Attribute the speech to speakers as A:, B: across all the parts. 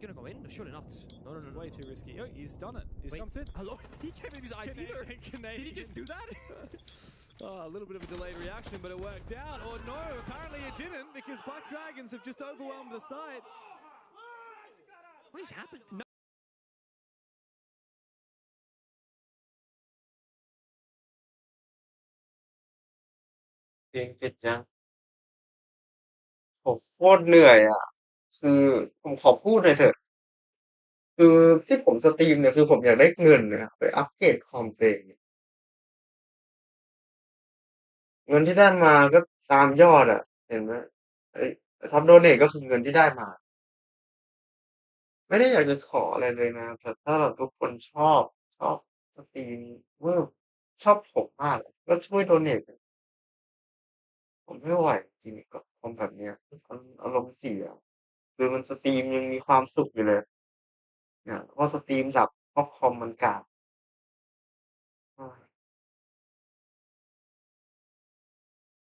A: Gonna go in? Surely not. No.
B: Way too risky. Oh, he's done it. He's jumped in.
A: Hello? He can't use eyes either. Did he just do that?
B: Oh, a little bit of a delayed reaction, but it worked out. Or no, apparently it didn't because Black Dragons have just overwhelmed the site.
A: What just happened?
B: No.
C: เพลงเสร็จยังผมโคตรเหนื่อยอ่ะ คือผมขอพูดหน่อยเถอะ คือที่ผมสตรีมเนี่ยคือผมอยากได้เงินนะครับไปอัปเกรดคอมตัวเองเงินที่ได้มาก็ตามยอดอ่ะ เห็นไหมไอ้ซับโดเนทก็คือเงินที่ได้มา ไม่ได้อยากจะขออะไรเลยนะแต่ถ้าแบบทุกคนชอบสตรีมเมอร์ชอบผมมากก็ช่วยโดเนทผมไม่ไหวจริงๆกับคอมแบบเนี้ยมันอารมณ์เสียคือมันสตรีมยังมีความสุขอยู่เลยเนี่ยพอสตรีมดับเพราะคอมมันกาก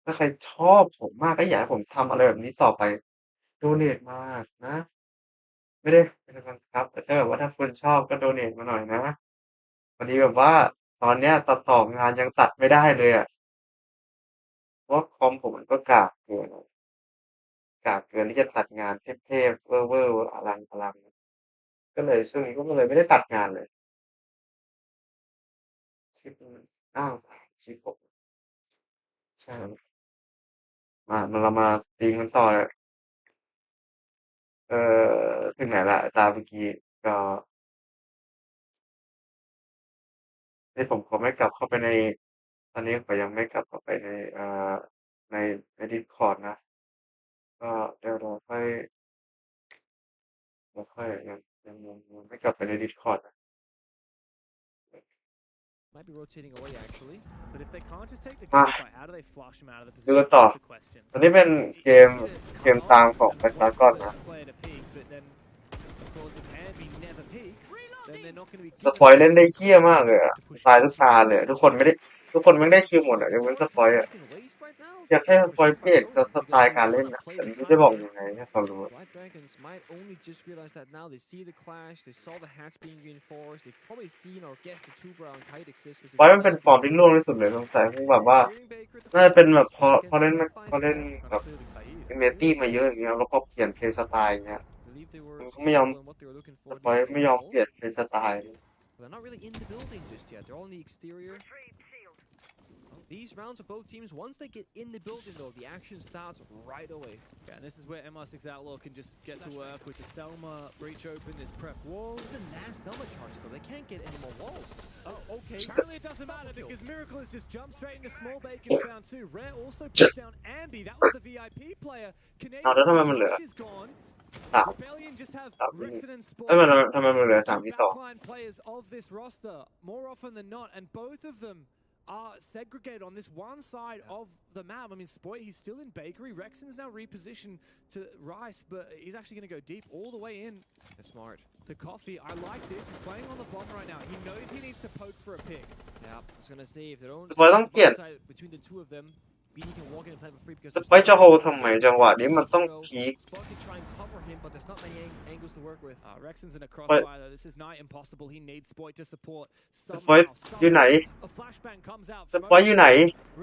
C: ถ้าใครชอบผมมากก็อยากให้ผมทำอะไรแบบนี้ต่อไปโดเนทมานะ ไม่ได้บังคับแต่ถ้าแบบว่าถ้าคุณชอบก็โดเนทมาหน่อยนะพอดีแบบว่าตอนเนี้ยตัดต่องานยังตัดไม่ได้เลยอะเพราะคอมผมมันก็กากเกินที่จะตัดงานเทพๆเวอร์ๆอลังก็เลยช่วงนี้ก็เลยไม่ได้ตัดงานเลยชีวิตมันอ้าวชีวิตผมใช่เรามาสตรีมกันต่อเลยถึงไหนละตามเมื่อกี้ก็นี่ผมขอไม่กลับเข้าไปในตอนนี้ผมยังไม่กลับเข้าไปในในใน Discord นะก็เดี๋ยวยังไม่กลับไปใน Discord นะ
B: Might be rotating away actually, but if they can't just take the
C: มา
B: gunfight, how do they flush him out of the
C: ดูกัน
B: position?
C: ต่อ
B: That's the question.
C: ตอนนี้เป็นเกมตามของแบทดากอนนะ
B: Player to peek, but then of course if Hamby never peeks, then they're not going to be
C: สปอยเล่นได้เหี้ยมากเลยอะตายทุกตาเลยทุกคนไม่ได้คิวหมดอะยกเว้นสปอยอะอยากให้สปอยเปลี่ยนสไตล์การเล่นนะแต่ไม่รู้จะบอกยังไงให้เขารู้
A: Black Dragons might only just realize that now. They see the clash, they saw the hats being reinforced, they've probably seen or guessed the two-brow and kite exists.
C: สปอยมันเป็นฟอร์มที่ร่วงที่สุดเลยสงสัยคงแบบว่าน่าจะเป็นแบบพอเล่นแบบเมตี้มาเยอะอย่างเงี้ยแล้วพอเปลี่ยนเพลย์สไตล์อย่างเงี้ยมันก็ไม่ยอมสปอยไม่ยอมเปลี่ยนเพลย์สไตล์
A: They're not really in the building just yet. They're all on the exterior. These rounds of both teams, once they get in the building though, the action starts right away.
B: Yeah, and this is where MR6 Outlaw can just get to work with the Selma breach open, this prep wall.
A: This is the last Selma charge though. They can't get any more walls.
B: Oh, okay. Apparently it doesn't matter because Miracle has just jumped straight into small bacon found two. Rare also puts down Ambi. That was the VIP player. Canadian is gone. Rebellion just have Rixon and Sport.
C: ทำไมมันเหลือ3 ที่ 2
B: backline players of this roster more often than not, and both of them are segregated on this one side of the map. I mean, Spoit, he's still in Bakery. Rexon's now repositioned to Rice, but he's actually going to go deep all the way in.
A: That's smart.
B: To Coffee. I like this. He's playing on the bomb right now. He knows he needs to poke for a pick.
A: Yeah, I was going to say, if they don't...
C: สปอยต้องเปลี่ยน
A: between the two of them, BD can walk in and play for free because...
C: สปอยจะโฮทำไมจังหวะนี้มันต้องพีค
A: Spot can try and cover him, but there's not many angles to work with.
B: Rexon's in a crossfire though. This is nigh impossible. He needs Spoit to support.
C: สปอยอยู่ไหน
B: A flashbang comes out.
C: สปอยอยู่ไหน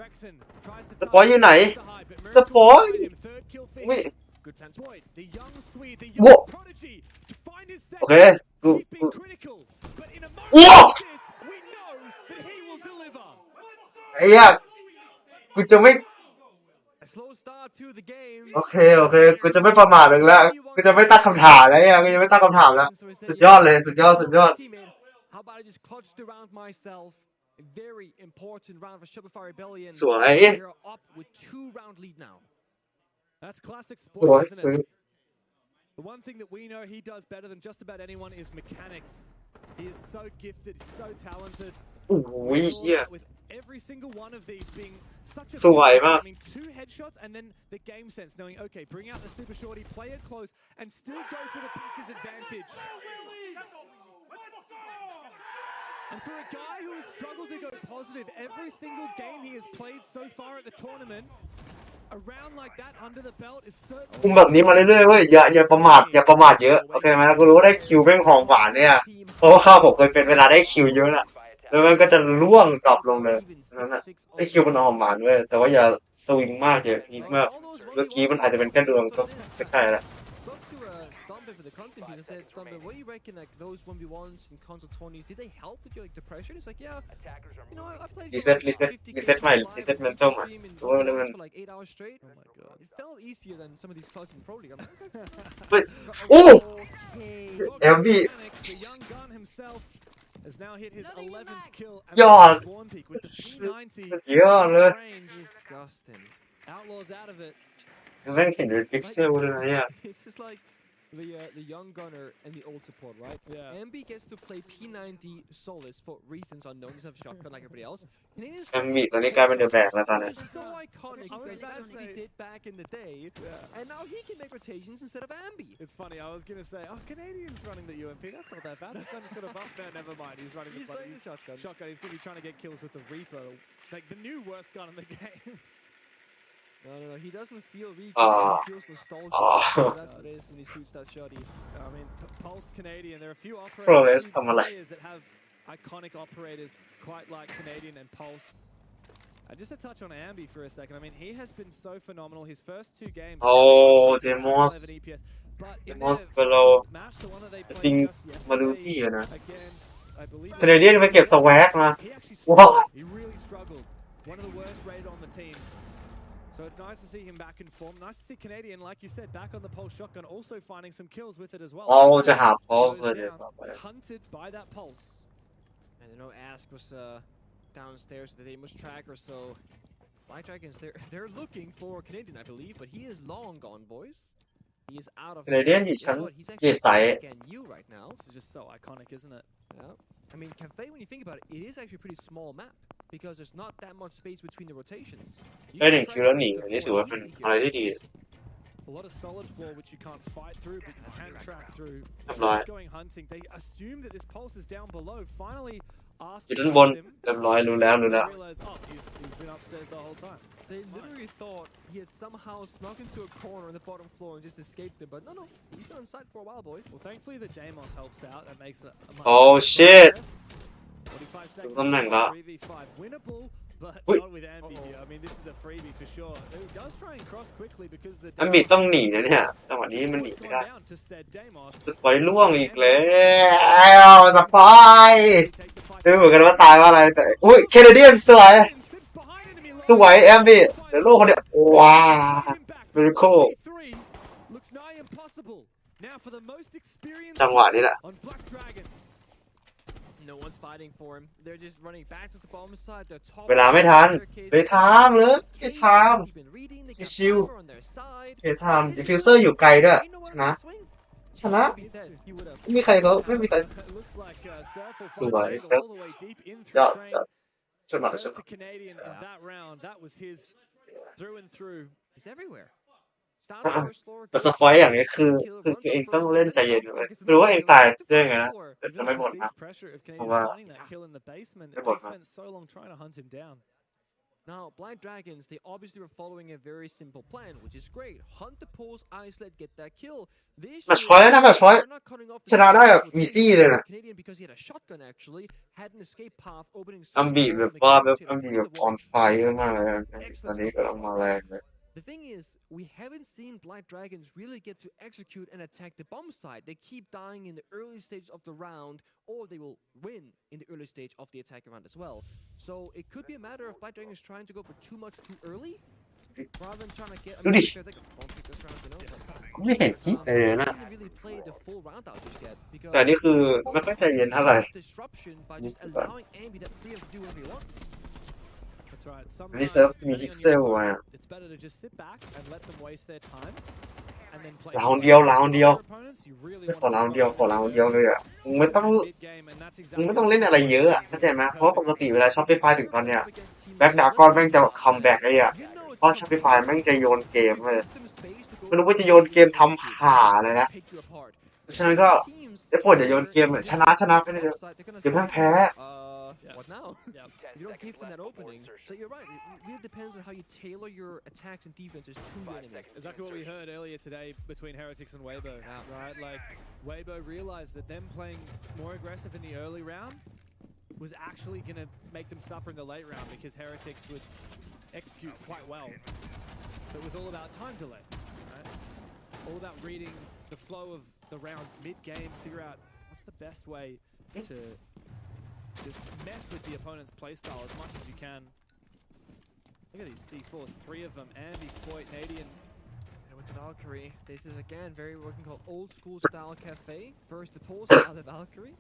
B: Rexon tries to
C: สปอยอยู่ไหน สปอย
B: Third kill
C: อุ้ย
B: Good sense. Spoit, the young Swede, the
C: โว้
B: young prodigy to find his
C: โอเค
B: second.
C: กู
B: He's been critical, but in a moment
C: โว้
B: like this, we know that he will deliver.
C: ไอ้เหี้ยกูจะไม่
A: A slow start to the game.
C: โอเคกูจะไม่ประมาทเลยแล้วกูจะไม่ตั้งคำถามแล้วเนี่ยกูจะไม่ตั้งคำถามแล้วสุดยอดเลยสุดยอด
A: How about I just clutched around myself? A very important round for Shopify Rebellion.
C: สวย
A: They're up with 2-round lead now.
B: That's classic
C: ส
B: sport,
C: วย
B: isn't it? The one thing that we know he does better than just about anyone is mechanics. He is so gifted, so talented.
C: โอ้ยเหี้ย
B: With every single one of these being such a
C: สวยมาก
B: I mean, 2 headshots and then the game sense, knowing, okay, bring out the super shorty, play it close, and still go for the peeker's advantage. And for a guy who has struggled to go positive every single game he has played so far at the tournament, round like that under the belt is certainly
C: คุมแบบนี้มาเรื่อยๆเว้ยอย่าประมาทอย่าประมาทเยอะโอเคไหมกูรู้ว่าได้คิวแม่งของหวานเนี่ยเพราะว่าผมเคยเป็นเวลาได้คิวเยอะน่ะแล้วมันก็จะร่วงดรอปลงเลยนั่นน่ะได้คิวมันหอมหวานเว้ยแต่ว่าอย่าสวิงมากอย่าพีคมากเมื่อกี้มันอาจจะเป็นแค่ดวงก็ไม่ใช่ละ
A: Spoke to Stumper for the content team and said, Stumper, what do you reckon, like, those 1v1s and console tourneys, did they help with your, like, depression? It's like, yeah, you know, I played
C: reset ใหม่ reset mental ใหม่เพราะว่ามัน
A: for like 8 hours straight. Oh my god. It felt easier than some of these classes in Pro League. I'm like,
C: เฮ้ยโอ้ แอมบี้
B: The young gun himself has now hit his 11th kill
C: ยอด
B: Born Peak with the P90
C: สุดยอดเลย
B: range.
A: disgusting.
B: Outlaws out of it.
C: แม่งเห็นเป็นพิกเซลเลยนะเนี่ย
A: It's just like the young gunner and the old support, right?
B: Yeah.
A: MB gets to play P90 Solace for reasons unknown. He's have shotgun like everybody else. Canadians
C: แอมบี้ตอนนี้กลายเป็นเดอะแบกแล้วตอนนี้
A: is so iconic because that's what he did back in the day.
B: Yeah.
A: And now he can make rotations instead of Ambi.
B: It's funny, I was gonna say, oh, Canadians running the UMP, that's not that bad. That just got a bump there, never mind. He's running
A: He's
B: the bloody
A: running the shotgun.
B: He's gonna be trying to get kills with the Reaper. Like the new worst gun in the game.
A: No. He doesn't feel weak.
C: Ah.
A: He feels nostalgic.
C: Ah.
A: That's what it is when he shoots that shotty.
B: I mean, Pulse Canadian, there are a few
C: Flawless,
B: few
C: I'm alive.
B: players that have iconic operators quite like Canadian and Pulse. Just a touch on Ambi for a second. I mean, he has been so phenomenal. His first 2 games.
C: Oh,
B: he's at
C: Demos.
B: 11 EPS. But in
C: Demos
B: their
C: below.
B: match, the one that they
C: จริง
B: played just
C: มาดู
B: yesterday
C: ที่อะนะ
B: against, I believe,
C: แคนาเดียนไปเก็บสแวกมา
B: he actually
C: ว้าว
B: struggled. He really struggled. One of the worst rated on the team. So it's nice to see him back in form. Nice to see Canadian, like you said, back on the pulse shotgun, also finding some kills with it as well.
C: เอาจะหาพอส
B: Goes
C: เลยเนี่ย
B: down,
C: ต่อไป
B: hunted by that pulse.
A: And you know, Ask was downstairs with the Amos tracker, so Black Dragons, they're looking for Canadian, I believe, but he is long gone, boys. He is out of.
C: Canadian
A: Guess
C: อยู่ชั้น
A: what? He's
C: กี่
A: actually
C: ไซส์
A: again you right now.
B: This is just so iconic, isn't it?
A: Yeah. I mean, Cafe, when you think about it, it is actually a pretty small map because there's not that much space between the rotations. You
C: ได้
A: can
C: 1 คิว
A: track
C: แล้วหนี
A: up to
C: อันนี้
A: 4
C: ถือว่าเป็น
A: easily
C: อะไร
A: here.
C: ที่ดี
B: A lot of solid floor which you can't fight through, but you can track through.
C: เรียบร้อย
B: He's going hunting. They assume that this pulse is down below. Finally, asked
C: อยู่ด้านบน
B: him.
C: เรียบร้อยรู้แล้ว
B: Realize, oh, he's been upstairs the whole time.
A: They literally thought he had somehow snuck into a corner on the bottom floor and just escaped them, but no, he's been on site for a while, boys.
B: Well, thankfully the Deimos helps out and makes it a much
C: Oh,
B: better
C: shit.
B: progress. 45
C: ถูก
B: seconds
C: ตำแหน่งละ
B: 3v5 winnable, but
C: Ui.
B: not with Ambi here. I mean, this is a freebie for sure. He does try and cross quickly because the
C: อันบีต้องหนีนะเนี่ยจังหวะนี้มันหนี
B: It's
C: ไม่
B: gone
C: ได้
B: down to said Deimos.
C: สไปล่วงอีกแล้วสไป
B: They take the fight
C: ไม่รู้เหมือนกันว่าตายว่าอะไรแต่อุ้ยแคนาเดียนสวย
B: Slips behind enemy
C: สวย MB เดี๋ยวโลกคนเดียวว้าว Miracle.
B: Looks nigh impossible. Now for the most experienced
C: จังหวะนี้แหละ
B: on Black Dragons.
A: No one's fighting for him. They're just running back to the bottom side. They're top
C: เวลาไม่ทันไปทามเลยไปทาม
A: They've been reading. They got
C: ชิว
A: Timer on their side.
C: ไปทามดิฟิวเซอร์อยู่ไกลด้วย
A: Ain't no
C: ช
A: one
C: นะ
A: can swing.
C: ชนะ
A: If he's dead, he would have.
C: ไม่มีใครเขาไม่มีใคร
B: It looks like Surf will
C: Sure,
B: find
C: it's
B: Bagel all the way deep in
C: ยอ
B: through
C: ด
B: train.
C: ยอดชนมาช
B: Third
C: น
B: to Canadian in that round. That was his through and through.
A: He's everywhere. Start
C: อ่ะ
A: first floor,
C: แต่
A: goes
C: สปอยอย่าง
A: first,
C: นี้คือ
A: kill,
C: คือ
A: runs
C: เอง
A: up
C: ต้อง
A: first,
C: เล่น
A: then
C: ใจเย็น
A: gets
C: เลย
A: another
C: หรือว่าเอง
A: kill,
C: ตาย
A: gets to
C: เรื่องไงนะ
A: floor.
C: จะไม่บ่นนะ
B: Perceived pressure of
C: เพราะ
B: Canadian
C: ว่า
B: finding that kill in the basement.
C: ไม่
B: And
C: บ่น
B: they
C: นะ
B: spent so long trying to hunt him down.
A: Now, Blind Dragons, they obviously were following a very simple plan, which is great. Hunt the pulse, isolate, get that kill. The issue
C: แมตช์พอยต์แล้วนะแมตช์พอยต์
A: they're not cutting off the
C: ชนะได้แบบ
A: rotation
C: easy เลยนะ
A: Canadian because he had a shotgun actually, had an escape path opening
C: อัมบี
A: doors
C: แบบ
A: and they
C: ว่า
A: could
C: แบบ
A: rotate
C: อัม
A: and
C: บี
A: freeze
C: แบบ
A: the
C: ออน
A: wall.
C: ไฟมากเลยนะตอนนี้กำลังมาแรงเลย
A: The thing is, we haven't seen Black Dragons really get to execute and attack the bomb side. They keep dying in the early stage of the round, or they will win in the early stage of the attack round as well. So it could be a matter of Black Dragons trying to go for too much too early, rather than trying to get. I mean,
C: Really?
A: I feel like it's bomb pick this round, you know. But,
C: ไม่เห็นคิดเลยนะ
A: they didn't really play the full round out just yet because
C: แต่นี่คือไม่ค่อยใจเย็นเท่าไหร่
A: disruption by just allowing Ambi that freedom to do whatever he wants.
B: That's right.
C: อันนี้
B: Sometimes
C: เซิร์ฟมี
B: depending
C: พิ
B: on
C: กเซล
B: your
C: มา
B: opponent, it's better to just sit back and let them waste their time and then play.
C: ราวเดียวราวเดียว
B: Opponents, you really
C: ขอ
B: want
C: ราว
B: to
C: เดียวขอราวเดียวเลยอ่ะมึงไม่ต้อง
B: mid game, and that's
C: มึง
B: exactly
C: ไม่ต้องเล่นอะไรเยอะอะเข้าใจไหมเพราะว่าปกติเวลาช็อปปี้ไฟถึงตอนเนี้ยแบ็กดากอนแม่งจะคัมแบ็กไอ้อะเพราะช็อปปี้ไฟแม่งจะโยนเกมเลยไม่รู้ว่าจะโยนเกมทำผ่าอะไรนะเพราะฉะนั้นก็ไอ้ฝนอย่าโยนเกมเลยชนะไปเลยเดี๋ยวแม่งแพ้
A: what now?
B: Yep.
A: You don't give them that opening. So you're right. It really depends on how you tailor your attacks and defenses to your enemy.
B: Exactly what we heard earlier today between Heretics and Weibo, right? Like, Weibo realized that them playing more aggressive in the early round was actually going to make them suffer in the late round because Heretics would execute quite well. So it was all about time delay, right? All about reading the flow of the rounds mid-game, figure out what's the best way to just mess with the opponent's playstyle as much as you can. Look at these C4s, 3 of them, Andy, Spoit, Nadian.
A: And with the Valkyrie, this is again very what we can call old school style cafe. First the pulse, now the Valkyrie.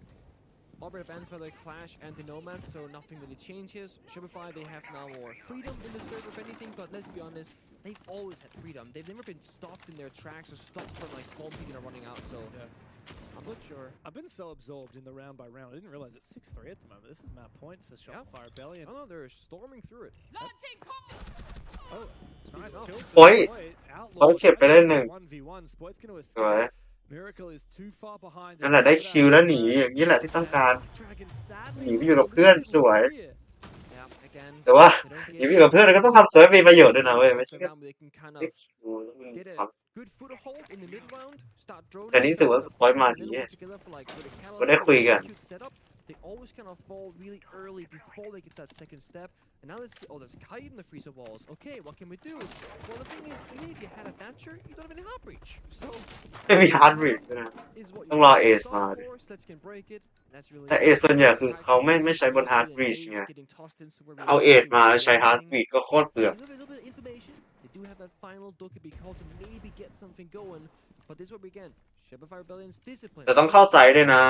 A: Orbit advanced by the Clash and the Nomad, so nothing really changes. Shopify, they have now more freedom in the server if anything, but let's be honest, they've always had freedom. They've never been stopped in their tracks or stopped from like spawn peeking or running out, so
B: Yeah.
A: I'm not sure.
B: I've been so absorbed in the round by round. I didn't realize it's 6-3 at the moment. This is map point for Shopify Rebellion.
A: Oh no, they're storming through it.
B: Oh, nice kill.
C: Spoit.
B: Outlaw.
C: เก็บไปได้1
B: 1v1. Spoit's going to
C: สวย
B: escape. Miracle is too far behind.
C: นั่นแหละได้คิวแล้วหนีอย่างนี้แหละที่ต้องการ
B: Dragon
C: หนี
B: sadly
C: ไปอยู่กับเพื่อนสวย
A: Yeah, again.
C: แต่ว่า
A: They don't
C: ห
A: get
C: นีไปอยู่กับเพื่อนเราก็ต้องทำสวยมีประโยชน์ด้วยนะเว้ยไม่ใช่
A: so
C: แค่
A: now they can kind
C: ได้
A: of
C: คิวแล้วมัน
A: get a
C: ทำ
A: good foothold in the mid round, start droning.
C: แต่นี่ถือว่าสปอยล์มาดี
A: and then work together for like with a
C: ก็ได้คุยกัน
A: cute setup. They always kind of fall really early before they get that second step. And now let's see. Oh, there's a kite in the freezer walls. Okay, what can we do? Well, the thing is, even if you had a Thatcher, you don't have any heart breach. So
C: ไม่มีฮาร์ดบริดด้วยนะ
A: is what
C: ต้อง
A: you
C: รอ
A: want.
C: เอสมา
A: Soft
C: ดิ
A: force, let's can break it. That's really
C: แต่เอสส่วนใหญ่คือเขาไม่ใช้บนฮาร์ดบริดไง
A: getting tossed in somewhere
C: เอา
A: really
C: เอสมาแล้วใช้ฮาร์ด
A: interesting.
C: บริดก็โคตรเปลือก
A: A little bit of information. They do have that final Dokkaebi call to maybe get something going, but this is what we again. Shopify Rebellion's discipline.
C: แต่ต้องเข้าไซด์ด้วยนะ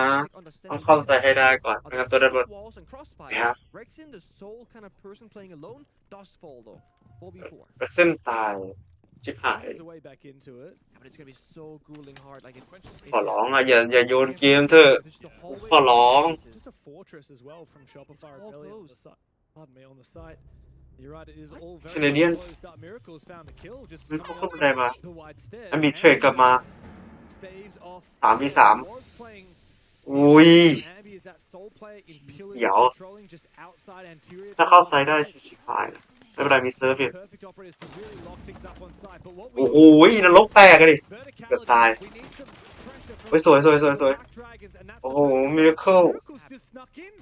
C: ต้องเข้าไซด์ให้ได้ก่อนไม่งั้นตัวด้านบน
A: walls and crossfire.
C: Yes.
A: Rexin, the sole kind of person playing alone, does fall though. 4v4.
C: เส้นตายชิบหาย
B: Finds a way back into it.
A: Yeah, but it's gonna be so grueling hard. Like it's
C: ขอร้องอ่ะอย่าโยนเกมเถอะ ขอร้อง
B: Just a fortress as well from Shopify
A: All
B: Rebellion on the
A: close.
B: side. Pardon me, on the site. You're right, it is all very
C: Canadian.
B: closed up. Miracle's found a kill just
C: มัน
B: coming
C: เข้า
B: up
C: บันไดมา
B: the wide stairs.
C: มันมีเทรดกลับมา
B: Staves off.
C: 3v3
B: Was playing
C: อุ้ย
B: Abby is that sole player in pillars
C: เดี๋ยว
B: controlling just outside anterior.
C: ถ้าเข้าไซด์ได้ชิบหายไม่เป็นไรมีเซิร์ฟอยู่
B: Perfect operators to really lock things up on site. But what
C: โอ้
B: we
C: โหนรกแตกกันดิ
B: verticality,
C: เกือบตาย
B: we need some pressure from
C: เฮ้ยสวย
B: Black Dragons, and that's
C: โอ้
B: the
C: โห
B: perfect
C: มิราเคิล
B: Miracle's just snuck in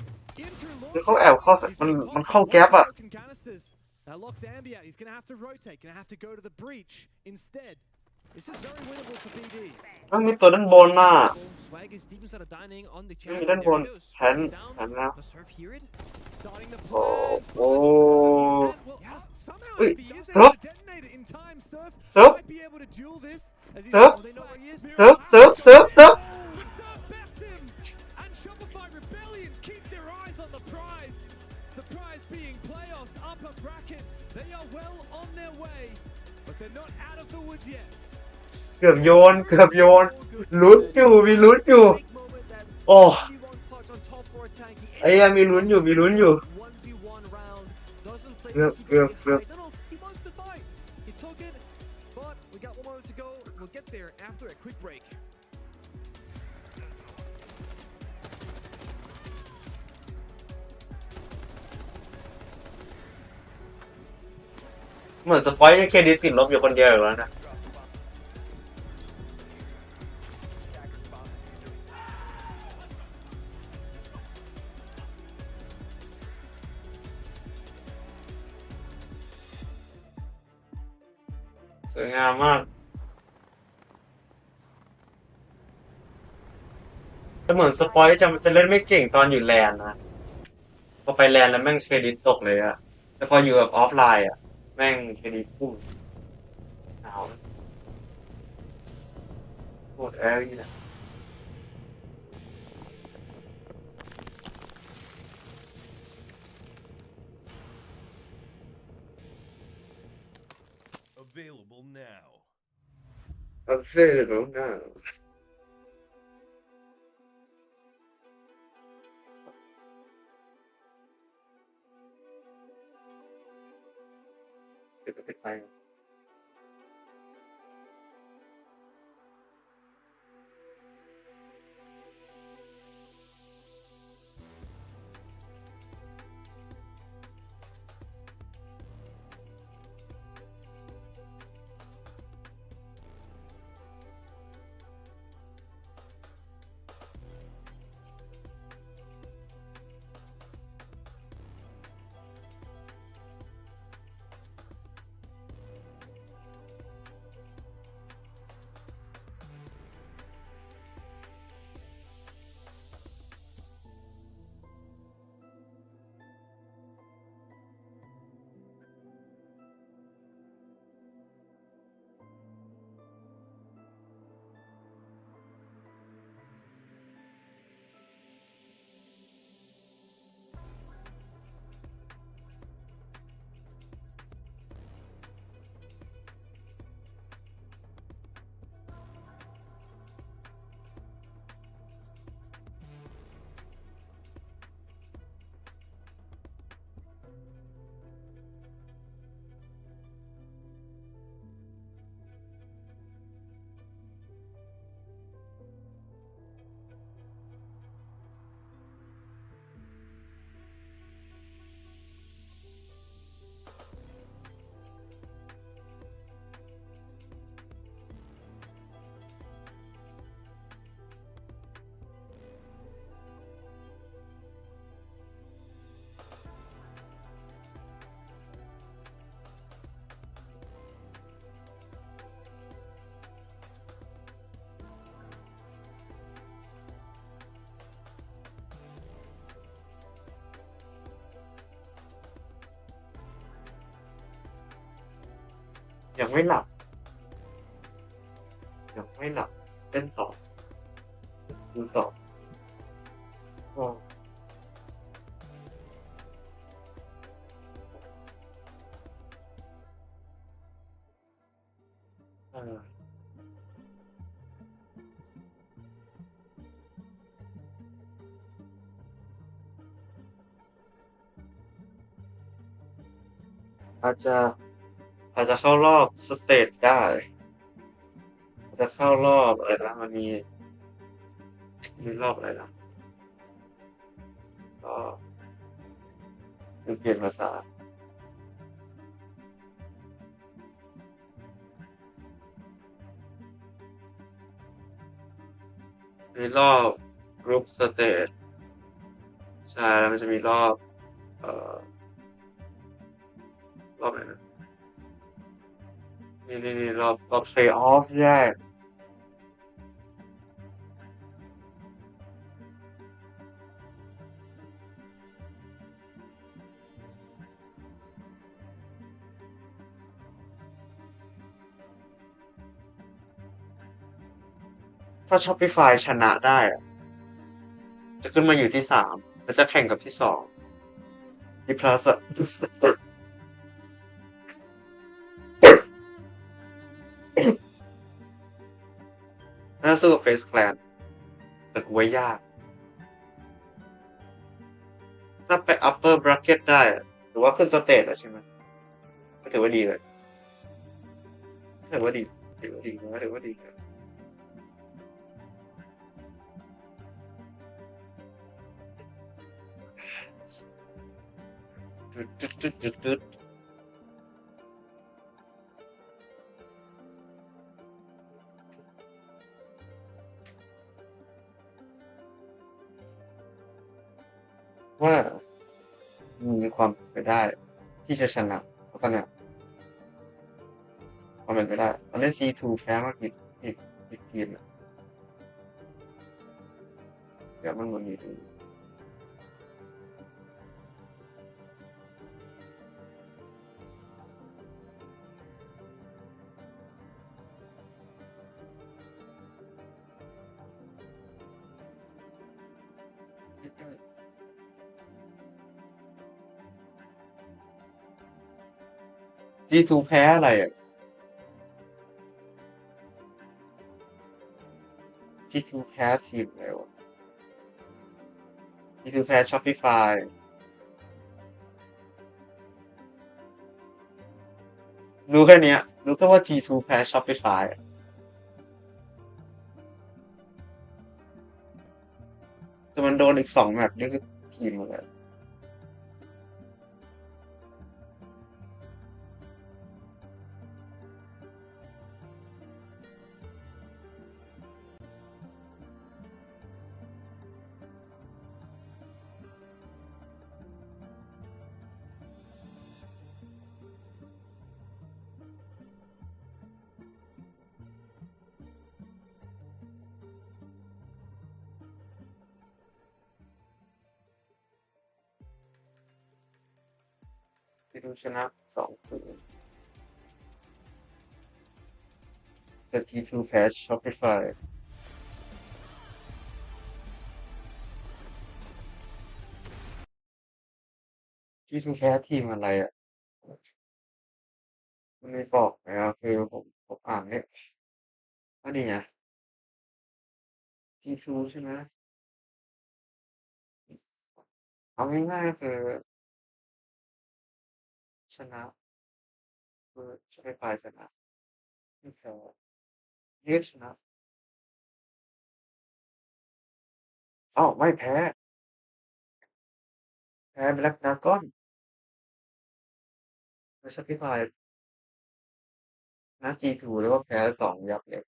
B: through
C: คือเขา
B: launch.
C: แอบเข้า
B: He's
C: มัน
B: got
C: เข้าแก๊ปอ่ะ
B: broken canisters. That locks Ambi out. He's going to have to rotate. Going to have to go to the breach instead. This is very winnable for BD.
C: มันมีตัวด้านบนน่ะ
A: Swag is deep inside of dining on the
C: มัน
A: chance.
C: มีด้านบน
A: There it goes.
C: แผน
A: Down.
C: แล้ว
A: The surf hear it.
B: Starting the
C: โอ้
B: plans.
C: โห
B: Well, somehow
C: Wait,
B: Ambi is
C: Surf?
B: able to detonate it in time. Surf
C: Surf?
B: might be able to duel this. As he's
C: Surf?
B: oh, they know where he is.
C: Surf, surf, surf, surf.
B: Oh, but Surf bests him. And Shopify Rebellion keep their eyes on the prize. The prize being playoffs, upper bracket. They are well on their way, but they're not out of the woods yet.
C: เกือบโยนลุ้นอยู่มีลุ้นอยู่
A: Big moment that
C: โอ้
A: 1v1 clutch on top 4 attack. He
C: ไอ้ยังมีลุ้นอยู่
A: 1v1 round. Doesn't play
C: Yep,
A: the keeper
C: yep,
A: really
C: yep.
A: high. No, he wants to fight. He took it, but we got 1 moment to go. We'll get there after a quick break.
C: เหมือนสปอยล์เครดิตติดลบอยู่คนเดียวอยู่แล้วนะสวยงามมากแต่เหมือนสปอยล์จะเล่นไม่เก่งตอนอยู่แลนด์นะพอไปแลนด์แล้วแม่งเครดิตตกเลยอะแต่พออยู่แบบออฟไลน์อะแม่งเครดิตพุ่งเอาโคตรแอร์นี่แหละ
D: Available now.
C: อัพเซ่ของหน้าปิดไฟ ยังไม่หลับเล่นต่อดูต่อก็เอออาจจะเข้ารอบสเตจได้อาจจะเข้ารอบอะไรนะมันมีรอบอะไรนะก็เปลี่ยนภาษามีรอบกรุ๊ปสเตจใช่แล้วมันจะมีรอบเอ่อรอบไหนนะนี่รอบเพลย์ออฟแยกถ้า Shopify ชนะได้อะจะขึ้นมาอยู่ที่3แล้วจะแข่งกับที่2ที่ Plus อะน่าสู้กับ Face Clan แต่กูว่ายากถ้าไป Upper Bracket ได้อะหรือว่าขึ้นสเตจแล้วใช่ไหมก็ถือว่าดีเลยถือว่าดีถือว่าดีนะถือว่าดีนะตึ๊ดว่ามีความเป็นไปได้ที่จะชนะเพราะตอนเนี้ยความเป็นไปได้ตอนเล่น G2 แพ้มากี่ทีมอะเดี๋ยวมันมีดู G2 แพ้อะไรอ่ะ G2 แพ้ทีมอะไรวะ G2 แพ้ Shopify รู้แค่เนี้ยรู้แค่ว่า G2 แพ้ Shopify อะแต่มันโดนอีก2แมตช์นี่คือทีมอะไรที่ดูชนะ2-0แต่ G2 แพ้ Shopify G2 แพ้ทีมอะไรอ่ะมันไม่บอกนะครับคือผมอ่านเนี่ยก็นี่ไง G2 ใช่ไหมเอาง่ายๆคือชนะคือ Shopify ชนะไม่แพ้ยืดชนะอ้าวไม่แพ้Black Dragon แล้ว Shopify นะ G2 แล้วก็แพ้2ยับเลย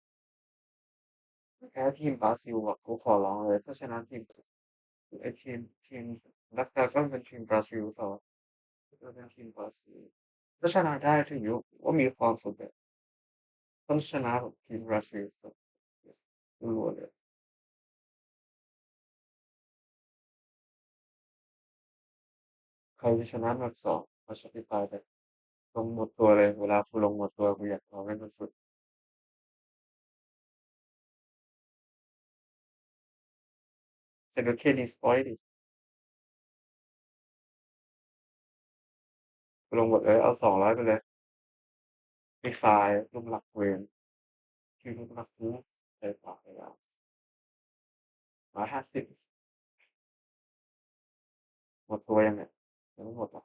C: แพ้ทีมบราซิลอะกูขอร้องเลยถ้าชนะไอ้ทีมรักดาก็เป็นทีมบราซิลต่อเป็นทีมบราซิลถ้าชนะได้ถึงยุว่ามีความสุขเลยต้องชนะแบบทีมบราซิลรัวๆเลยใครจะชนะแบบ2เอา Shopify ไป ลงหมดตัวเลยเวลากูลงหมดตัวกูอยากเอาให้มันสุดแต่ก็แค่ดิสพอยต์ดิกูลงหมดเลยเอา200ไปเลยฟรีไฟล์ลูกหลักเวรคือลูกหลักกูใส่ปากไปแล้ว150หมดตัวยังเนี่ยยังไม่หมดหรอก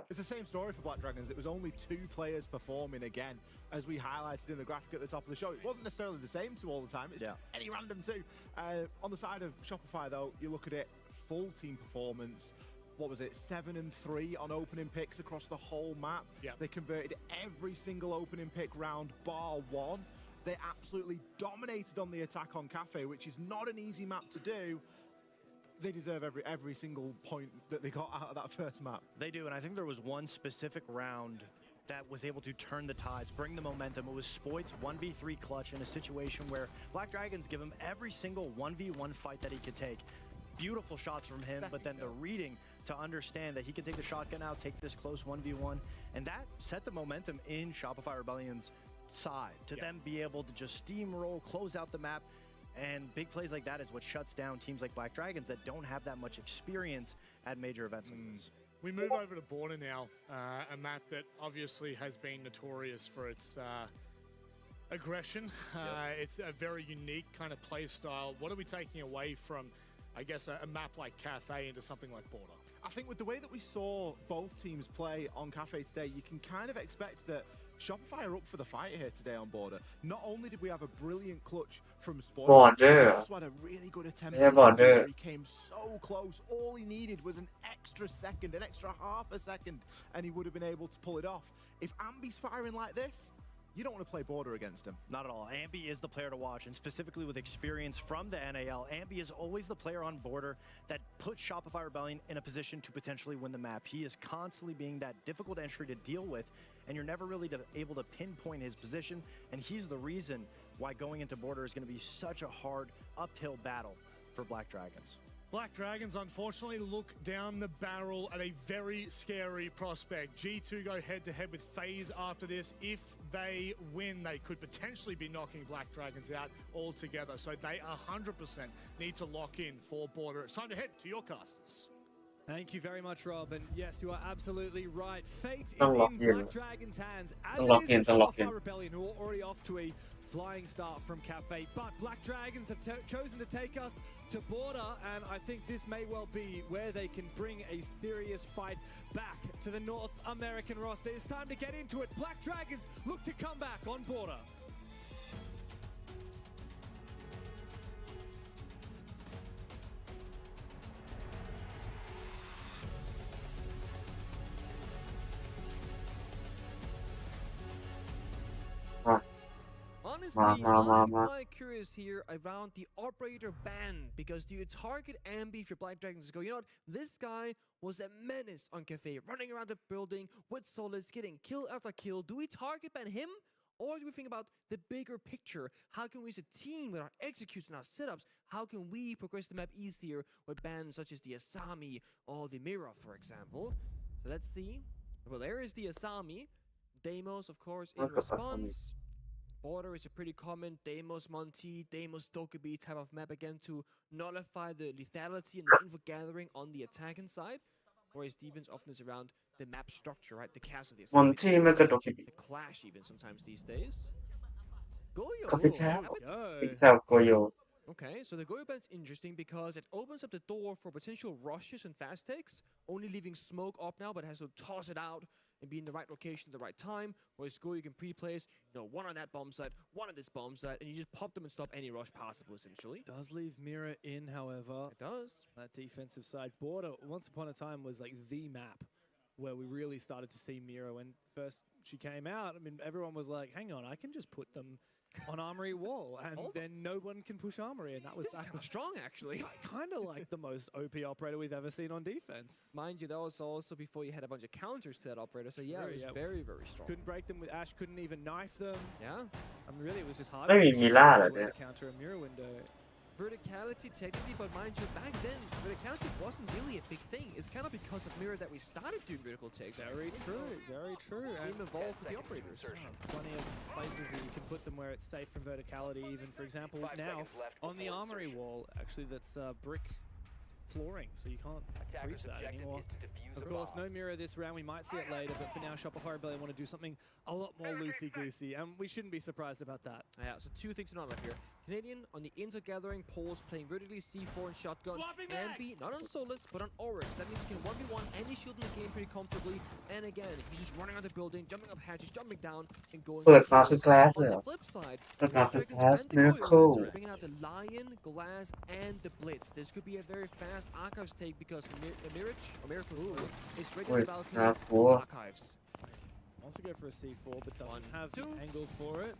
E: It's the same story for Black Dragons. It was only 2 players performing again, as we highlighted in the graphic at the top of the show. It wasn't necessarily the same 2 all the time. It's just any random 2. On the side of Shopify, though, you look at it, full team performance. What was it? 7 and 3 on opening picks across the whole map.
F: Yeah.
E: They converted every single opening pick round, bar 1. They absolutely dominated on the attack on Cafe, which is not an easy map to do. They deserve every single point that they got out of that first map.
F: They do, and I think there was one specific round that was able to turn the tides, bring the momentum. It was Spoit's 1v3 clutch in a situation where Black Dragons give him every single 1v1 fight that he could take. Beautiful shots from him, but then the reading to understand that he could take the shotgun out, take this close 1v1, and that set the momentum in Shopify Rebellion's side to them be able to just steamroll, close out the map. And big plays like that is what shuts down teams like Black Dragons that don't have that much experience at major events like this.
G: We move over to Border now, a map that obviously has been notorious for its aggression. It's a very unique kind of play style. What are we taking away from, I guess, a map like Cathay into something like Border?
E: I think with the way that we saw both teams play on Cafe today, you can kind of expect that Shopify are up for the fight here today on Border. Not only did we have a brilliant clutch from Sport,
C: Border.
E: we also had a really good attempt.
C: Yeah, Border.
E: He came so close. All he needed was an extra second, an extra half a second, and he would have been able to pull it off. If Ambi's firing like this, you don't want to play Border against him.
F: Not at all. Ambi is the player to watch, and specifically with experience from the NAL, Ambi is always the player on Border that puts Shopify Rebellion in a position to potentially win the map. He is constantly being that difficult entry to deal with, and you're never really able to pinpoint his position, and he's the reason why going into Border is going to be such a hard uphill battle for Black Dragons.
G: Black Dragons, unfortunately, look down the barrel at a very scary prospect. G2 go head-to-head with FaZe after this. If they win, they could potentially be knocking Black Dragons out altogether. So they 100% need to lock in for Border. It's time to head to your casters.
B: Thank you very much, Rob. And yes, you are absolutely right. Fate is
C: Don't lock
B: in
C: in.
B: Black Dragon's hands, as
C: Don't lock
B: it
C: in,
B: is
C: don't lock
B: Shopify
C: in.
B: Rebellion, who are already off to a flying start from Cafe. But Black Dragons have chosen to take us to Border, and I think this may well be where they can bring a serious fight back to the North American roster. It's time to get into it. Black Dragons look to come back on Border.
A: Honestly, I'm quite curious here around the operator ban, because do you target Ambi if your Black Dragons go, you know what, this guy was a menace on Cafe, running around the building with Solis, getting kill after kill. Do we target ban him? Or do we think about the bigger picture? How can we as a team with our execution, our setups, how can we progress the map easier with bans such as the Asami or the Mirror, for example? So let's see. Well, there is the Asami. Deimos, of course, in response. Border is a pretty common Deimos Monty, Deimos Dokubi type of map again to nullify the lethality and the info gathering on the attacking side. Whereas defense often is around the map structure, right? The cast of the Asami.
C: Monty มันก็โดนคิด
A: The clash even sometimes these days. Goyo.
C: เขาเป็นแชมป์
B: Go.
C: อีกแซวโกโย
A: Okay, so the Goyo ban's interesting because it opens up the door for potential rushes and fast takes, only leaving smoke up now, but has to toss it out and be in the right location at the right time. Whereas Goyo can pre-place, one on that bomb site, one on this bomb site, and you just pop them and stop any rush possible, essentially.
B: Does leave Mirror in, however.
A: It does.
B: That defensive side. Border, once upon a time, was like the map where we really started to see Mira. When first she came out, I mean, everyone was like, hang on, I can just put them on Armory Wall, and then no one can push Armory, and that was
A: kind of strong, actually.
B: Kind of like the most OP operator we've ever seen on defense.
A: Mind you, that was also before you had a bunch of counters to that operator, so yeah, it was very, very strong.
B: Couldn't break them with Ash, couldn't even knife them.
A: Yeah.
B: I mean, really, it was just hard.
C: ไม่มีมิล่าเหรอ
B: to
C: เนี่ย
B: counter a mirror window.
A: verticality technically, but mind you, back then, verticality wasn't really a big thing. It's kind of because of Mirror that we started doing vertical takes.
B: Very true, very true. And
A: Game evolved with the operators.
B: plenty of places that you can put them where it's safe from verticality. Even, for example, now on the armory wall, actually, that's brick flooring, so you can't breach that anymore. Of course, no mirror this round. We might see it later, but for now, Shopify Rebellion want to do something a lot more loosey-goosey, and we shouldn't be surprised about that.
A: Yeah, so two things to note about here. Canadian on the inter-gathering poles playing vertically C4 and shotgun. Ambi, not on Solus, but on Oryx. That means he can 1v1 any shield in the game pretty comfortably. And again, he's just running out the building, jumping up hatches, jumping down, and going.
C: เปิดมาคือ glass เลย
A: On
C: เหรอ
A: the flip side,
C: เปิดมาคือ
A: Dragons
C: glass
A: and the Goyles
C: miracle
A: are bringing out the Lion, Glass, and the Blitz. This could be a very fast Archives take because Miracle is ready to
C: โอ้ย
A: balcony
C: น่ากลัว
A: Archives.
B: Wants to go for a C4, but doesn't have the
A: two.
B: angle for it.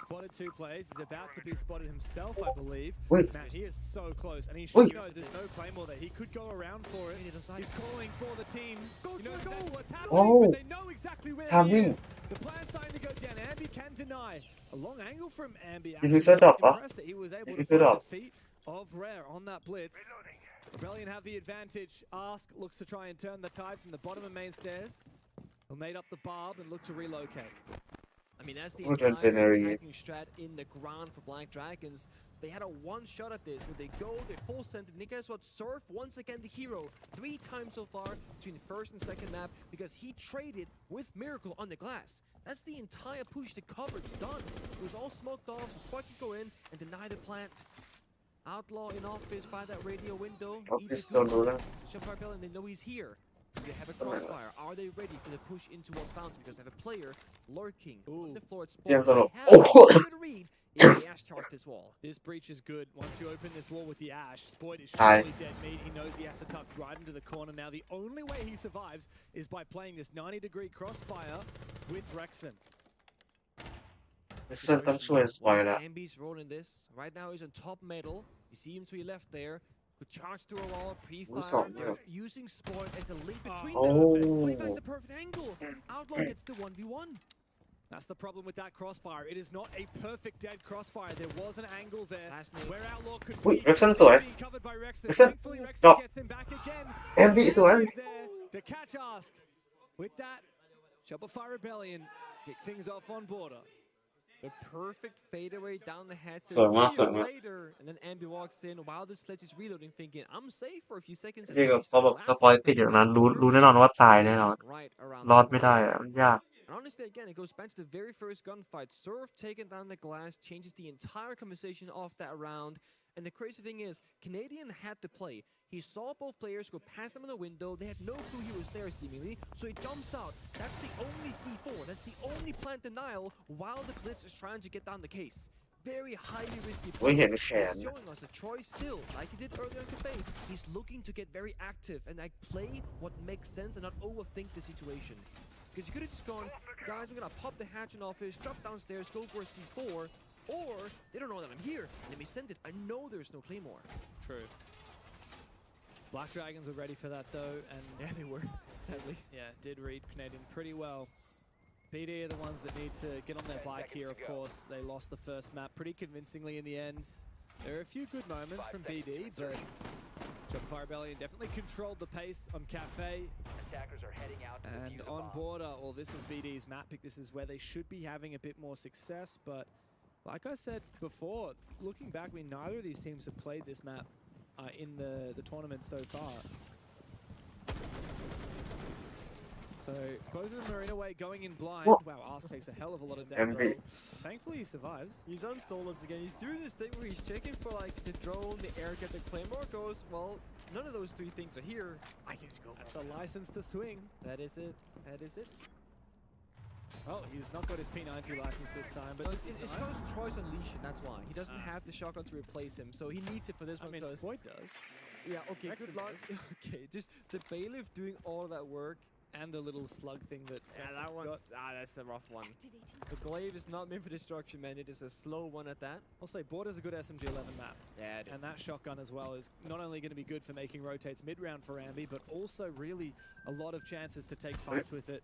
B: Spotted two plays. He's about to be spotted himself, I believe.
C: Wait.
B: Man, he is so close, and he
C: Wait.
B: should know there's no claymore there. He could go around for it. He's calling for the team. You know exactly what's happening,
C: Oh.
B: but they know exactly where he
C: Timing.
B: is. The plan's starting to go down. Ambi can deny. A long angle from Ambi.
C: Did you set up, huh?
B: Impressed that he was able
C: Did
B: to
C: you set
B: find
C: up?
B: the feet of Rare on that blitz. Rebellion have the advantage. Ask looks to try and turn the tide from the bottom of main stairs. He'll made up the barb and look to relocate.
A: I mean, that's the
C: Good
A: entire
C: itinerary.
A: attacking strat in the ground for Black Dragons. They had a one shot at this where they go, they full center. Nick guess what? Surf once again the hero 3 times so far between the first and second map because he traded with Miracle on the glass. That's the entire push. The coverage done. It was all smoked off, so Spike could go in and deny the plant. Outlaw in office by that radio window.
C: Office don't do that.
A: Shopify Rebellion, they know he's here. They have a crossfire. Are they ready for the push in towards Fountain? Because they have a player lurking on the floor at Sport.
C: Yeah, so
A: They
C: no.
A: have
C: Oh.
A: a good read in the Ash charge this wall.
B: This breach is good. Once you open this wall with the Ash, Spoit is
C: Aye.
B: surely dead meat. He knows he has to tuck right into the corner. Now the only way he survives is by playing this 90-degree crossfire with Rexon.
C: เซนต้องช่วยสปอยล์ละ
A: Ambi's rolling this. Right now he's on top metal. You see him to your left there. Could charge through a wall, pre-fire. They're using Sport as a link between them.
C: Oh.
A: So he finds the perfect angle. Outlaw gets the 1v1.
B: That's the problem with that crossfire. It is not a perfect dead crossfire. There was an angle there
A: Last name.
B: where Outlaw could
C: Wait,
B: be
C: Rexon สวย
B: being covered by Rexon.
C: Rexon.
B: Thankfully, Rexon
C: Drop.
B: gets him back again.
C: Ambi สวย
B: Is there to catch Ask. With that, Shopify Rebellion kick things off on border.
A: The perfect fadeaway down the head.
C: So much, so much.
A: Later, and then Ambi walks in while the sledge is reloading, thinking, "I'm safe for a few seconds."
C: จริงๆเขาบอกสปอยล์ติดอย่างนั้นรู้แน่นอนว่าตายแน่นอน
A: Right around
C: รอดไม่ได้อะมันยาก
A: And honestly, again, it goes back to the very first gunfight. Surf taking down the glass changes the entire conversation of that round. And the crazy thing is, Canadian had to play. He saw both players go past him in the window. They had no clue he was there, seemingly. So he jumps out. That's the only C4. That's the only plant denial while the Blitz is trying to get down the case. Very highly risky
C: โอ้ย
A: play.
C: เห็นแขน
A: He's showing us that Troy still, like he did earlier in the campaign, he's looking to get very active and like play what makes sense and not overthink the situation. Because you could have just gone, guys, we're gonna pop the hatch in office, drop downstairs, go for a C4, or they don't know that I'm here. Let me send it. I know there's no claymore.
B: True. Black Dragons are ready for that though, and
A: Yeah, they were. Sadly.
B: yeah, did read Canadian pretty well. BD are the ones that need to get on their bike here, of course. They lost the first map pretty convincingly in the end. There are a few good moments from BD, but Shopify Rebellion definitely controlled the pace on Cafe.
H: Attackers are heading out to
B: And
H: defuse a
B: on
H: bomb.
B: border, well, this is BD's map pick. This is where they should be having a bit more success, but like I said before, looking back, neither of these teams have played this map in the tournament so far. So both of them are in a way going in blind.
C: What?
B: Wow, Ars takes a hell of a lot of damage.
C: Envy.
B: Thankfully, he survives.
A: He's on Solus again. He's doing this thing where he's checking for like the drone, the air get the claymore, goes, well, none of those 3 things are here. I can just go for
B: That's a license to swing.
A: That is it. That is it.
B: Oh, he's not got his P90 license this time, but
A: No,
B: this
A: it's
B: is
A: because
B: nice.
A: Troy's Unleashing, that's why. He doesn't have the shotgun to replace him, so he needs it for this
B: I
A: one.
B: mean,
A: because
B: Spoit does.
A: yeah, okay,
B: Rexon
A: good luck.
B: does.
A: Okay, just the bailiff doing all of that work.
B: And the little slug thing that
A: Yeah,
B: Rexon's
A: that one's
B: got.
A: that's the rough one. The glaive is not meant for destruction, man. It is a slow one at that.
B: I'll say Border's a good SMG-11 map.
A: Yeah, it is.
B: And that shotgun as well is not only going to be good for making rotates mid-round for Ambi, but also really a lot of chances to take fights with it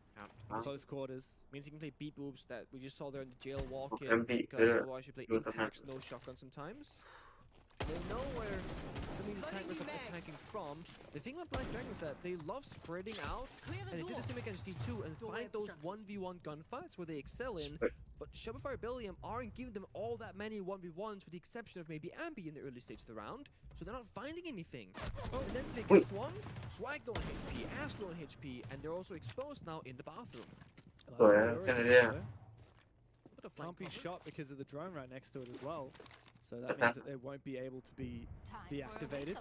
B: in close quarters.
A: Means you can play beat boops that we just saw there in the jail walk-in.
C: Ambi,
A: Because
C: yeah.
A: otherwise you play
C: Good
A: impacts, no shotgun sometimes. They know where some of these attackers are attacking from. The thing about Black Dragon is that they love spreading out, and they do the same against G2 and find those 1v1 gunfights where they excel in. But Shopify Rebellion aren't giving them all that many 1v1s, with the exception of maybe Ambi in the early stage of the round. So they're not finding anything. And then they get one, Swag low on HP, Ash low on HP, and they're also exposed now in the bathroom.
C: สวยนะแค่นั้นเนี่ย
A: What a flank
B: Can't be
A: cover.
B: shot because of the drone right next to it as well. So that means that they won't be able to be deactivated.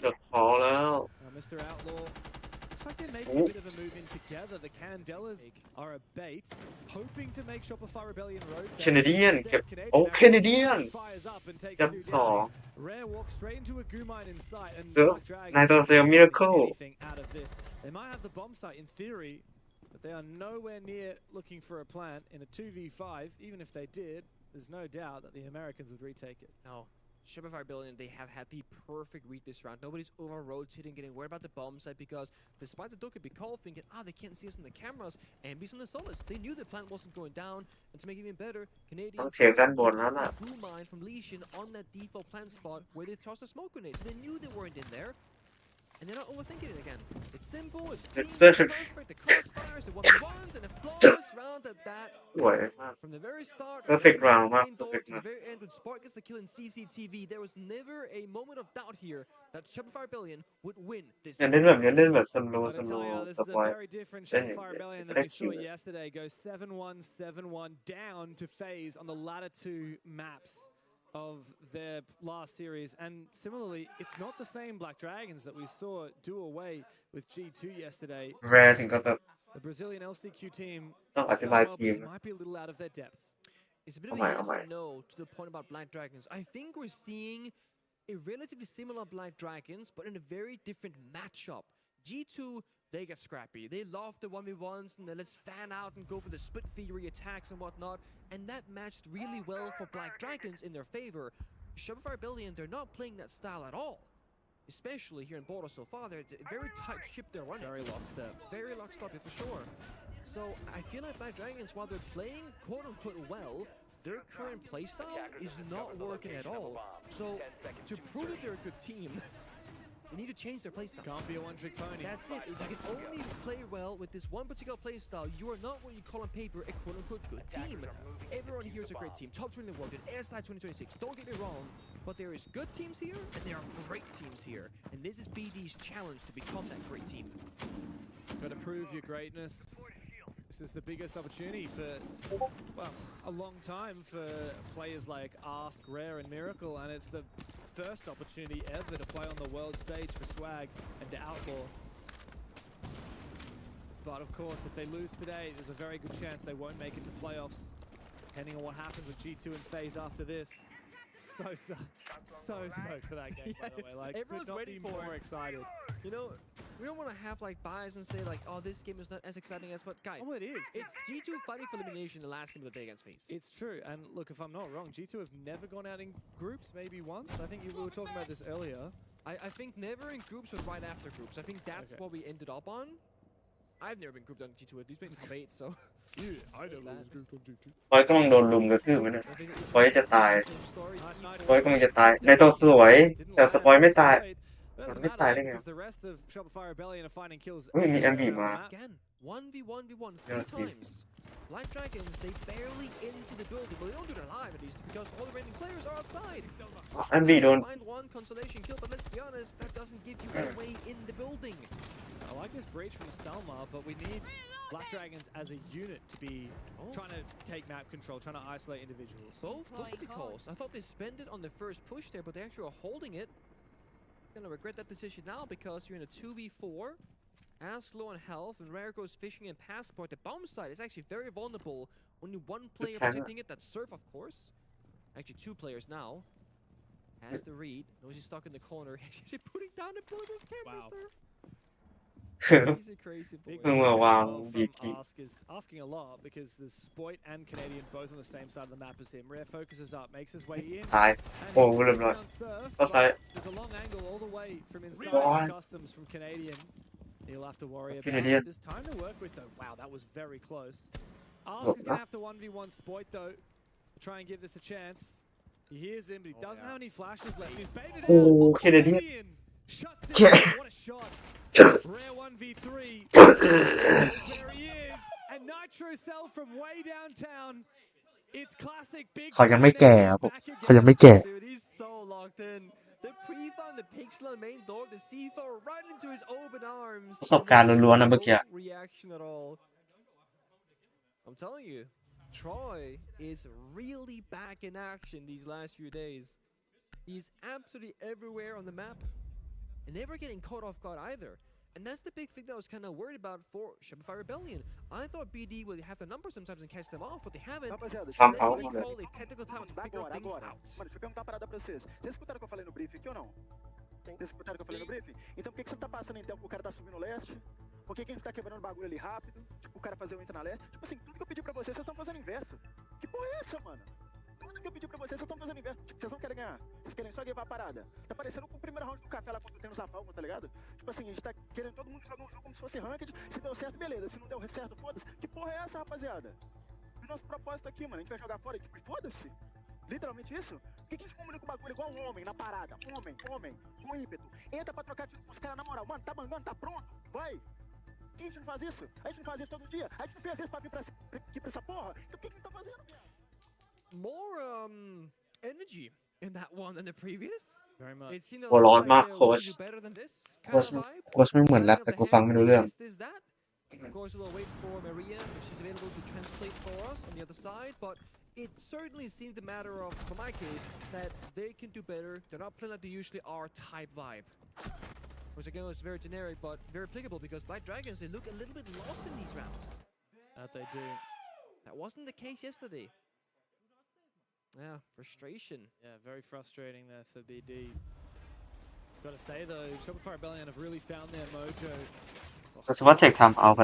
C: จะขอแล้ว
B: Mr. Outlaw, looks like they're making a bit of a move in together. The Candelas are a bait, hoping to make Shopify Rebellion roads.
C: แคนาเดียนเก็บโอ้แคนาเดียน
B: Fires up and takes
C: จับ
B: two
C: สอง
B: down. Rare walks straight into a Gumine in sight, and
C: So,
B: Black Dragon
C: I thought they were
B: can't
C: miracle.
B: get anything out of this. They might have the bomb site in theory, but they are nowhere near looking for a plant in a 2v5. Even if they did, there's no doubt that the Americans would retake it.
A: No. Shopify Rebellion, they have had the perfect read this round. Nobody's over-rotating, getting worried about the bomb site, because despite the duck could be called, thinking, they can't see us on the cameras, and Ambi's on the solids. They knew the plant wasn't going down, and to make it even better,
C: ต้อ
A: Canadians
C: งเสียงด้านบนแล้วล่ะ
A: blue mine from Lesion on that default plant spot where they tossed a smoke grenade. So they knew they weren't in there, and they're not overthinking it again. It's simple, it's clean,
C: It's
A: it's
C: such a-
A: perfect, the crossfires, the 1v1s, and a flawless round at that.
C: สวยมาก
A: From the very start,
C: Perfect round,
A: main
C: man.
A: door
C: Perfect
A: to the
C: round.
A: very end, when Sport gets the kill in CCTV, there was never a moment of doubt here that Shopify Rebellion would win this.
C: เนี่ยเล่นแบบนี้เล่นแบบสโล
B: I
C: ว์ส
B: gotta
C: โล
B: tell you,
C: ว์
B: this
C: ส
B: is
C: ปอย
B: a very different
C: Then
B: Shopify
C: you-
B: Rebellion than we saw
C: correction.
B: yesterday. Go 7-1, 7-1 down to FaZe on the latter two maps of their last series. And similarly, it's not the same Black Dragons that we saw do away with G2 yesterday.
C: แรร์ถึงกับแบบ
B: The Brazilian LCQ team
C: ต้องอ
B: has
C: ธิ
B: done
C: บาย
B: well,
C: ที
B: but
C: ม
B: they might be a little out of their depth.
A: It's a bit of
C: Oh
A: a
C: my,
A: yes
C: oh my.
A: and no to the point about Black Dragons. I think we're seeing a relatively similar Black Dragons, but in a very different matchup. G2, they get scrappy. They love the 1v1s, and then let's fan out and go for the split theory attacks and whatnot. And that matched really well for Black Dragons in their favor. Shopify Rebellion, they're not playing that style at all. Especially here in Border so far, they're a very tight ship they're running.
B: Very lockstep.
A: Very lockstep, for sure. So I feel like Black Dragons, while they're playing quote-unquote well, their current playstyle is not working at all. So to prove that they're a good team, they need to change their playstyle.
B: Can't be a one-trick pony.
A: That's it. If you can only play well with this one particular playstyle, you are not what you call on paper a quote-unquote good team. Everyone here is a great team. Top 20 in the world in SI 2026. Don't get me wrong, but there is good teams here, and there are great teams here. And this is BD's challenge to become that great team.
B: Got to prove your greatness. This is the biggest opportunity for, well, a long time for players like Ask, Rare, and Miracle, and it's the first opportunity ever to play on the world stage for Swag and to Outlaw. But of course, if they lose today, there's a very good chance they won't make it to playoffs, depending on what happens with G2 and FaZe after this. So stoked for that game, by the way. Like,
A: Everyone's
B: could not
A: waiting
B: be
A: for
B: more
A: it.
B: excited.
A: You know, we don't want to have like bias and say like, oh, this game is not as exciting as, but guys,
B: Oh, it is.
A: it's G2 fighting for elimination the last game of the day against FaZe.
B: It's true, and look, if I'm not wrong, G2 have never gone out in groups, maybe once. I think we were talking about this earlier.
A: I think never in groups, but right after groups. I think that's
B: Okay.
A: what we ended up on. I've never been grouped on G2, at least been top 8, so.
B: Yeah, I
A: There's
B: never
A: that.
B: was grouped on G2.
C: ปอยกำลังโดนลุมกระทืบไหมเนี่ย
A: I think it's
C: ปอยจะตาย
A: same stories,
B: Nice, nice.
C: ปอยกำลังจะตายในตัวสวย
B: Didn't
C: แต่
B: line
C: สปอย
B: up
C: ไม่ตาย
B: Slade. Doesn't
C: ไม่ตายได้
B: matter
C: ไง
B: because the rest of Shopify Rebellion are finding kills.
C: เฮ้ยมี
B: everywhere
C: MB
B: around the
C: มา
B: map.
A: again, 1v1v1
C: Yeah,
A: 3
C: it's
A: times. Black Dragons, they barely into the building, but they don't do it alive at least because all the remaining players are outside.
C: อันบีโดน
A: Find one consolation kill, but let's be honest, that doesn't give you a way in the building.
B: I like this breach from Selma, but we need Black Dragons as a unit to be trying to take map control, trying to isolate individuals.
A: Both could be calls. I thought they spent it on the first push there, but they actually are holding it. Gonna regret that decision now because you're in a 2v4. Ask low on health, and Rare goes fishing in Passport. The bomb site is actually very vulnerable. Only one player protecting it, that's Surf, of course. Actually, two players now. Has the read. Knows he's stuck in the corner. He's actually putting down the bulletproof camera,
B: Wow.
A: Surf. He's a crazy boy.
B: Big
C: Well,
B: move
C: wow,
B: from
C: BT.
B: Ask is asking a lot because there's Spoit and Canadian both on the same side of the map as him. Rare focuses up, makes his way in.
C: ตาย
B: And
C: โอ้
B: he
C: เรียบ
B: takes
C: ร้อย
B: down Surf,
C: ก็ซ้าย
B: but there's a long angle all the way from inside
C: Rewind.
B: the customs from Canadian. He'll have to worry about
C: Canadian.
B: it. There's time to work with though. Wow, that was very close. Ask
C: Look,
B: is going to have to 1v1 Spoit though. Try and give this a chance. He hears him, but he doesn't have any flashes left. He's baited out.
C: โอ้แคนาเดียน
B: Canadian shuts it
C: แค่
B: down. What a shot. Rare 1v3. There he is. And Nitro Cell from way downtown. It's classic big.
C: เขายังไม่แก่ครับผมเขายังไม่แก่
A: Dude, he's so locked in. The pre found the pixel on main door, the C4 right into his open arms.
C: ประสบการณ์ล้วนๆนะเมื่อกี้
A: No reaction at all. I'm telling you, Troy is really back in action these last few days. He's absolutely everywhere on the map and never getting caught off guard either. And that's the big thing that I was kind of worried about for Shopify Rebellion. I thought BD would have the numbers sometimes and catch them off, but they haven't.
I: Rapaziada,
C: Fam
A: They
C: out,
A: really
C: velho.
A: called a technical time to figure
I: agora,
A: things
I: agora.
A: out.
I: Mano, deixa eu perguntar uma parada pra vocês. Vocês escutaram o que eu falei no briefing aqui ou não? Vocês escutaram o que eu falei no briefing? Então por que você não tá passando Intel pro cara tá subindo leste? Por que a gente tá quebrando bagulho ali rápido? Tipo, o cara fazer o entra na leste? Tipo assim, tudo que eu pedi pra vocês estão fazendo inverso. Que porra é essa, mano? Tudo que eu pedi pra vocês estão fazendo inverso. Tipo, vocês não querem ganhar. Vocês querem só levar a parada. Tá parecendo com o primeiro round do café lá quando temos a palma, tá ligado? Tipo assim, a gente tá querendo todo mundo jogar um jogo como se fosse ranked. Se deu certo, beleza. Se não deu certo, foda-se. Que porra é essa, rapaziada? O nosso propósito aqui, mano, a gente vai jogar fora e tipo, foda-se. Literalmente isso? Por que a gente comunica o bagulho igual um homem na parada? Homem, com ímpeto. Entra pra trocar tiro com os caras na moral. Mano, tá mandando, tá pronto? Vai. Por que a gente não faz isso? A gente não faz isso todo dia. A gente não fez isso pra vir aqui pra essa porra. Então por que a gente tá fazendo, viado?
A: More energy in that one than the previous.
B: Very much.
A: It seemed
C: หัวร้อนมาก
A: like
C: โค้ช
A: do better than this
C: โค้
A: kind
C: ช
A: of vibe.
C: โค้ชไม่เหมือนแรปแต่กูฟังไม่รู้เรื่อง
A: This, that. Of course, we'll wait for Maria if she's available to translate for us on the other side, but it certainly seems a matter of, for my case, that they can do better. They're not playing like they usually are type vibe. Which again was very generic, but very applicable because Black Dragons, they look a little bit lost in these rounds.
B: That they do.
A: That wasn't the case yesterday. Yeah, frustration.
B: Yeah, very frustrating there for BD. Got to say though, Shopify Rebellion have really found their mojo.
C: แต่สมมติเทคไทม์เอาท์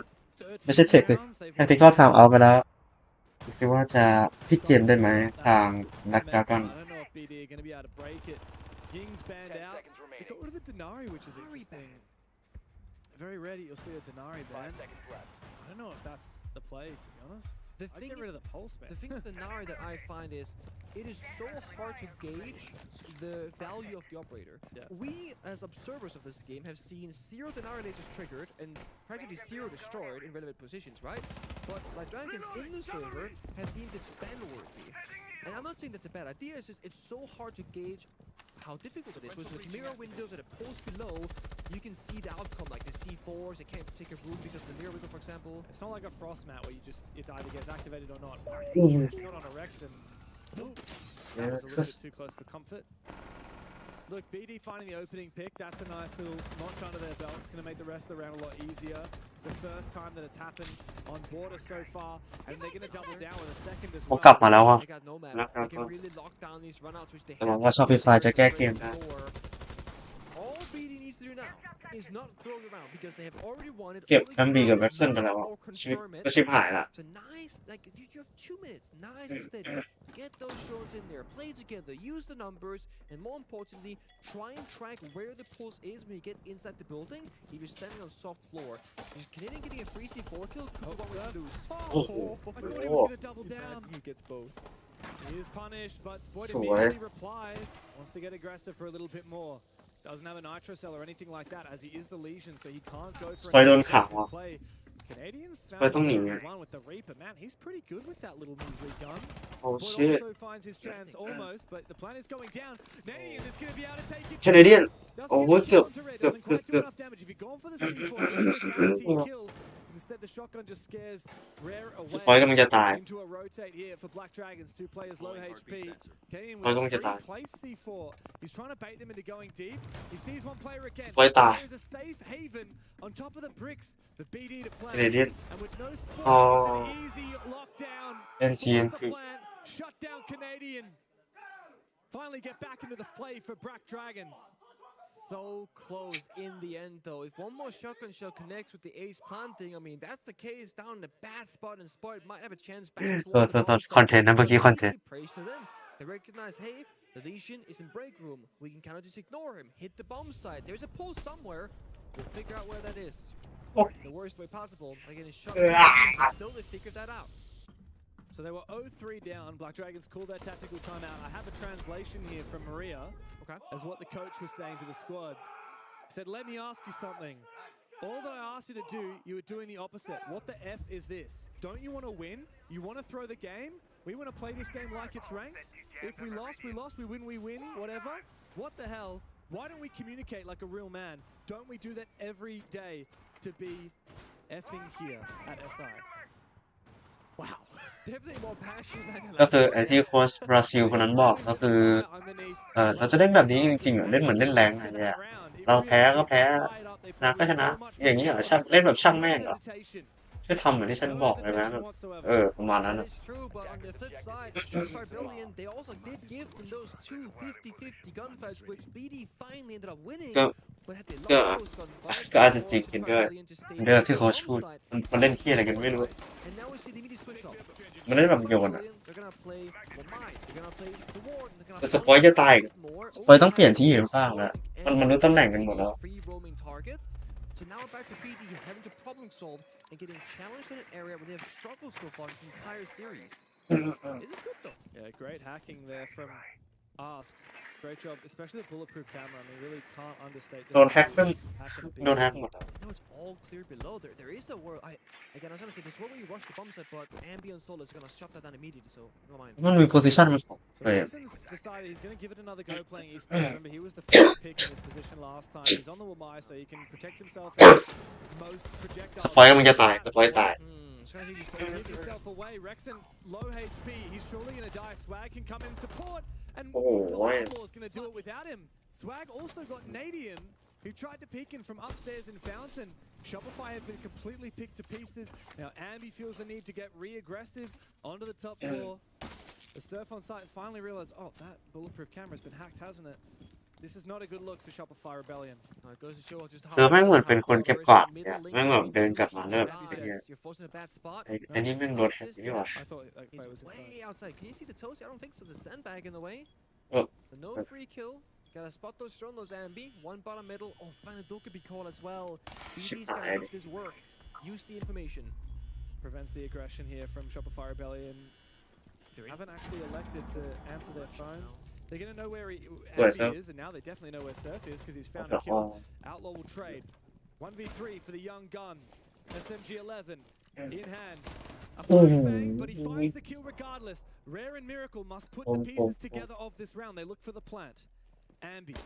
C: ไม่ใช่เทคดิ
B: rounds, they've
C: แทคติคอลไทม์เอาท์ไปแล้วดูสิว่าจะพลิกเกมได้ไหมทางนักดราก้อน
B: I don't know if BD are going to be able to break it. Ying's banned
H: 10
B: out.
H: seconds
B: They
H: remaining.
B: got rid of the Denari, which is interesting. Very ready, you'll see a Denari
H: 5
B: ban.
H: seconds left.
B: I don't know if that's the play, to be honest.
A: The
B: I'd
A: thing
B: get rid of the pulse ban.
A: The thing with the Nari that I find is it is so hard to gauge the value of the operator.
B: Yeah.
A: We, as observers of this game, have seen 0 Denari lasers triggered and practically 0 destroyed in relevant positions, right? But like Dragons in the server have deemed it ban-worthy. And I'm not saying that's a bad idea, it's just it's so hard to gauge how difficult it is. With mirror windows at a post below, you can see the outcome, like the C4s, they can't take a room because of the mirror window, for example.
B: It's not like a frost mat where you just it either gets activated or not.
C: Mhm.
B: Not on a Rexton. Nope.
C: Yeah,
B: That was a little
C: Rexton.
B: bit too close for comfort. Look, BD finding the opening pick. That's a nice little notch under their belt. It's going to make the rest of the round a lot easier. It's the first time that it's happened on border so far, and they're going to double down with a second as
C: ผม
B: well.
C: กลับมาแล้วอ่ะ
A: They got no map.
C: Knock, knock,
A: They can
C: knock.
A: really lock down these runouts, which they
C: แต่หวัง
A: have
C: ว่า Shopify จะแก้เกมได้
A: before. All BD needs to do now is not throw it around because they have already won it.
C: เก็บ
A: Only
C: ทั้งบีกับ
A: to
C: แว็กเซนไปแล้วอ่ะ
A: or
C: ชีวิต
A: confirm it.
C: ก็ชิบหายละ
A: So nice, like you have 2 minutes, nice and steady. Get those drones in there, play together, use the numbers, and more importantly, try and track where the pulse is when you get inside the building. If you're standing on soft floor, is Canadian getting a free C4 kill? Could be one way to lose.
B: Oh,
C: Oh.
B: I thought he was going to double down.
A: He gets both.
B: He is punished, but Spoit
C: So,
B: immediately replies. Wants to get aggressive for a little bit more. Doesn't have a nitro cell or anything like that, as he is the Legion, so he can't go for
C: Spoit
B: an
C: own
B: aggressive
C: cow.
B: play. Canadians
C: Spoit
B: found
C: ต้องหนี
B: one with the Reaper. Man, he's pretty good with that little measly gun.
C: Oh,
B: Spoit
C: shit.
B: also finds his chance almost, but the plan is going down. Canadian is going to be able to take it.
C: แคนาเดียน
B: Doesn't
C: โอ้
B: get
C: ย
B: the
C: เกือบ
B: counter it,
C: เกือบ
B: doesn't
C: เกือบ
B: quite do
C: เกือบ
B: enough damage. If you've gone for the C4, you're guaranteed kill. Instead, the shotgun just scares Rare
C: สปอย
B: away
C: กำลังจะตาย
B: into a rotate here for Black Dragons. 2 players low HP. Canadian
C: Spark
B: with
C: gonna
B: a
C: get that.
B: place C4. He's trying to bait them into going deep. He sees one player again.
C: Spark die.
B: There's a safe haven on top of the bricks for BD to
C: แค
B: play.
C: นาเดียน
B: And with no spot,
C: Oh.
B: it's an easy lockdown.
C: NC,
B: What's the
C: NC.
B: plan? Shut down Canadian. Finally get back into the fray for Black Dragons.
A: So close in the end, though. If one more shotgun shell connects with the ace planting, I mean, that's the case down in the bad spot, and Spoit might have a chance back towards the
C: so
A: bomb site.
C: content นะเมื่อกี้
A: But
C: content
A: really praise to them. They recognize, hey, the Legion is in break room. We can kind of just ignore him. Hit the bomb site. There's a pulse somewhere. We'll figure out where that is.
C: Oh.
A: The worst way possible. Again, it's shot.
C: Ah.
A: Still, they figured that out.
B: So they were 0-3 down. Black Dragons called their tactical timeout. I have a translation here from Maria, as what the coach was saying to the squad. He said, let me ask you something. All that I asked you to do, you were doing the opposite. What the F is this? Don't you want to win? You want to throw the game? We want to play this game like it's ranked? If we lost, we lost. We win, whatever. What the hell? Why don't we communicate like a real man? Don't we do that every day to be effing here at SI? Wow.
A: Definitely more passionate than
C: ก็คือไอ้ที่โค้ชบราซิลคนนั้นบอกก็คือเราจะเล่นแบบนี้จริงๆเหรอเล่นเหมือนเล่นแรงอะไรเงี้ยเราแพ้ก็แพ้ชนะก็ชนะอย่างนี้เหรอช่างเล่นแบบช่างแม่งเหรอช่วยทำเหมือนที่ฉันบอกเลยนะประมาณนั้น
A: It's true, but on the flip side, Shopify Brilliant, they also did give them those two 50-50 gunfights, which BD finally ended up winning. But had they lost those gunfights,
C: ก็อาจจะจริงเห็นด้วยเรื่องที่โค้ชพูดมันเล่นเที่ยอะไรกันไม่รู้
A: and now we see the immediate switch up.
C: มันเล่นแบบโยนอ่ะ
A: They're gonna play Wamai, they're gonna play the Ward, they're gonna
C: แต่สปอยจะตายสปอยต้องเปลี่ยนที่อยู่บ้างแล้วมันรู้ตำแหน่งกันหมดแล้ว
A: free roaming targets. So now we're back to BD having to problem solve and getting challenged in an area where they have struggled so far this entire series. This is good though.
B: Yeah, great hacking there from Ask. Great job, especially the bulletproof camera. I mean, really can't understate.
C: โดนแฮกหมด
A: Now it's all clear below. There is a word. Again, I was gonna say this word where you rush the bomb site, but ambient soul is gonna shut that down immediately. So never mind.
C: มันมีโพซิชันมันของ
B: So Rexon's decided he's going to give it another go playing Eastern. Remember, he was the first pick in this position last time. He's on the Wamai, so he can protect himself against most projectiles.
C: สปอยมันจะตายสปอยตาย
A: Strategy just
B: Give yourself away. Rexon, low HP. He's surely going to die. Swag can come in support. And Outlaw is going to do it without him. Swag also got Nadian, who tried to peek in from upstairs in Fountain. Shopify have been completely picked to pieces. Now Ambi feels the need to get re-aggressive onto the top floor. The Surf on site finally realized, oh, that bulletproof camera's been hacked, hasn't it? This is not a good look for Shopify Rebellion.
C: เสือแม่งเหมือนเป็นคนเก็บกวาดเนี่ยแม่งแบบเดินกลับมาเลิกไอ้นี่แม่งโดนแฮกนี่หว่า
B: I thought that play was
A: He's
B: inside.
A: way outside. Can you see the toast? I don't think so. The sandbag in the way.
C: Oh.
A: So no free kill. Gotta spot those thrown, those Ambi. One bottom middle. Oh, finally Doka be called as well. BD's gotta make this work. Use the information.
B: Prevents the aggression here from Shopify Rebellion. They haven't actually elected to answer their phones. They're going to know where Ambi is, and now they definitely know where Surf is because he's found a kill. Outlaw will trade. 1v3 for the young gun. SMG-11 in hand. A flashbang, but he finds the kill regardless. Rare and Miracle must put the pieces together of this round. They look for the plant. Ambi,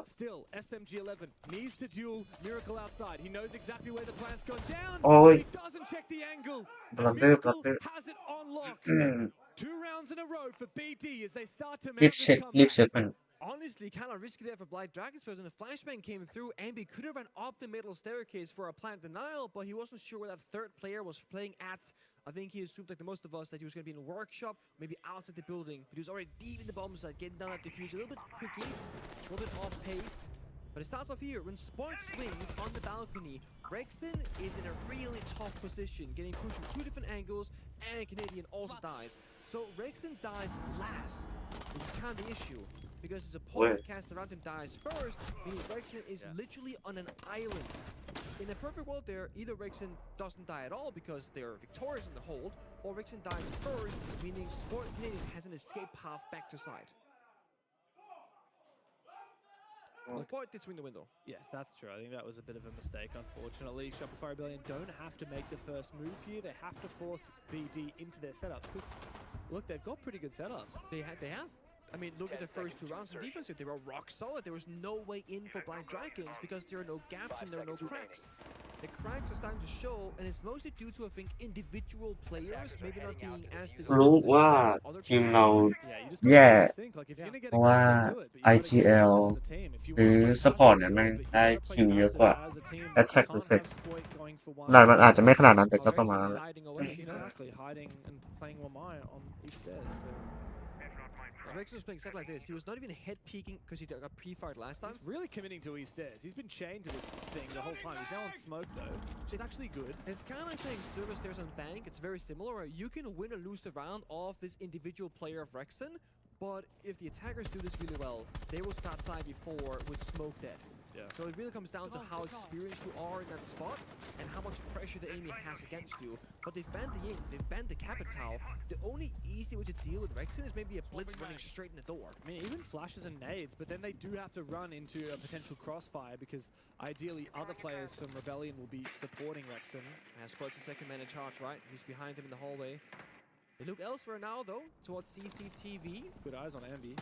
B: still, SMG-11 needs to duel Miracle outside. He knows exactly where the plant's gone down. He doesn't check the angle. And Miracle has it on lock. 2 rounds in a row for BD as they start to make this comeback.
A: Honestly, kind of risky there for Black Dragons because when the flashbang came through, Ambi could have run up the middle staircase for a plant denial, but he wasn't sure where that third player was playing at. I think he assumed, like the most of us, that he was going to be in a workshop, maybe outside the building, but he was already deep in the bomb site, getting down that defuse a little bit quickly, a little bit off pace. But it starts off here. When Sport swings on the balcony, Rexon is in a really tough position, getting pushed from 2 different angles, and Canadian also dies. So Rexon dies last, which is kind of the issue, because his opponent cast around him dies first, meaning Rexon is literally on an island. In a perfect world there, either Rexon doesn't die at all because they're victorious in the hold, or Rexon dies first, meaning Sport Canadian has an escape path back to side. The point did swing the window.
B: Yes, that's true. I think that was a bit of a mistake, unfortunately. Shopify Rebellion don't have to make the first move here. They have to force BD into their setups because, look, they've got pretty good setups.
A: They have. I mean, look at the first 2 rounds in defense. They were rock solid. There was no way in for Black Dragons because there are no gaps and there are no cracks. The cracks are starting to show, and it's mostly due to, I think, individual players maybe not being as
C: รู้ว่าทีมเราแย่เพราะว่า IGL หรือ support เนี่ยมันได้คิวเยอะกว่า attack perfect มันอาจจะไม่ขนาดนั้นแต่ก็ประมาณนั้น
B: Exactly, hiding and playing Wamai on these stairs.
A: Rexon was playing exactly like this. He was not even head peeking because he got pre-fired last time.
B: He's really committing to East Stairs. He's been chained to this thing the whole time. He's now on smoke though, which is actually good.
A: It's kind of like playing service stairs on bank. It's very similar. You can win or lose the round off this individual player of Rexon, but if the attackers do this really well, they will start 5v4 with smoke dead. So it really comes down to how experienced you are in that spot and how much pressure the enemy has against you. But they've banned the Ying, they've banned the Capital. The only easy way to deal with Rexen is maybe a blitz running straight in the door.
B: I mean, even flashes and nades, but then they do have to run into a potential crossfire because ideally other players from Rebellion will be supporting Rexen.
A: Sports a second man in charge, right? He's behind him in the hallway. They look elsewhere now, though, towards CCTV.
B: Good eyes on Envy.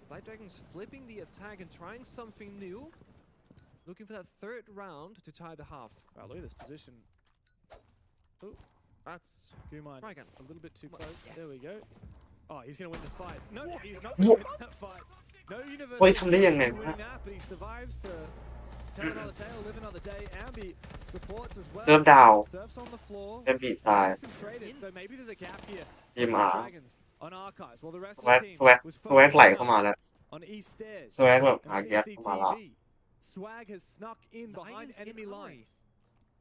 A: Black Dragons flipping the attack and trying something new. Looking for that third round to tie the half.
B: Wow, look at this position. Oh,
A: that's
B: Guman
A: right again.
B: A little bit too close.
A: Yes.
B: There we go. Oh, he's going to win this fight. No, he's not
C: What?
B: going to win that fight. No universe
C: ทำได้ยังไงวะ
B: winning that, but he survives to tell another tale, live another day. Ambi supports as well.
C: เซิร์ฟดาว
B: Surfs on the floor.
C: เป็นบีตาย
B: Concentrated, so maybe there's a gap here.
C: ทีม
B: for
C: อา
B: Dragons on Archives, while the rest
C: ส
B: of
C: วัก
B: the team
C: สวัก
B: was
C: สวัก
B: focused
C: ไหลเข้ามาแล้ว
B: on East Stairs.
C: สวักแบบ
B: And
C: หาแก๊สเข้ามาแล้ว
B: CCTV, Swag has snuck in behind
A: Lions in
B: enemy
A: hurry.
B: lines.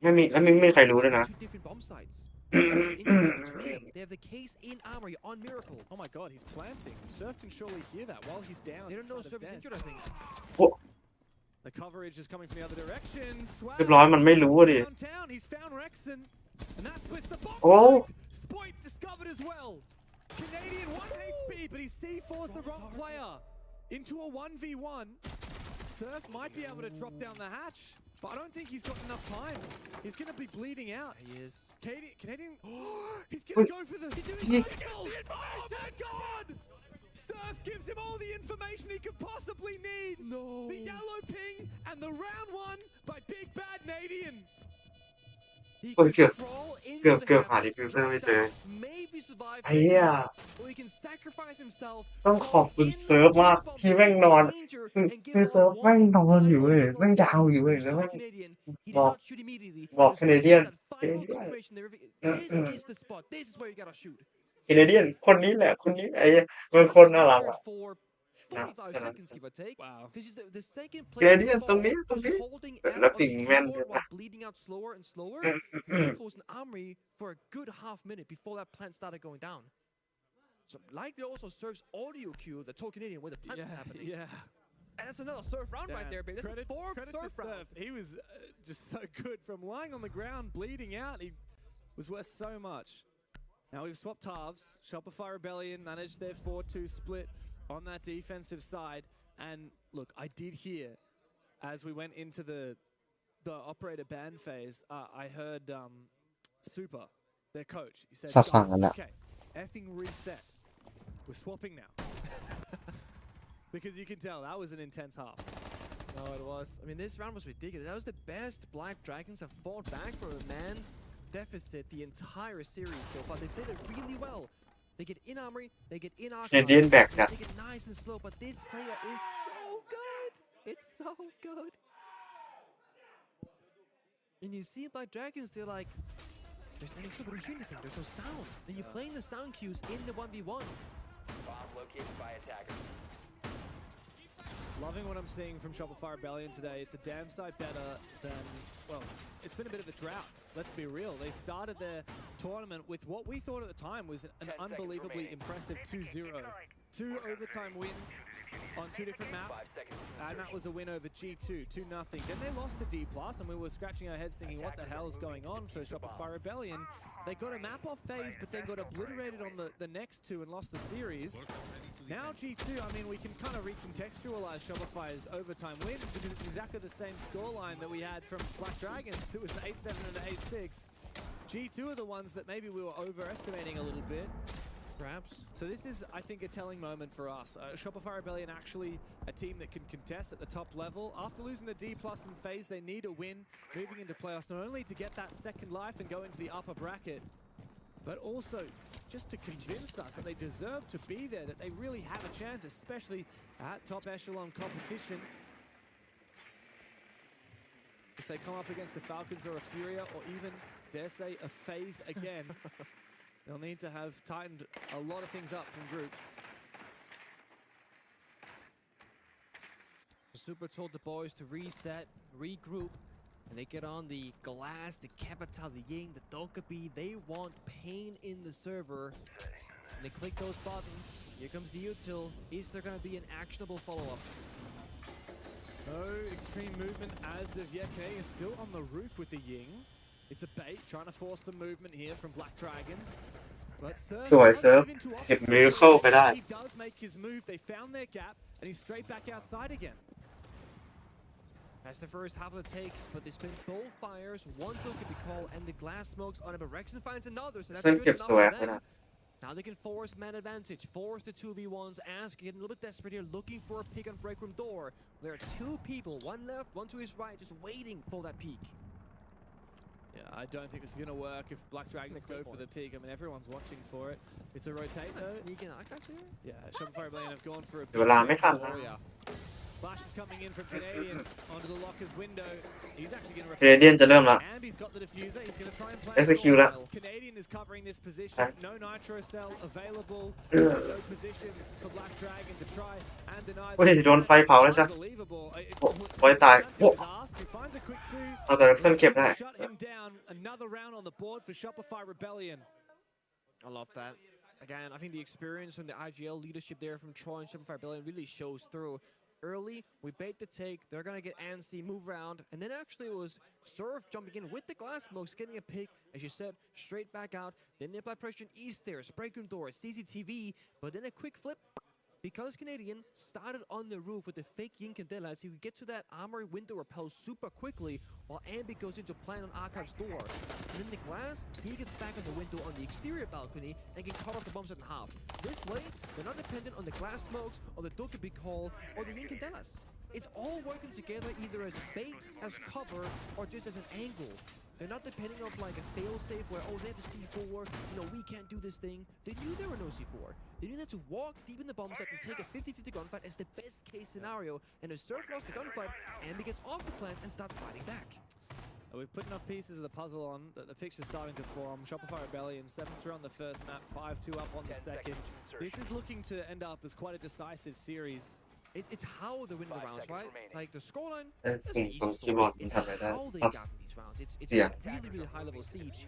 C: ไม่มีใครรู้ด้วยนะ
A: Two different bomb sites. Between them. They have the case in armory on Miracle.
B: Oh my god, he's planting. Surf can surely hear that while he's down.
A: They don't know
B: inside of
A: Surf is
B: Des.
A: injured, I think.
B: The coverage is coming from the other direction. Swag
C: เรียบร้อยมันไม่รู้อะดิ
B: downtown. He's found Rexen. And that splits the box.
C: โอ้
B: Spoit discovered as well. Canadian 1 HP, but he C4's the wrong player into a 1v1. Surf might be able to drop down the hatch, but I don't think he's got enough time. He's going to be bleeding out.
A: He is.
B: Canadian, he's going to go for the kill. Oh my god! Surf gives him all the information he could possibly need.
A: No.
B: The yellow ping and the round one by Big Bad Canadian.
A: He
C: โอ้ย
A: can
C: เกือบ
A: crawl into
C: เกือบ
A: the
C: เกือบ
A: half,
C: หาที่เพื่อนไม่เจอ
A: maybe survive
C: ไอ้เหี้ย
A: or he can sacrifice himself
C: ต้องขอบคุณเซิร์ฟมากที่แม่งนอนคือเซิร์ฟแม่งนอนอยู่เว้ยแม่งดาวอยู่เว้ยแล้วแม่ง บอก บอก Canadian
A: This is the spot. This is where you gotta shoot.
C: แคนาเดียนคนนี้แหละคนนี้ไอ้บางคนน่ารักอ่ะ
A: For 45 seconds, give or take.
B: Wow.
A: Because the second
C: Canadian
A: player
C: ตรงนี้ตรงนี้
A: holding
C: แล้ว
A: out
C: ปิ
A: on
C: ง
A: the
C: แม่น
A: keyboard
C: ด้วยนะ
A: while bleeding out slower and slower. Close an armory for a good half minute before that plant started going down. So likely also serves audio cue that told Canadian where the plant was happening.
B: Yeah.
A: And that's another surf round right there, baby. That's the fourth
B: Credit
A: surf
B: to
A: round.
B: Surf. He was just so good from lying on the ground, bleeding out. He was worth so much. Now we've swapped halves. Shopify Rebellion managed their 4-2 split on that defensive side. And look, I did hear as we went into the operator ban phase, I heard Super, their coach. He said, okay, effing reset. We're swapping now. Because you can tell that was an intense half.
A: No, it was. I mean, this round was ridiculous. That was the best Black Dragons have fought back from a man deficit the entire series so far. They did it really well. They get in armory, they get in archive.
C: Canadian back
A: they take it nice and slow, but this player is so good. It's so good. And you see Black Dragons, they're like, there's nobody hear anything. There's no sound. Then you're playing the sound cues in the 1v1.
H: Bomb located by attackers.
B: Loving what I'm seeing from Shopify Rebellion today. It's a damn sight better than, well, it's been a bit of a drought. Let's be real. They started their tournament with what we thought at the time was an unbelievably impressive 2-0. 2 overtime wins on 2 different maps. And that was a win over G2, 2-0. Then they lost to D+, and we were scratching our heads thinking, what the hell is going on for Shopify Rebellion? They got a map off phase, but then got obliterated on the next 2 and lost the series. Now G2, I mean, we can kind of recontextualize Shopify's overtime wins because it's exactly the same scoreline that we had from Black Dragons. It was an 8-7 and an 8-6. G2 are the ones that maybe we were overestimating a little bit.
A: Perhaps.
B: So this is, I think, a telling moment for us. Shopify Rebellion actually a team that can contest at the top level. After losing the D+ in phase, they need a win moving into playoffs, not only to get that second life and go into the upper bracket, but also just to convince us that they deserve to be there, that they really have a chance, especially at top echelon competition. If they come up against a Falcons or a Furia, or even, dare say, a FaZe again, they'll need to have tightened a lot of things up from groups.
A: Super told the boys to reset, regroup, and they get on the Glass, the Capital, the Ying, the Dokkaebi. They want pain in the server. And they click those buttons. Here comes the util. Is there going to be an actionable follow-up?
B: No extreme movement as of yet. Canadian is still on the roof with the Ying. It's a bait, trying to force some movement here from Black Dragons. But Surf
C: สวย
B: does
C: เซิร์ฟ
B: move into
C: เก็บ
B: offense.
C: มิราเคิลไปได้
B: He does make his move. They found their gap, and he's straight back outside again.
A: That's the first half of the take, but they spent both fires. One took it to call, and the glass smokes on it, but Rexon finds another, so that's
C: เซิร์ฟ
A: good
C: เก็บ
A: enough
C: สวย
A: for
C: ขนาด
A: them. Now they can force man advantage, force the 2v1s. Ask getting a little bit desperate here, looking for a pick on break room door. There are two people, one left, one to his right, just waiting for that peek.
B: Yeah, I don't think this is going to work if Black Dragons go for the peak. I mean, everyone's watching for it. It's a rotate though.
A: Sneaking archives here.
B: Yeah, Shopify Rebellion have gone for a
C: เวลาไม่ทันนะ
B: Warrior. Flash is coming in from Canadian onto the locker's window. He's actually going to
C: เรเดียนจะเริ่มละ
B: Ambi's got the diffuser. He's going to try and play
C: Execute
B: it
C: ละ
B: well. Canadian is covering this position.
C: Okay.
B: No nitro cell available. No positions for Black Dragon to try and deny.
C: โอ้ยโดนไฟเผาแล้วจ้ะ
B: Unbelievable.
C: โอ้ไฟตายโอ้
B: He finds a quick two.
C: เอาแต่เร็กซันเก็บได้
B: Shut him down. Another round on the board for Shopify Rebellion.
A: I love that. Again, I think the experience and the IGL leadership there from Troy and Shopify Rebellion really shows through. Early, we bait the take, they're gonna get antsy, move around, and then actually it was Surf jumping in with the glass smokes, getting a pick, as you said, straight back out. Then they apply pressure in east stairs, break room door, CCTV, but then a quick flip. Because Canadian started on the roof with the fake Yin Candelas, he could get to that armory window repel super quickly while Ambi goes into plan on Archive's door. And then the glass, he gets back on the window on the exterior balcony and can cut off the bombs in half. This way, they're not dependent on the glass smokes or the Dokkaebi call or the Yin Candelas. It's all working together either as bait, as cover, or just as an angle. They're not depending on like a fail-safe where, oh, they have a C4, you know, we can't do this thing. They knew there were no C4. They knew that to walk deep in the bomb site and take a 50-50 gunfight is the best-case scenario. And if Surf lost the gunfight, Ambi gets off the plant and starts fighting back.
B: We've put enough pieces of the puzzle on that the picture's starting to form. Shopify Rebellion 7-3 on the first map, 5-2 up on the second. This is looking to end up as quite a decisive series.
A: It's how they win the rounds, right? Like the scoreline,
C: เอ้ย
A: that's
C: ปุ่ม
A: the
C: ตรง
A: easy
C: คีย์บอร์ด
A: story.
C: มัน
A: It's
C: ทำอะไรได้
A: how they
C: ปั๊บ
A: got in these rounds. It's
C: Yeah.
A: really high-level siege.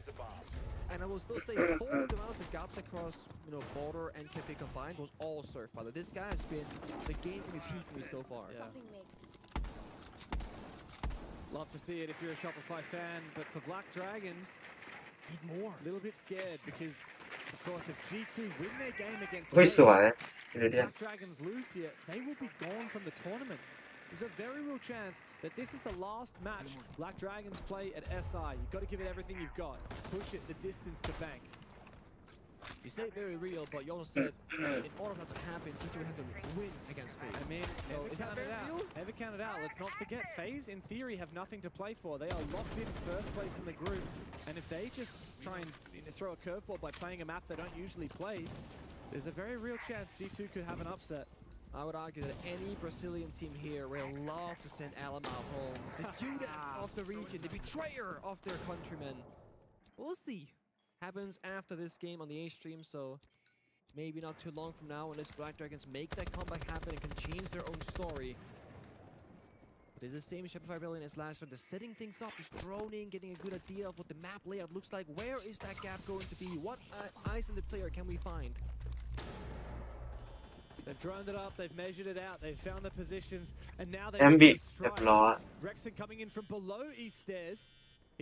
A: And I will still say 4 of the rounds that gaps across, you know, border and cafe combined was all Surf. By the way, this guy has been the game MVP for me so far.
B: Yeah. Love to see it if you're a Shopify fan, but for Black Dragons,
A: Need more.
B: a little bit scared because, of course, if G2 win their game against
C: เฮ้ยสวย
B: Waves,
C: เรเดียน
B: Black Dragons lose here, they will be gone from the tournament. There's a very real chance that this is the last match Black Dragons play at SI. You've got to give it everything you've got. Push it the distance to bank.
A: You say very real, but you also said in order for that to happen, G2 had to win against FaZe.
B: I mean,
A: So
B: never
A: is that
B: count it
A: very
B: out.
A: real?
B: Never count it out. Let's not forget, FaZe, in theory, have nothing to play for. They are locked in first place in the group. And if they just try and throw a curveball by playing a map they don't usually play, there's a very real chance G2 could have an upset.
A: I would argue that any Brazilian team here will love to send Alamar home. The Judas of the region, the betrayer of their countrymen. We'll see. Happens after this game on the A stream, so maybe not too long from now unless Black Dragons make that comeback happen and can change their own story. But it's the same Shopify Rebellion as last time. They're setting things up, just droning, getting a good idea of what the map layout looks like. Where is that gap going to be? What eyes in the player can we find?
B: They've droned it up, they've measured it out, they've found the positions, and now
C: แอ
B: they
C: มบิ
B: really
C: เรียบ
B: strike.
C: ร้อย
B: Rexon coming in from below East Stairs.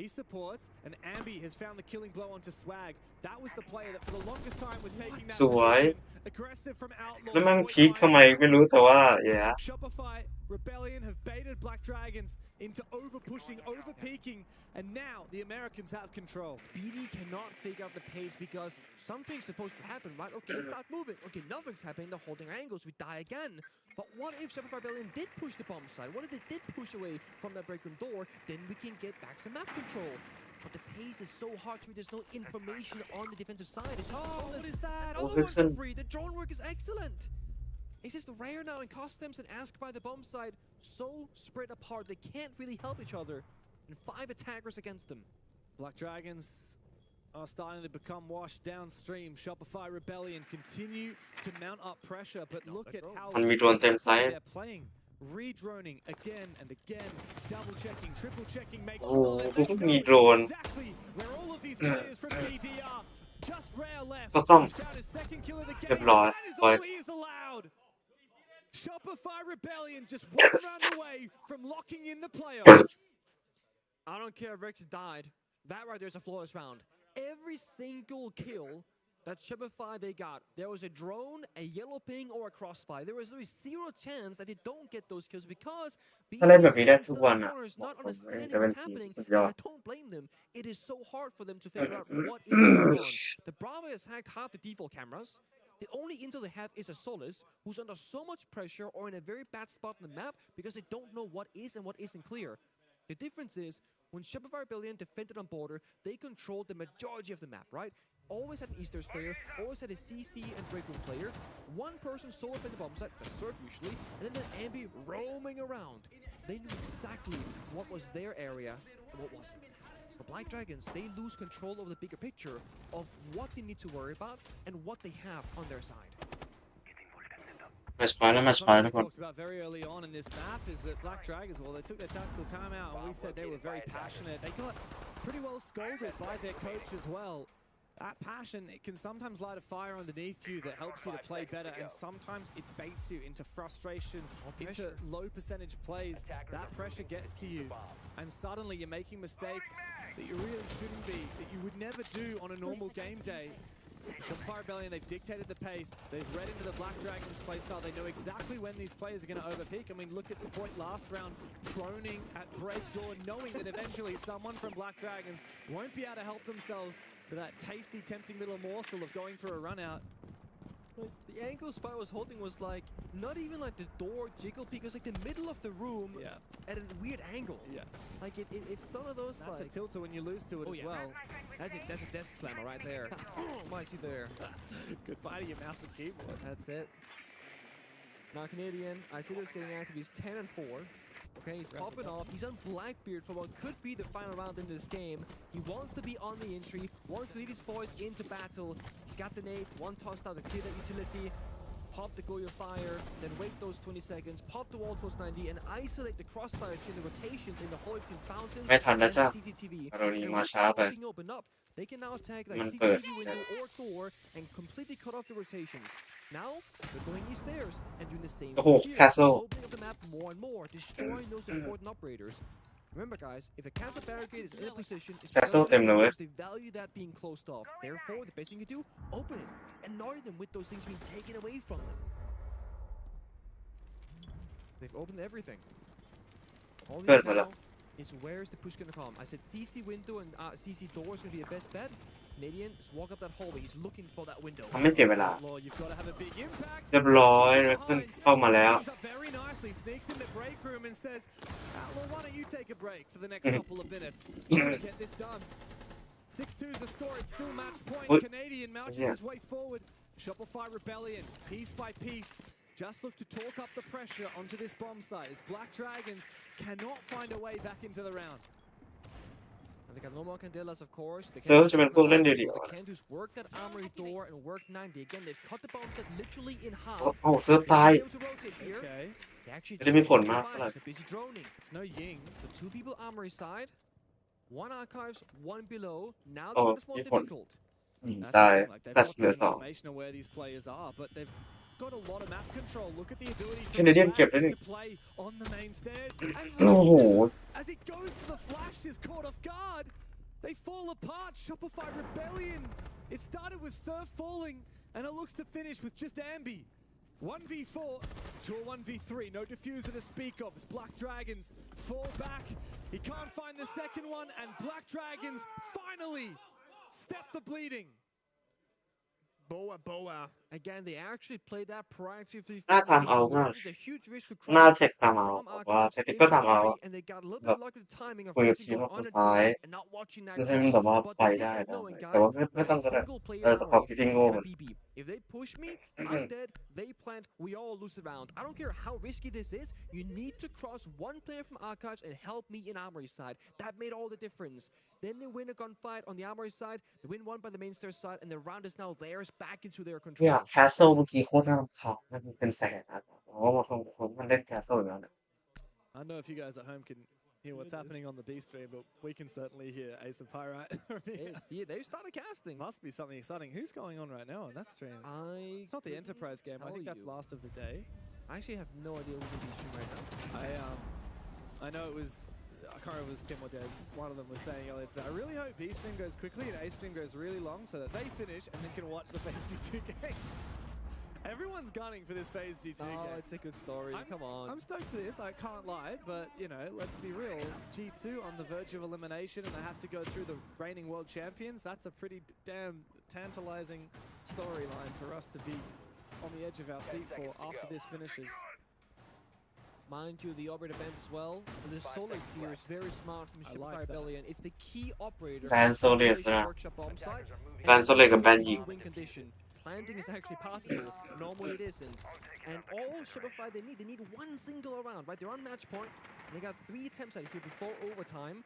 B: He supports, and Ambi has found the killing blow onto Swag. That was the player that for the longest time was taking that
C: สวย
B: position. Aggressive from Outlaws.
C: แล้วมัน
B: Void
C: พีค
B: Fires
C: ทำไมไม่รู้แต่ว่าเย้
B: Shopify Rebellion have baited Black Dragons into over-pushing, over-peaking, and now the Americans have control.
A: BD cannot figure out the pace because something's supposed to happen, right? Okay, let's start moving. Okay, nothing's happening. They're holding our angles. We die again. But what if Shopify Rebellion did push the bomb side? What if they did push away from that break room door? Then we can get back some map control. But the pace is so hard to read. There's no information on the defensive side. It's just
B: What is that?
A: Another one for free. The drone work is excellent. It's just rare now in customs and ask by the bomb side. So spread apart. They can't really help each other. And 5 attackers against them.
B: Black Dragons are starting to become washed downstream. Shopify Rebellion continue to mount up pressure, but look at how
C: มันมีโดรนเต็มไซส์
B: they're playing. Redroning again and again, double checking, triple checking, making
C: โอ้โหทุกมีโดรน
B: exactly where all of these players from BD are. Just rare left.
C: ก็ซ่อม
B: He's found his second kill of the
C: เรียบ
B: game.
C: ร้อย
B: That is
C: ปล่อย
B: all he is allowed. Shopify Rebellion just one round away from locking in the playoffs.
A: I don't care if Rex died. That right there's a flawless round. Every single kill that Shopify they got, there was a drone, a yellow ping, or a crossfire. There was literally zero chance that they don't get those kills because
C: ถ้าเล่นแบบ
A: BG
C: นี้ได้
A: standing
C: ทุก
A: still
C: วัน
A: in the
C: อ่ะ
A: corners,
C: บอก
A: not
C: ผม
A: understanding
C: จะเป็น
A: what's
C: ทีม
A: happening,
C: สุดยอ
A: and
C: ด
A: I don't blame them. It is so hard for them to figure out what is going on. The Bravo has hacked half the default cameras. The only intel they have is a Solis, who's under so much pressure or in a very bad spot on the map because they don't know what is and what isn't clear. The difference is, when Shopify Rebellion defended on border, they controlled the majority of the map, right? Always had an Easters player, always had a CC and break room player. One person solo played the bomb site, the Surf usually, and then an Ambi roaming around. They knew exactly what was their area and what wasn't. The Black Dragons, they lose control of the bigger picture of what they need to worry about and what they have on their side.
C: แมตช์พอยต์แล้วแมตช์พอยต์
B: Something
C: ทุ
B: we
C: กคน
B: talked about very early on in this map is that Black Dragons, well, they took their tactical timeout and we said they were very passionate. They got pretty well scolded by their coach as well. That passion, it can sometimes light a fire underneath you that helps you to play better, and sometimes it baits you into frustrations, into low percentage plays. That pressure gets to you, and suddenly you're making mistakes that you really shouldn't be, that you would never do on a normal game day. Shopify Rebellion, they've dictated the pace. They've read into the Black Dragons playstyle. They know exactly when these players are going to overpeak. I mean, look at Sport last round, proning at break door, knowing that eventually someone from Black Dragons won't be able to help themselves with that tasty, tempting little morsel of going for a run out.
A: Like, the angle Spy was holding was like, not even like the door jiggle peak, it was like the middle of the room at a weird angle.
B: Yeah.
A: Like it's some of those
B: That's
A: like...
B: a tilter when you lose to it as well.
A: That's a desk clamor right there. What I see there.
B: Goodbye to your mouse and keyboard.
A: That's it. Now Canadian, I see this getting active, he's 10 and 4. Okay, he's popping off. He's on Blackbeard for what could be the final round in this game. He wants to be on the entry, wants to lead his boys into battle. He's got the nades, one tossed out to clear that utility, pop the Goyo fire, then wait those 20 seconds, pop the wall towards 90, and isolate the crossfires in the rotations in the Holy Team Fountain
C: ไม่ทัน
A: and
C: แล้วจ้ะ
A: CCTV.
C: เราดี
A: And
C: มา
A: with
C: ช้า
A: that
C: ไป
A: opening open up, they can now attack like
C: มันเปิด
A: CCTV window or door and completely cut off the rotations. Now, they're going east stairs and doing the same
C: โอ้โห
A: here,
C: Castle
A: opening up the map more and more, destroying those important operators. Remember guys, if a castle barricade is in a position, it's
C: Castle เต็มเลยเว้ย
A: because they value that being closed off. Therefore, the best thing you do, open it, annoy them with those things being taken away from them. They've opened everything. All they need now is where's the push gonna come. I said CC window and CC door is gonna be a best bet. Canadian, just walk up that hallway. He's looking for that window.
C: ทำไม่เสียเวลา
B: Law, you've got to have a big impact.
C: เรียบร้อยแล้วขึ้นเข้ามาแล้ว
B: Comes up very nicely, sneaks in the break room and says, Outlaw, why don't you take a break for the next couple of minutes? I want to get this done. 6-2 is the score. It's still match point. Canadian marches his way forward. Shopify Rebellion, piece by piece, just look to talk up the pressure onto this bomb site as Black Dragons cannot find a way back into the round.
A: And they got no more Candelas, of course. They
C: เซิร์ฟ
A: can't
C: จะเป็นพวกเล่นเดี่ยวๆ
A: They
C: อะ
A: can't just work that armory door and work 90. Again, they've cut the bomb set literally in half.
C: โอ้เซิร์ฟ
A: They've
C: ตาย
A: been able to rotate here.
B: Okay,
A: They actually
C: จะได้มีผลมาก
A: combined,
C: เท่าไหร่
A: they're busy droning.
B: it's no Ying.
A: So 2 people armory side, 1 archives, 1 below. Now
C: Oh,
A: the one is more
C: มีผล
A: difficult.
C: อืม
B: That's
C: ตาย
B: the thing, like, they've
C: แต่
B: got
C: เหลือ
B: the
C: สอง
B: information of where these players are, but they've got a lot of map control. Look at the ability for
C: Canadian
B: Swag
C: เก็บได้นี่
B: to play on the main stairs.
C: โอ้โห
B: As it goes for the flash, is caught off guard. They fall apart. Shopify Rebellion. It started with Surf falling, and it looks to finish with just Ambi. 1v4 to a 1v3. No diffuser to speak of as Black Dragons fall back. He can't find the second one, and Black Dragons finally step the bleeding. Boa.
A: Again, they actually played that proactively.
C: น่าทำเอามาก
A: This is a huge risk to
C: น่า
A: cross
C: เทคทำเอา
A: from
C: บอกว่า
A: archives
C: เทคนิคก็
A: into
C: ทำเอา
A: armory, and they got a little
C: แบบ
A: bit lucky with the timing of
C: คุยกับ
A: Racing
C: ทีม
A: going
C: ว่าคน
A: on a
C: ซ้าย
A: door and not watching that
C: คือให้
A: cross.
C: มันแบบว่า
A: But
C: ไป
A: they did
C: ได้
A: that
C: นะ
A: knowing,
C: แต่ว่า
A: guys,
C: ไม่ต้องก็ได้
A: single player
C: แต่ความ
A: armory
C: คิดที่โง่
A: and
C: มัน
A: a BB. If they push me, I'm dead. They plant. We all lose the round. I don't care how risky this is. You need to cross one player from archives and help me in armory side. That made all the difference. Then they win a gunfight on the armory side. They win one by the main stairs side, and the round is now theirs back into their
C: เนี่ย
A: control.
C: แคสเซิลเมื่อกี้โคตรน่ารำคาญมันเป็นแสนนะเพราะว่ามันเล่นแคสเซิลอย่างนั้นอะ
B: I don't know if you guys at home can hear what's happening on the B stream, but we can certainly hear Ace of Pyrite.
A: They've started casting.
B: Must be something exciting. Who's going on right now on that stream? It's not the Enterprise game. I think that's last of the day.
A: I actually have no idea who's in B-Stream right now.
B: I know it was, I can't remember if it was Tim or Des, one of them was saying earlier today, I really hope B stream goes quickly and A stream goes really long so that they finish and then can watch the Phase G2 game. Everyone's gunning for this Phase G2 game.
A: Oh, it's a good story. Come on.
B: I'm stoked for this, I can't lie, but you know, let's be real. G2 on the verge of elimination and they have to go through the reigning world champions. That's a pretty damn tantalizing storyline for us to be on the edge of our seat for after this finishes.
A: Mind you, the operator band as well. And the Solex here is very smart from Shopify Rebellion. It's the key operator.
C: แบนโซเลสนะ
A: workshop bomb site.
C: แบนโซเลสกับแบนยิง
A: Win condition. Planting is actually possible. Normally it isn't. And all Shopify they need one single round, right? They're on match point. And they got 3 attempts at it here before overtime.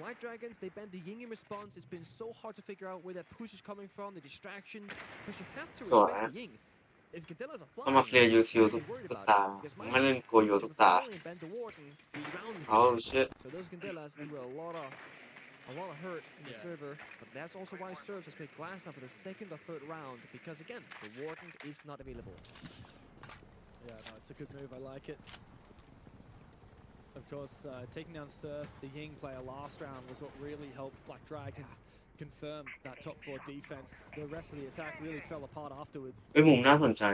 A: White Dragons, they banned the Ying in response. It's been so hard to figure out where that push is coming from, the distraction. But you have to respect the Ying. If Candelas are
C: ต้องมาเคลียร์ยูซิลทุกตาไม่เล่นโกโยทุกตา Oh shit.
A: So those Candelas do a lot of hurt in the server, but that's also why Serves has picked Glass now for the second or third round, because again, the Warden is not available.
B: Yeah, no, it's a good move, I like it. Of course, taking down Surf, the Ying player last round was what really helped Black Dragons confirm that top floor defense. The rest of the attack really fell apart afterwards.
C: เป็นมุมน่าสนใจ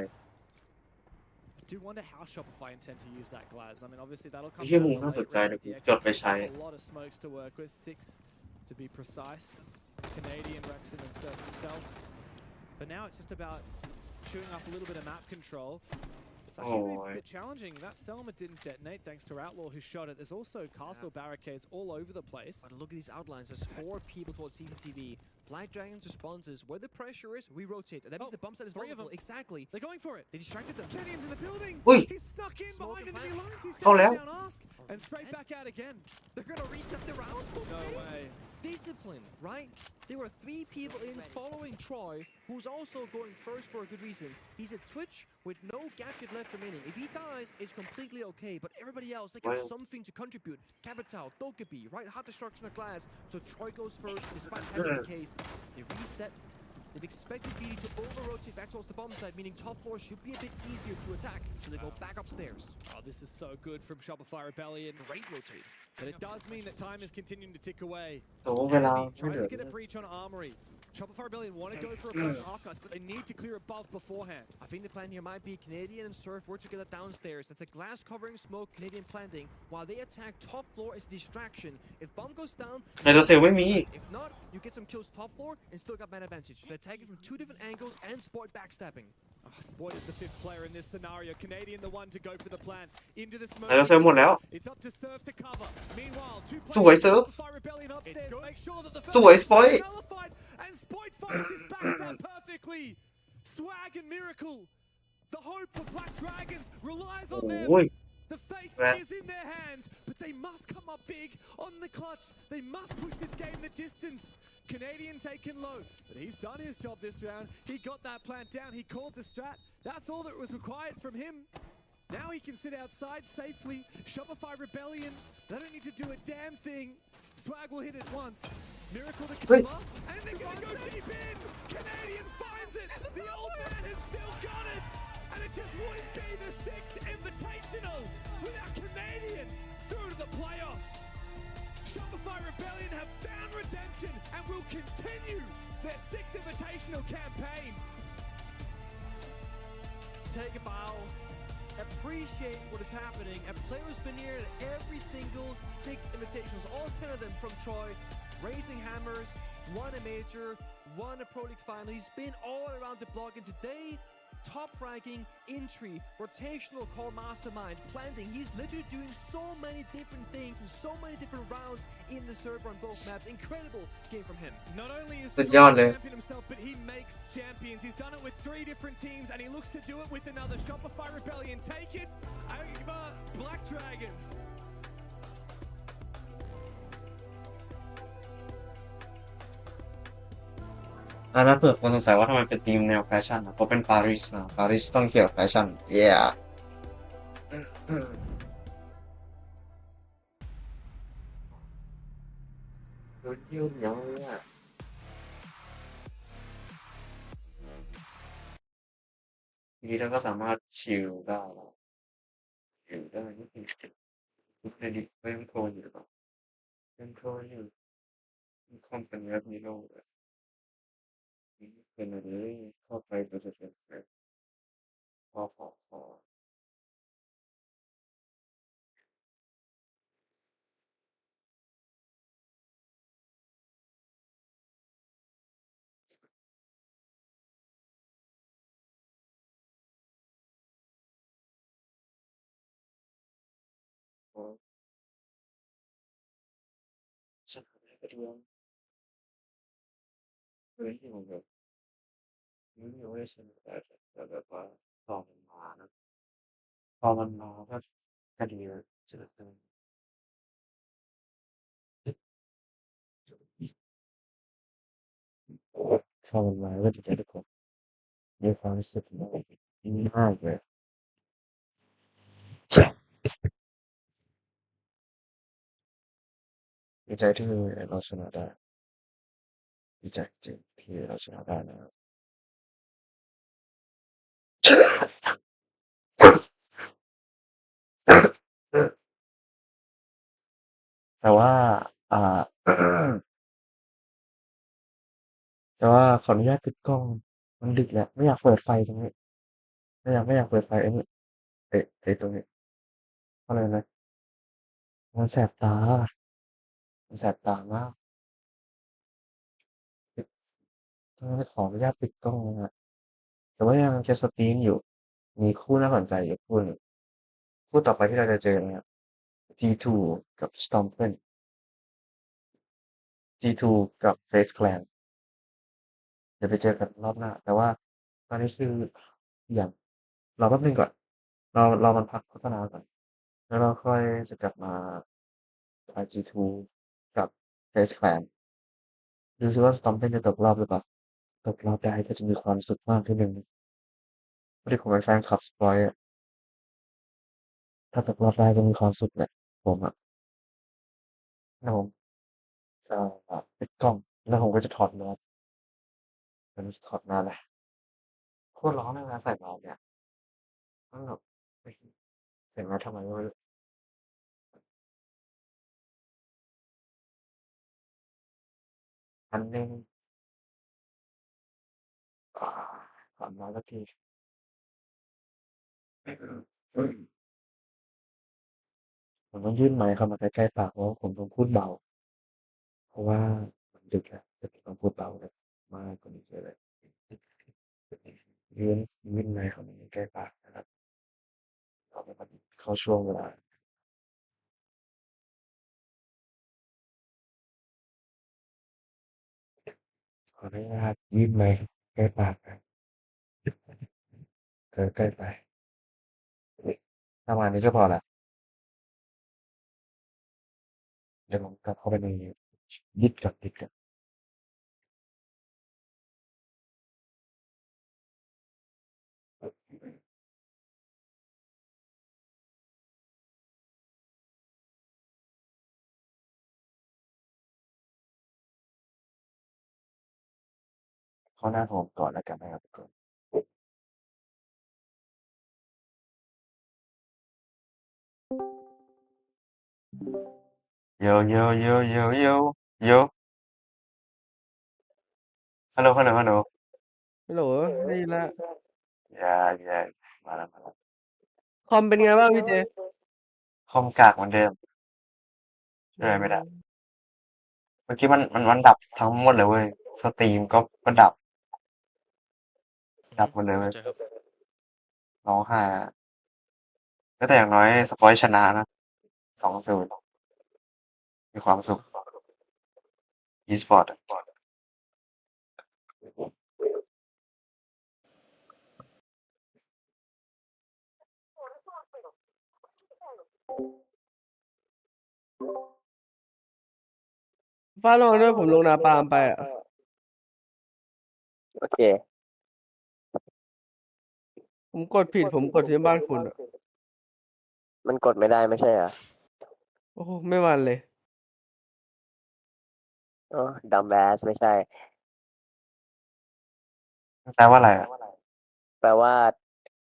B: I do wonder how Shopify intend to use that Glaz. I mean, obviously that'll come
C: เหี้ย
B: down
C: มุ
B: to
C: ม
B: the
C: น่าสน
B: late
C: ใจ
B: round
C: เดี๋ยว
B: with
C: กู
B: the
C: จดไปใช้
B: a lot of smokes to work with, 6 to be precise. Canadian Rexon and Surf himself. For now, it's just about chewing up a little bit of map control. It's actually a bit challenging. That Selma didn't detonate thanks to Outlaw who shot it. There's also castle barricades all over the place.
A: But look at these outlines. There's 4 people towards CCTV. Black Dragons responses where the pressure is, we rotate. That means the bump set is vulnerable. Exactly.
B: They're going for it.
A: They distracted them.
B: Canadian's in the building.
C: Ui.
B: He's stuck in behind enemy lines. He's
C: Không
B: down
C: léo.
B: ask and straight back out again.
A: They're gonna reset the round.
B: No way.
A: Discipline, right? There were 3 people in following Troy, who's also going first for a good reason. He's at Twitch with no gadget left remaining. If he dies, it's completely okay. But everybody else, they got something to contribute. Capital, Dokebi, right? Hot destruction of glass. So Troy goes first, despite having the case. They reset. They've expected B to over-rotate back towards the bomb side, meaning top floor should be a bit easier to attack. So they go back upstairs.
B: Oh, this is so good from Shopify Rebellion.
A: Great rotate.
B: But it does mean that time is continuing to tick away.
C: โอ้เวลา
B: Enemy
C: ไม่
B: tries
C: เหลือ
B: to get a breach on Armory. Shopify Rebellion want to go for a cut Arcus, but they need to clear above beforehand.
A: I think the plan here might be Canadian and Surf work together downstairs. That's a glass covering smoke, Canadian planting, while they attack top floor as a distraction. If bomb goes down,
C: ในตัวเซลไม่มี
A: if not, you get some kills top floor and still got man advantage. They're attacking from 2 different angles and Sport backstabbing.
B: Sport is the 5th player in this scenario. Canadian the one to go for the plan. Into the smoke.
C: ในตัวเซลหมดแล้ว
B: It's up to Surf to cover. Meanwhile, 2
C: สวย
B: players
C: เซิร์ฟ
B: Shopify Rebellion upstairs. Make sure that the
C: สวยสปอย
B: nullified and Sport fights his backstab perfectly. Swag and Miracle. The hope of Black Dragons relies on them.
C: โอ้ย
B: The fate
C: Right.
B: is in their hands, but they must come up big on the clutch. They must push this game the distance. Canadian taken low, but he's done his job this round. He got that plant down. He called the strat. That's all that was required from him. Now he can sit outside safely. Shopify Rebellion. They don't need to do a damn thing. Swag will hit it once. Miracle to
C: Wait.
B: cover, and they're going to go deep in. Canadian finds it. The old man has still got it. And it just wouldn't be the 6th Invitational without Canadian through to the playoffs. Shopify Rebellion have found redemption and will continue their 6th Invitational campaign.
A: Take a bow. Appreciate what is happening. And players been here at every single 6 invitationals, all 10 of them from Troy, raising hammers, won a major, won a Pro League final. He's been all around the block, and today, top ranking, entry, rotational call mastermind, planting. He's literally doing so many different things in so many different rounds in the server on both maps. Incredible game from him.
B: Not only is
C: สุด
B: Troy
C: ยอดเลย
B: champion himself, but he makes champions. He's done it with 3 different teams, and he looks to do it with another. Shopify Rebellion take it over Black Dragons.
C: แล้วเผื่อคนสงสัยว่าทำไมเป็นทีมแนวแฟชั่นนะเพราะเป็นปารีสนะปารีสต้องเกี่ยวกับแฟชั่น yeah ยุ่งยังเลยอ่ะทีนี้เราก็สามารถชิลได้แล้ว อยู่ได้นิดนึงเครดิตไม่โทรอยู่หรือเปล่ายังโทรอยู่คอมเป็นแบบนี้โลกเลยเป็นอะไรเข้าไปก็จะเป็นแบบพอฉันไม่ไปดูที่ผมแบบไม่รู้ว่าฉันแต่แบบว่าพอมันมานะพอมันมาก็ดีเลยจะเป็นพอมันมาก็ดีทุกคนมีความรู้สึกดีมากเลยดีใจที่เราชนะได้ดีใจจริงที่เราชนะได้นะครับ แต่ว่าอ่า แต่ว่าขออนุญาตปิดกล้องมันดึกแล้วไม่อยากเปิดไฟตรงนี้ไม่อยากเปิดไฟไอ้นี่ตรงนี้เพราะอะไรนะมันแสบตามันแสบตามากขออนุญาตปิดกล้องนะฮะแต่ว่ายังจะสตรีมอยู่มีคู่น่าสนใจอีกคู่หนึ่งคู่ต่อไปที่เราจะเจอนะครับ G2 กับ Stompen G2 กับ Face Clan เดี๋ยวไปเจอกันรอบหน้าแต่ว่าตอนนี้คืออย่างรอแป๊บนึงก่อนเรามันพักโฆษณาก่อนแล้วเราค่อยจะกลับมา G2 กับ Face Clan ดูซิว่า Stompen จะตกรอบหรือเปล่าตกรอบได้ก็จะมีความสุขมากทีหนึ่งพอดีผมเป็นแฟนคลับสปอยอะถ้าตกรอบได้ก็มีความสุขแหละผมอะแล้วผมจะปิดกล้องแล้วผมก็จะถอดแมสมันถอดมาเลยโคตรร้อนเลยนะใส่แมสเนี่ยต้องแบบใส่แมสทำไมไม่รู้อันหนึงอ่าถอดมาสักทีผมต้องยื่นไมค์เข้ามาใกล้ๆปากเพราะว่าผมต้องพูดเบาเพราะว่ามันดึกแล้วจะต้องพูดเบาเลยมากกว่านี้เลยยื่นยื่นไมค์เข้ามาใกล้ๆปากนะครับเอาไปเข้าช่วงเวลาขออนุญาตยื่นไมค์ใกล้ปากนะใกล้ไปประมาณนี้ก็พอละเดี๋ยวผมกลับเข้าไปในดิสก่อนเข้าหน้าผมก่อนแล้วกันนะครับทุกคนโยฮัลโหล
J: ฮัลโหลได้ยินแล้ว
C: อย่ามาแล้ว
J: คอมเป็นไงบ้างพี่เจ
C: คอมกากเหมือนเดิมช่วยอะไรไม่ได้
J: อืม
C: เมื่อกี้มันดับทั้งหมดเลยเว้ยสตรีมก็ดับหมดเลยเว้ย
F: เข้าใจครับ
C: ร้องไห้อะแต่อย่างน้อยสปอยชนะนะ2-0มีความสุข esport อะ
J: ฟ้าลงด้วยผมลงนาปาล์มไปอ่ะ
H: โอเค
J: ผมกดผิดผมกดที่บ้านคุณอ่ะ
H: มันกดไม่ได้ไม่ใช่เหรอ
J: โอ้โหไม่มันเลย
H: อ๋อดัมแบสไม่ใช่
C: แปลว่าอะไรอะ
H: แปลว่า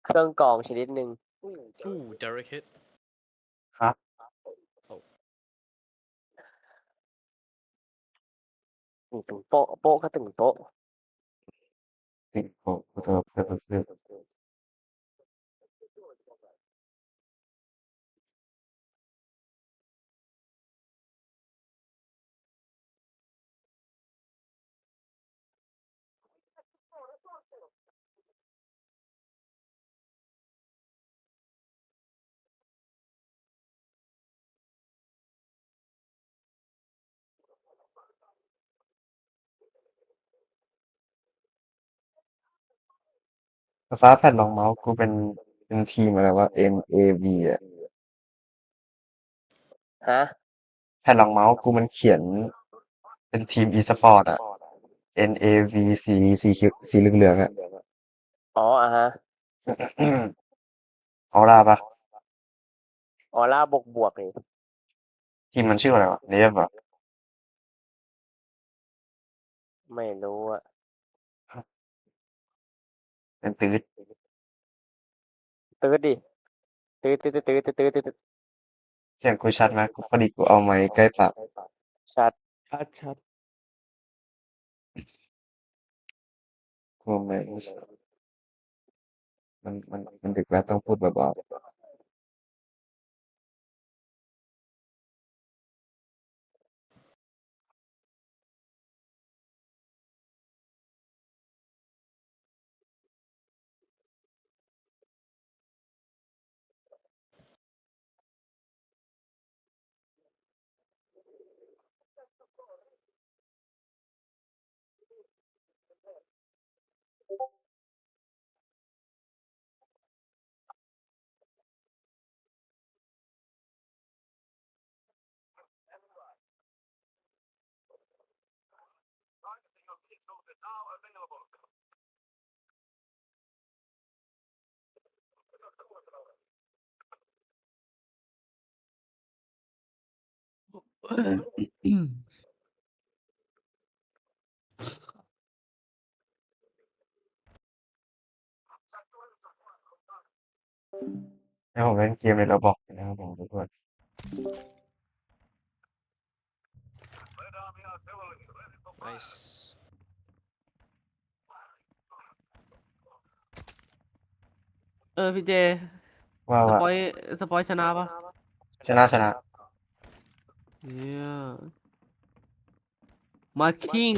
H: เครื่องกรองชนิดหนึ่ง
F: Ooh, Derek hit.
C: ครับ
H: ถึงโป๊ะโป๊ะก็ถึงโป๊ะ
C: ติดโปกูตัวเพื่อนฟ้าแผ่นรองเมาส์กูเป็นทีมอะไรวะ NAV อ่ะ
H: ฮะ
C: แผ่นรองเมาส์กูมันเขียนเป็นทีม esport อ่ะ NAV สีเหลืองๆอ่ะ
H: อ๋อฮะ
C: ออร่าปะ
H: ออร่าบวกนี่
C: ทีมมันชื่ออะไรวะเนฟอ่ะ
H: ไม่รู้อะ
C: เป็นตืด
H: ตื้อดิตื้อ
C: เสียงกูชัดไหมกูพอดีกูเอาไมค์ใกล้ปาก
H: ชัด
J: ชัด
C: กูเอาไมค์มันดึกแล้วต้องพูดเบาๆให้ผมเล่นเกมในระบบนะครับผมทุกคน
J: พี่เจ
C: ว่าว่า
J: สปอยชนะปะ
C: ชนะ
J: เนี่ยมาคิง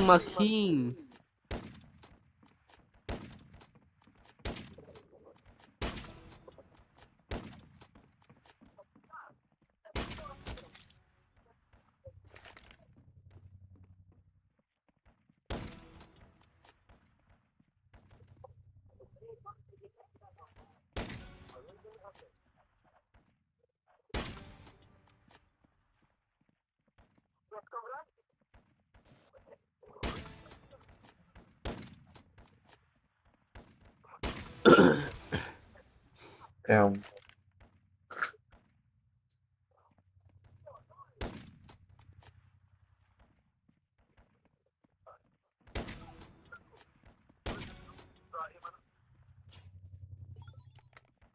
C: เดิม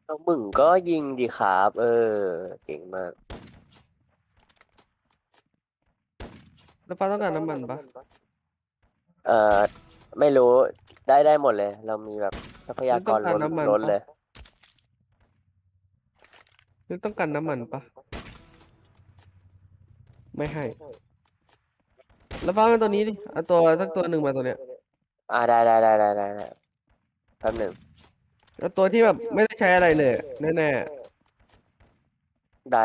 H: แล้วมึงก็ยิงดีครับ เก่งมาก
J: แล้วฟ้าต้องการน้ำมันปะ
H: ไม่รู้ได้หมดเลย เรามีแบบทรัพยากร
J: ไม่ต้องการน้ำมัน
H: ล้น
J: ปะ
H: เลย
J: นึกต้องการน้ำมันปะไม่ให้ แล้วฟ้าเป็นตัวนี้ดิเอาตัวสักตัวหนึ่งมาตัวเนี้ย
H: ได้แป๊บหนึ่ง
J: เอาตัวที่แบบไม่ได้ใช้อะไรเลยแน่
H: ได้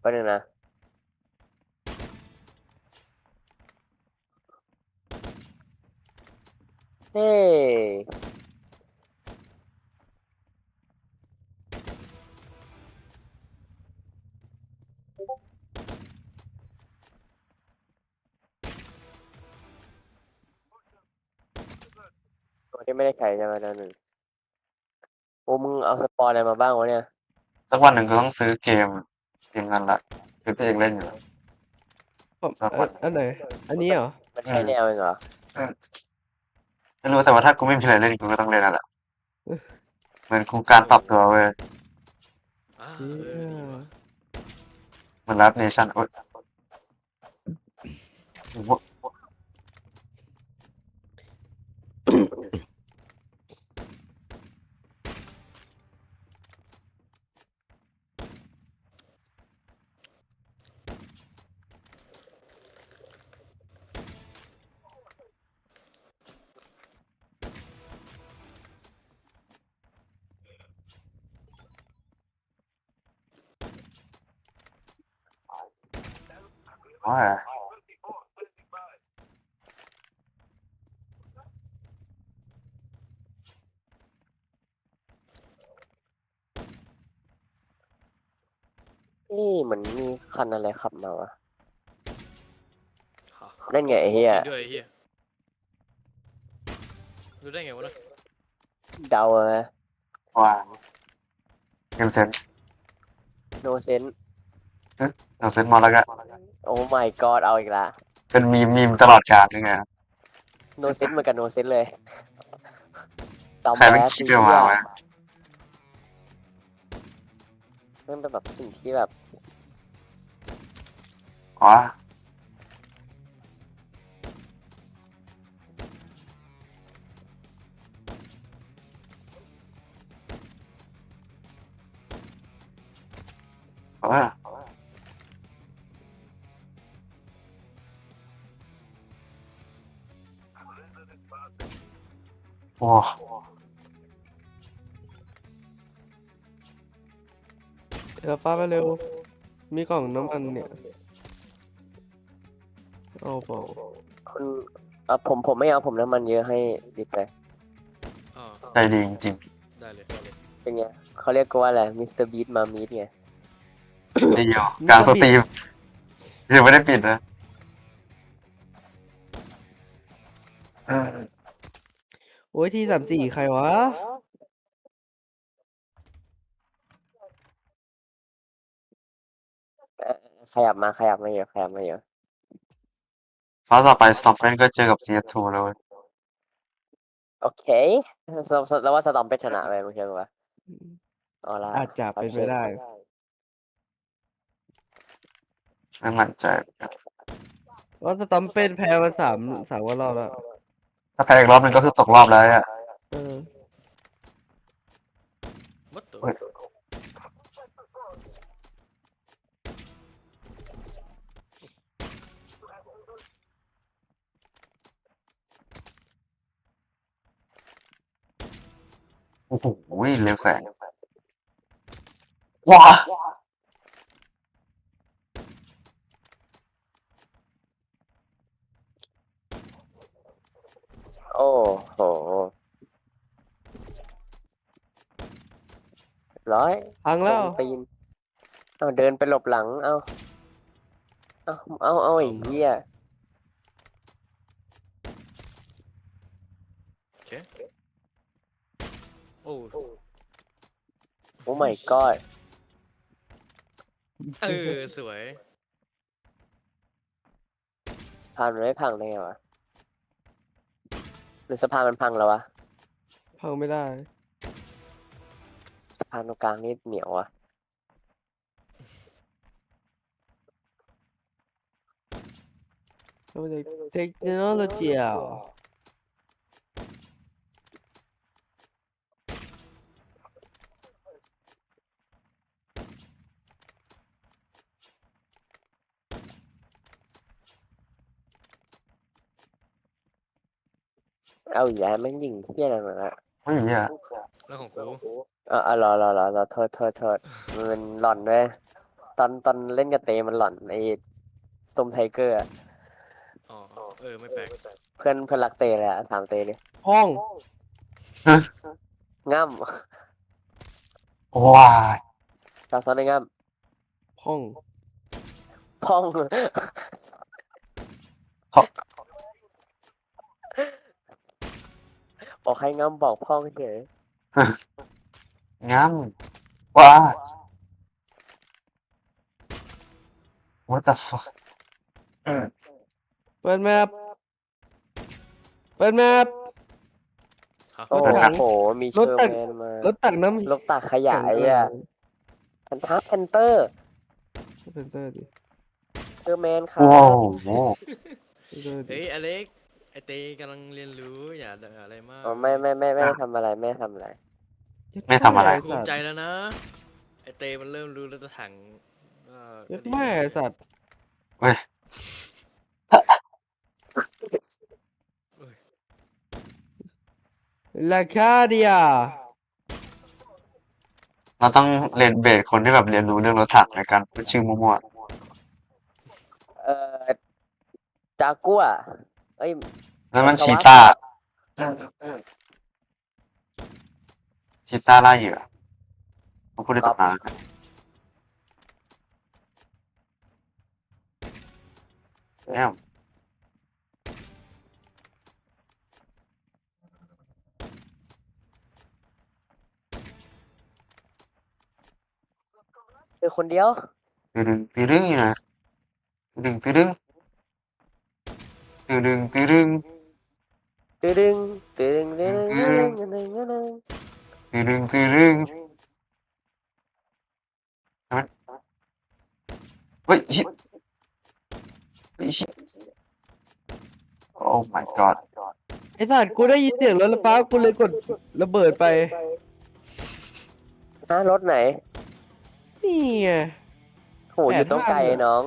H: แป๊บหนึ่งนะ เฮ้ตัวที่ไม่ได้ใช้ใช่ไหมนั่นหนึ่งโอ้มึงเอาสปอร์อะไรมาบ้างวะเนี่ย
C: สักวันหนึ่งกูต้องซื้อเกมนั้นละคือที่เองเล่นอยู่
J: ๆ
C: สักวัน
J: อันไหน อันนี้เหรอ
H: มันใช้แนวเองเหรอ
C: ไม่รู้แต่ว่าถ้ากูไม่มีอะไรเล่นกูก็ต้องเล่นนั่นแหละเหมือนกูการปรับตัวเว้ย
J: เหี้ย
C: มันรับเนชั่นโอ้ยโอ้โหว่า
H: นี่เหมือนมีคันอะไรขับมาวะนั่นไงไอ้เหี้ย
K: จริงด้วยไอ้เหี้ยรู้ได้ไงวะนะ
H: เดาอะ
C: ว่าเกมเซ็น
H: โนเซน
C: เราเซ็นมาแล้วก็
H: โอ้ my god เอาอีกละ
C: เป็นมีมตลอดกาลยังไง
H: โนเซนเหมือนกับโนเซนเลยตอม
C: ใครเป็น
H: แบ
C: คิด
H: สี
C: ออกมาวะ
H: มันเป็นแบบสิ่งที่แบบ
C: อ๋อโอ้
J: เดี๋ยวป้าไปเร็ว มีกล่องน้ำมันเนี่ยเอาเปล่า
H: คุณผมไม่เอาผมน้ำมันเยอะให้ดิบเลย
K: อ๋อ
C: ใจดีจริง
K: ได้เลย
H: เป็นไงเขาเรียกกูว่าอะไรมิสเตอร์บีทมามีดไง
C: ๆดีอยู่กลางสตรีมยังไม่ได้ปิดนะเออ
J: โอ้ยที่34ใครวะ
H: ขยับมาเยอะขยับมาเยอะ
C: ฟ้าต่อไปสตอมเฟนก็เจอกับ CS2 แล้วเว้ย
H: โอเคแล้วว่าสตอมเป็นชนะไปมึงเชื่อปะเอาละ
J: อาจจะเป็นไปได้
C: ไม่มั่นใจ
J: ว่าสตอมเป็นแพ้มา3 วันรอบแล้ว
C: ถ้าแพ้อีกรอบนึงก็คือตกรอบแล้วอ่ะ
J: เออ
K: What the
C: เฮ้ยโอ้โหเร็วแสงว้า
H: โอ้โหร้อย
J: พังแล้ว
H: ตีนเอาเดินไปหลบหลังเอาไอ้เหี้ย
K: โอเคโอ้
H: โอ้ my god
K: เออสวย
H: สะพานมันไม่พังได้ไงวะหรือสะพานมันพังแล้ววะ
J: พังไม่ได้
H: สะพานตรงกลางนี่เหนียวอะ
J: ทำไมเทคโนโลยีอ่ะ
H: เอาอีกแล้วแม่งยิงเหี้ยอะไรมาละ
C: เฮ้ยอ่ะ
K: เรื่องของกู
H: รอโทษมันหล่อนด้วยตอนเล่นกับเตมันหล่อนไอ้สโตมไทเกอร์
K: อ๋อเออไม่แปลก
H: เพื่อนรักเตเลยอะถามเตดิ
J: ห้อง
H: ง่ำ
C: ว้าย
H: ตาซ้อนได้ง่
J: ห้อง
H: ำพ่อง บอกให้ง่ำบอกพ่องเฉย
C: งั้มว้า what the fuck
J: เปิดแมปเปิดแมป
K: ฮะ
H: โอ้
J: รถถัง
H: โหมี
J: ร
H: เช
J: ถ
H: อร์
J: ตัก
H: แมนมาร
J: ถตักน้ำ
H: รถตักขยะไอ้อะ แพนเตอร์
J: เซนเซอร์ดิ
H: เออร์แมนครั
C: โอ้
H: บ
C: โห
J: เซนเซอร์ดิ
K: เฮ้ยอเล็กไอเตกำลังเรียนรู้อย่าอะไรมาก
H: อ๋อไม่ทำอะไรไม่ทำอะไร
C: ไม่ทำอะไร
K: ภูมิใจแล้วนะไอเตมันเริ่มรู้แล้วจะถังก็ดี
J: แม่สัตว์
C: เว้ย
J: ราคาเดีย
C: เราต้องเรียนเบสคนที่แบบเรียนรู้เรื่องรถถังในการพูดชื่อมั่ว
H: เออจากัวเอ้ย
C: ๆแล้วมันชีต้าล่าเหยื่อผมพูดในตำนาน แอม
H: คือคนเดียว
C: ตึดึงอยู่นะตึดึง
H: ตึดึงตึดึงตึดึงตึดึงตึดึง
C: เฮ้ยชิโอ้ my god
J: ไอ้สัตว์กูได้ยินเสียงรถไฟฟ้ากูเลยกดระเบิดไป
H: รถไหน
J: นี่ไง
H: โหอยู่ตรงไกลน้อง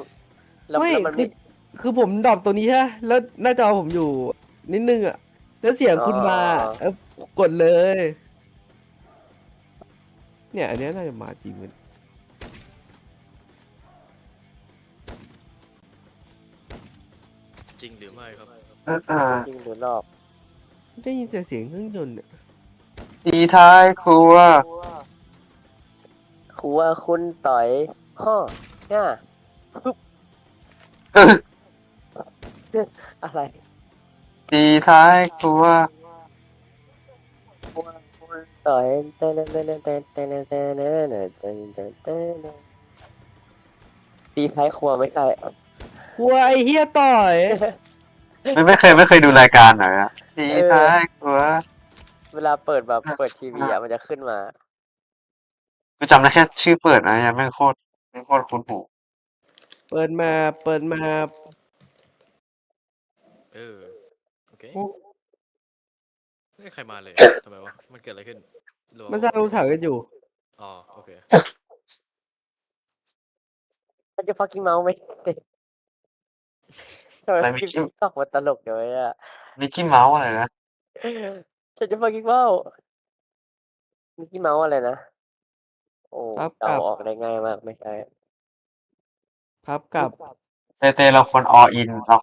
H: แล้ว
J: ไม่
H: มัน
J: คือผมดรอปตัวนี้ใช่ไหมแล้วหน้าจอผมอยู่นิดนึงอ่ะ แล้วเสียงคุณมา กดเลย เนี่ยอันเนี้ยน่าจะมาจริงมัน
K: จริงหรือไม่ครับ
H: จริงหรือหลอก
J: ได้ยินแต่เสียงเครื่องยนต์เนี่ย
C: ตีท้ายครัว
H: ครัวคุณต่อยฮ่อเนี่ย อะไร
C: ตีท้ายครัว
H: ครัวคุณต่อยตีท้ายครัวไม่ใช่
J: กลัวไอ้เฮียต่อย
C: ไม่เคยดูรายการหน่อยอะตีท้ายครัว
H: เวลาเปิดทีวีอ่ะมันจะขึ้นมา
C: กูจำได้แค่ชื่อเปิดนะยังแม่งโคตรคุ้นหู
J: เปิดมา
K: เออโอเค
J: โอ้
K: ไม่ใครมาเลยทำไมวะมันเกิดอะไรขึ้นหรือว่า
J: มันสร้างรถถังกันอยู่
K: อ๋อโอเค
H: มันจะ fucking เมาไหมทำไม
C: อะไร
H: คลิปติ๊กต็อกมันตลกอย่างเงี้ย
C: มิกกี้เมาส์อะไรนะ
H: ฉันจะ fucking เมามิกกี้เมาอะไรนะ โอ้
J: ครับ
H: เดา
J: ครับ
H: ออกได้ง่ายมากไม่ใช่
J: พับกลับ
C: เต้เราควร all in เรา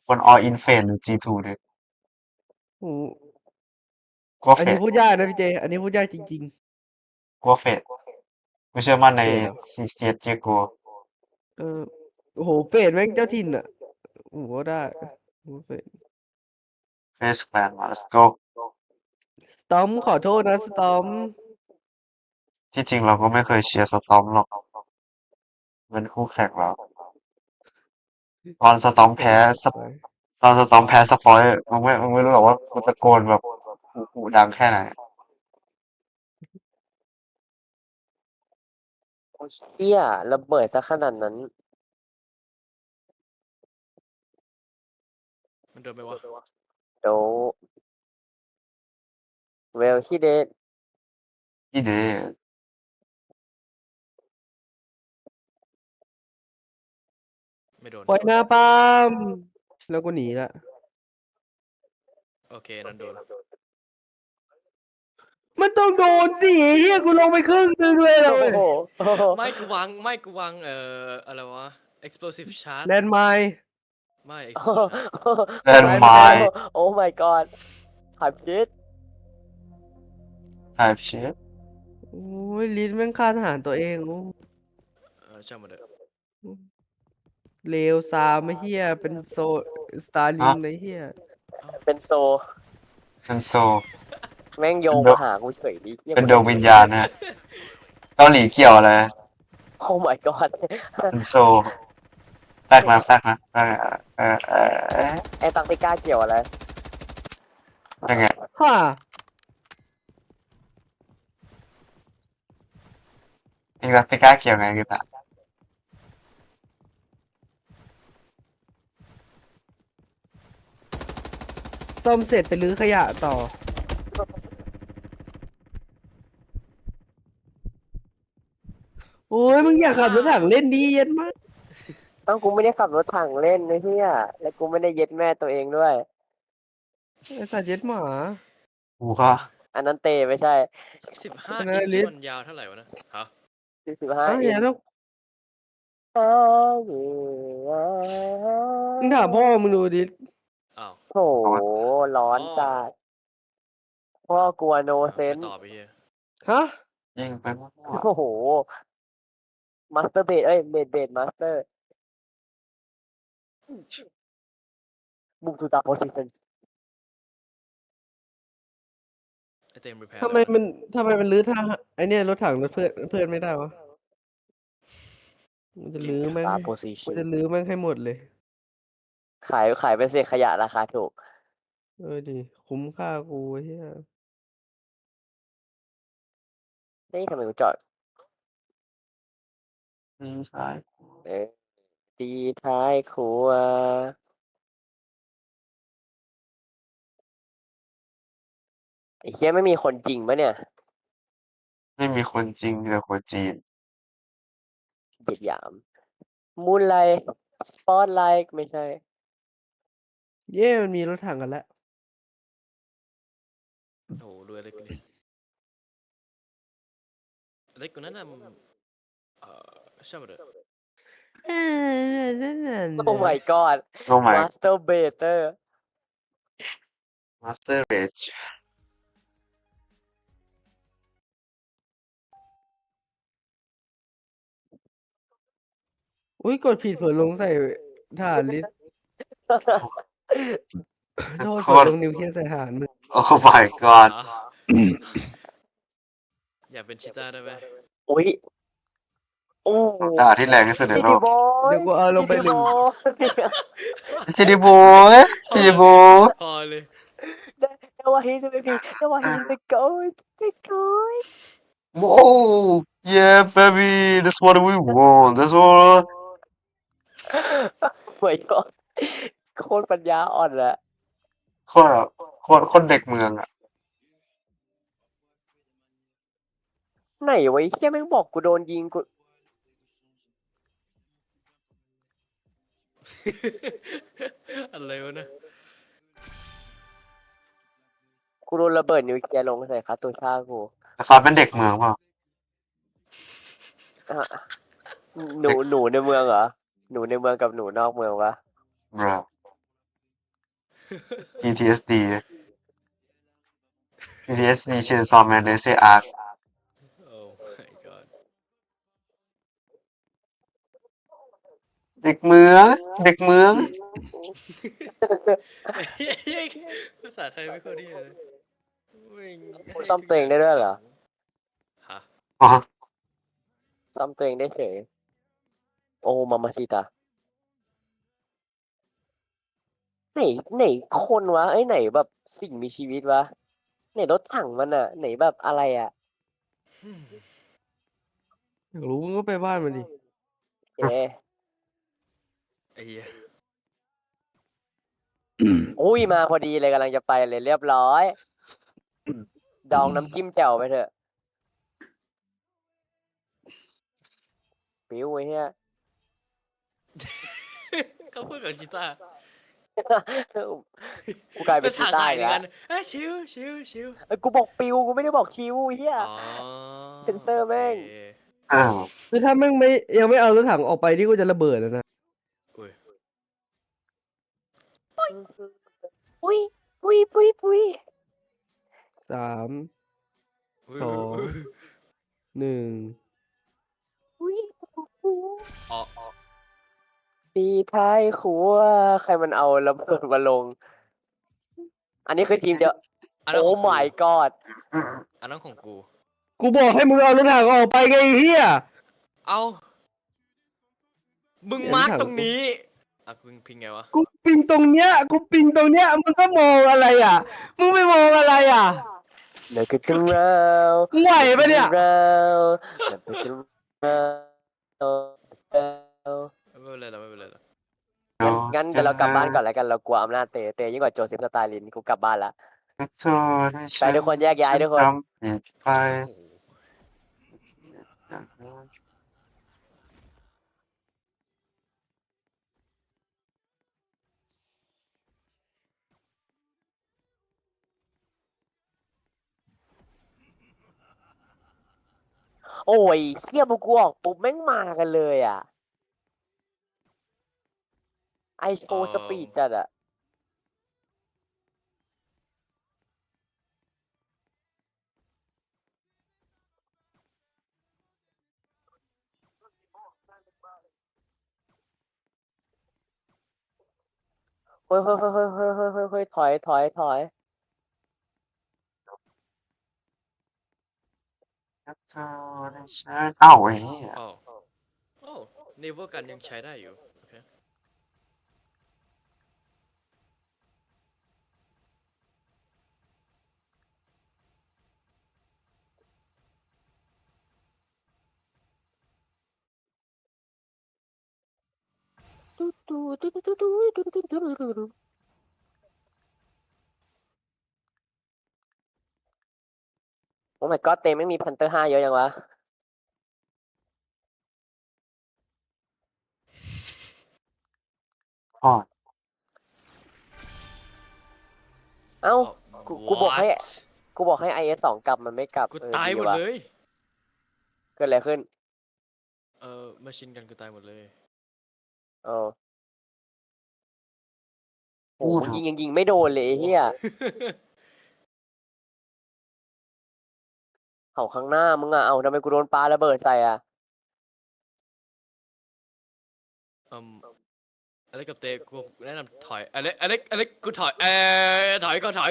C: ควร all in เฟสหรือ G2 ดิ
J: โอ้
C: กลัว
J: อัน
C: เฟ
J: นี้
C: ส
J: พูดยากนะพี่เจ อันนี้พูดยากจริง
C: กลัวเฟสกูเชื่อมั่นใน
J: เฟสเหรอ
C: CSG กู
J: ๆ โอ้โห เฟดแม่งเจ้าถิ่นอ่ะ โอ้โหได้โอ้โหเฟด
C: เฟสแปนมา let's go
J: สตอมขอโทษนะสตอม
C: ที่จริงเราก็ไม่เคยเชียร์สตอมหรอกเป็นคู่แข่งเราตอนสตอมแพ้สปอยมึงไม่รู้หรอกว่ากูตะโกนแบบหูดังแค่ไหน
H: โอ้เชี่ยระเบิดซะขนาดนั้น
K: มันโดนไปวะ
H: เดี๋ยวเวลที่เดท
C: ที่เด
K: ไม่โดน
J: ปล่อยหน้าปาล์มแล้วก็หนีละ
K: โอเคนั่นโดน
J: มันต้องโดนสิเฮียกูลงไปครึ่งนึงเลยเล
H: โอ้
J: ย
H: โห
K: ไม่กูวางอะไรวะ explosive charge
J: แลนด์ไมน์
K: ไม่ explosive charge
C: แลนด์ไมน์
H: โอ้ my god ผ่านพิษ
C: type shit
J: โอ้ยลิ้นแม่งฆ่าทหารตัวเองโอ้
K: ช่างมันเถอะ
J: เลวซามไอ้เฮียเป็นโซสตาร์ลิงไอ้เฮีย
H: เป็นโซ
C: เป็นโซ
H: แม่งโยงมาหากูเฉยดิหี้ย
C: เป็นดวงวิญญาณนะเกาหลีเกี่ยวอะไร
H: โอ้ my god
C: เป็นโซแตกมา
H: แอนตาร์กติกาเกี่ยวอะไร
C: ยังไง
J: ฮ่า
C: พี่ก็ไม่กล้าเกี่ยวไงคือตา
J: ซ่อมเสร็จไปรื้อขยะต่อ โอ้ยมึงอยากขับรถถังเล่นดีเย็นมาก
H: เอ้ากูไม่ได้ขับรถถังเล่นนะเฮียแล้วกูไม่ได้เย็ดแม่ตัวเองด้วย
J: ไอ้สัตว์เย็ดหมา
C: กูก็
H: อันนั้นเตไม่ใช่
K: 15
J: ชนะ
K: อิน
J: ลิ
K: ช์
J: ส
K: มันยาวเท่าไหร่วะนะฮะ
H: 45
J: อ้าว
H: อิ
J: อย่าน ต้อง
H: อยู่
J: มึงถามพ่อมึงดูดิ
K: อ้าว
H: โหร้อนจัดพ่อกลัวโนเซ
K: ไป
H: น
K: ต่อไปเฮีย
J: ฮะ
C: ยิงไปมั่ว
H: โอ้โหมาสเตอร์เบดเบดมาสเตอร์มุมทูตาโพสิชัน
K: ไอเต็มรีแพร์
J: ทำไมมันรื้อท่าไอเนี่ยรถถังรถเพื่อนไม่ได้วะ มันจะรื้อแม่ง
H: ตาโพสิชั
J: มัน นจะรื้อแม่งให้หมดเลย
H: ขายเป็นเศษขยะราคาถูก
J: ดิคุ้มค่ากูไอ้เฮีย
H: นี่ทำไมกูจอด
C: ๆนี่ใช่
H: เออตีท้ายครัวไอ้เหี้ยไม่มีคนจริงปะเนี่ย
C: ไม่มีคนจริงแต่คนจีน
H: เหยียดหยามมูนไลสปอตไลท์ไม่ใช่
J: เย่มันมีรถถังกันแล้ว
K: โอ้โหดูอะไรกันดิเล็กกว่านั้นน่ะช่างมันเถอะ
H: โอ้ my god
C: โอ้ my
H: master beater
C: master rage
J: อุ้ยกดผิดเผลอลงใส่ฐานลิสโทษ
C: โค
J: เผลอ
C: ตร
J: ลงนิวเคลียร์ใส่ฐานมึง
C: โอ้ my god
K: อ๋ออยากเป็นชิต้าได้ไหม
H: อุ้ยโอ้
C: ด่าที่แรงที่สุดใน
H: ซิ
C: โล
H: ตี้
C: ก
H: บอย
J: เดี๋ยวกูเอาลงไปหนึ่ง
C: ซิติโบซิติโบ
K: พอเลย
H: แต่ว่า he's MVP แต่ว่า he's the goat
C: Whoa yeah baby that's what we want that's what
H: my god โคตรปัญญาอ่อนแหละ
C: คนเด็กเมืองอ่ะ
H: ไหนไวะไอ้เหี้ยแม่งบอกกูโดนยิงกู
K: อะไรวะนะ
H: กูโดนระเบิดนิวเคลียร์ลงใส่คาตูช่ากู
C: แต่ฟ้าเป็นเด็กเมืองเปล่า
H: อ่ะหนูในเมืองเหรอหนูในเมืองกับหนูนอกเมืองวะ
C: bro PTSD Chainsaw Man เลเซอร์อาร์ค
K: โอ้ my god
C: เด็กเมือง
K: เฮ้ยภาษาไทยไม่ค่อยดีเลยวิ่ง
H: ซ่อมตัวเองได้ด้วยเหรอ
K: ฮะ
C: อ๋อ
H: ซ่อมตัวเองได้เฉยโอ้มามาชิตาไหนคนวะไอ้ยไหนแบบสิ่งมีชีวิตวะไหนรถถังมันอะไหนแบบอะไรอะ
J: อยากรู้มึงก็ไปบ้านมันดิ
H: เอ๊ะ
K: ไอ้เหี้ย
H: อุ้ยมาพอดีเลยกำลังจะไปเลยเรียบร้อยดองน้ำจิ้มแจ่วไปเถอะปิ้วไอ้เหี้ย
K: เขาพูดกับจิต้า
H: กูกลายเป็น
K: ถา
H: ชีต้า
K: ถ่าย
H: อีก
K: ใน
H: แล้ว
K: กันชิว
H: เอ้ยกูบอกปิวกูไม่ได้บอกชิวไอ้เหี้ย
K: อ๋อ
H: เซ็นเซอร์แม่ง
K: โอเค
C: อ้าว
J: คือถ้าแม่งไม่ยังไม่เอารถถังออกไปที่กูจะระเบิดแล้วนะ
K: อุ้ย
H: ปุ้ยปุ้ย
J: 3
K: อุ้ย
J: สอง 1
H: ปุ้ย
K: อ๋อ
H: ตีท้ายครัวใครมันเอาระเบิดมาลง อันนี้คือทีมเดียว
K: อันนั้น
H: โอ้
K: ของกู
H: my god
K: อันนั้นของกู
J: กูบอกให้มึงเอารถถังออกไปไงไอ้เฮีย
K: เอามึง
J: เห็น
K: มาร์ก
J: ถัง
K: ตรงนี้อ่ะมึงพิงไงวะ
J: กูปิงตรงเนี้ยมึงก็มองอะไรอ่ะ มึงไม่มองอะไรอ่ะ
H: Look at the round
J: มึงไหวปะเนี่ย
H: Look at the round เออ
K: ไม่เป็นไรหรอกไม่เป็นไรหรอก
H: งั้นเดี๋ยวเรากลับบ้านก่อนแล้วกันเรากลัวอำนาจเตยิ่งกว่าโจเซฟสตาลินกูกลับบ้านละ
C: ขอโทษให้
H: ไปทุกคนแยกย้ายทุกคน
C: ฉัทำผิดไป
K: โอ้โห
H: โอ้ยเทียบกูออกปุ๊บแม่งมากันเลยอ่ะไอโชว์สปีดจัดอ่ะเฮ้ยถอย
C: ขอโทษให้ฉันอ้าวเฮ้ย
K: อ้าวโอ้เนเวอร์กันยังใช้ได้อยู่โอเค
H: โอ้ my god เตไม่มีพันเตอร์5เยอะยังวะ
C: พ่อ
H: เอ้า กูบอกให้
K: What?
H: กูบอกให้ IS2 กลับมันไม่กลับ
K: กูตายหมด
H: วะ
K: เลย
H: เกิดอะไรขึ้น
K: มาชินกันกูตายหมดเลย
H: เออโอ้ยิงยังยิงไม่โดนเลยไอ้เฮียเขาข้างหน้ามึงอ่ะเอาทำไมกูโดนปาระเบิดใส่อ่ะ
K: อะไรกับเตกูแนะนำถอยอะไรกูถอยถอยก่อน
H: ถอ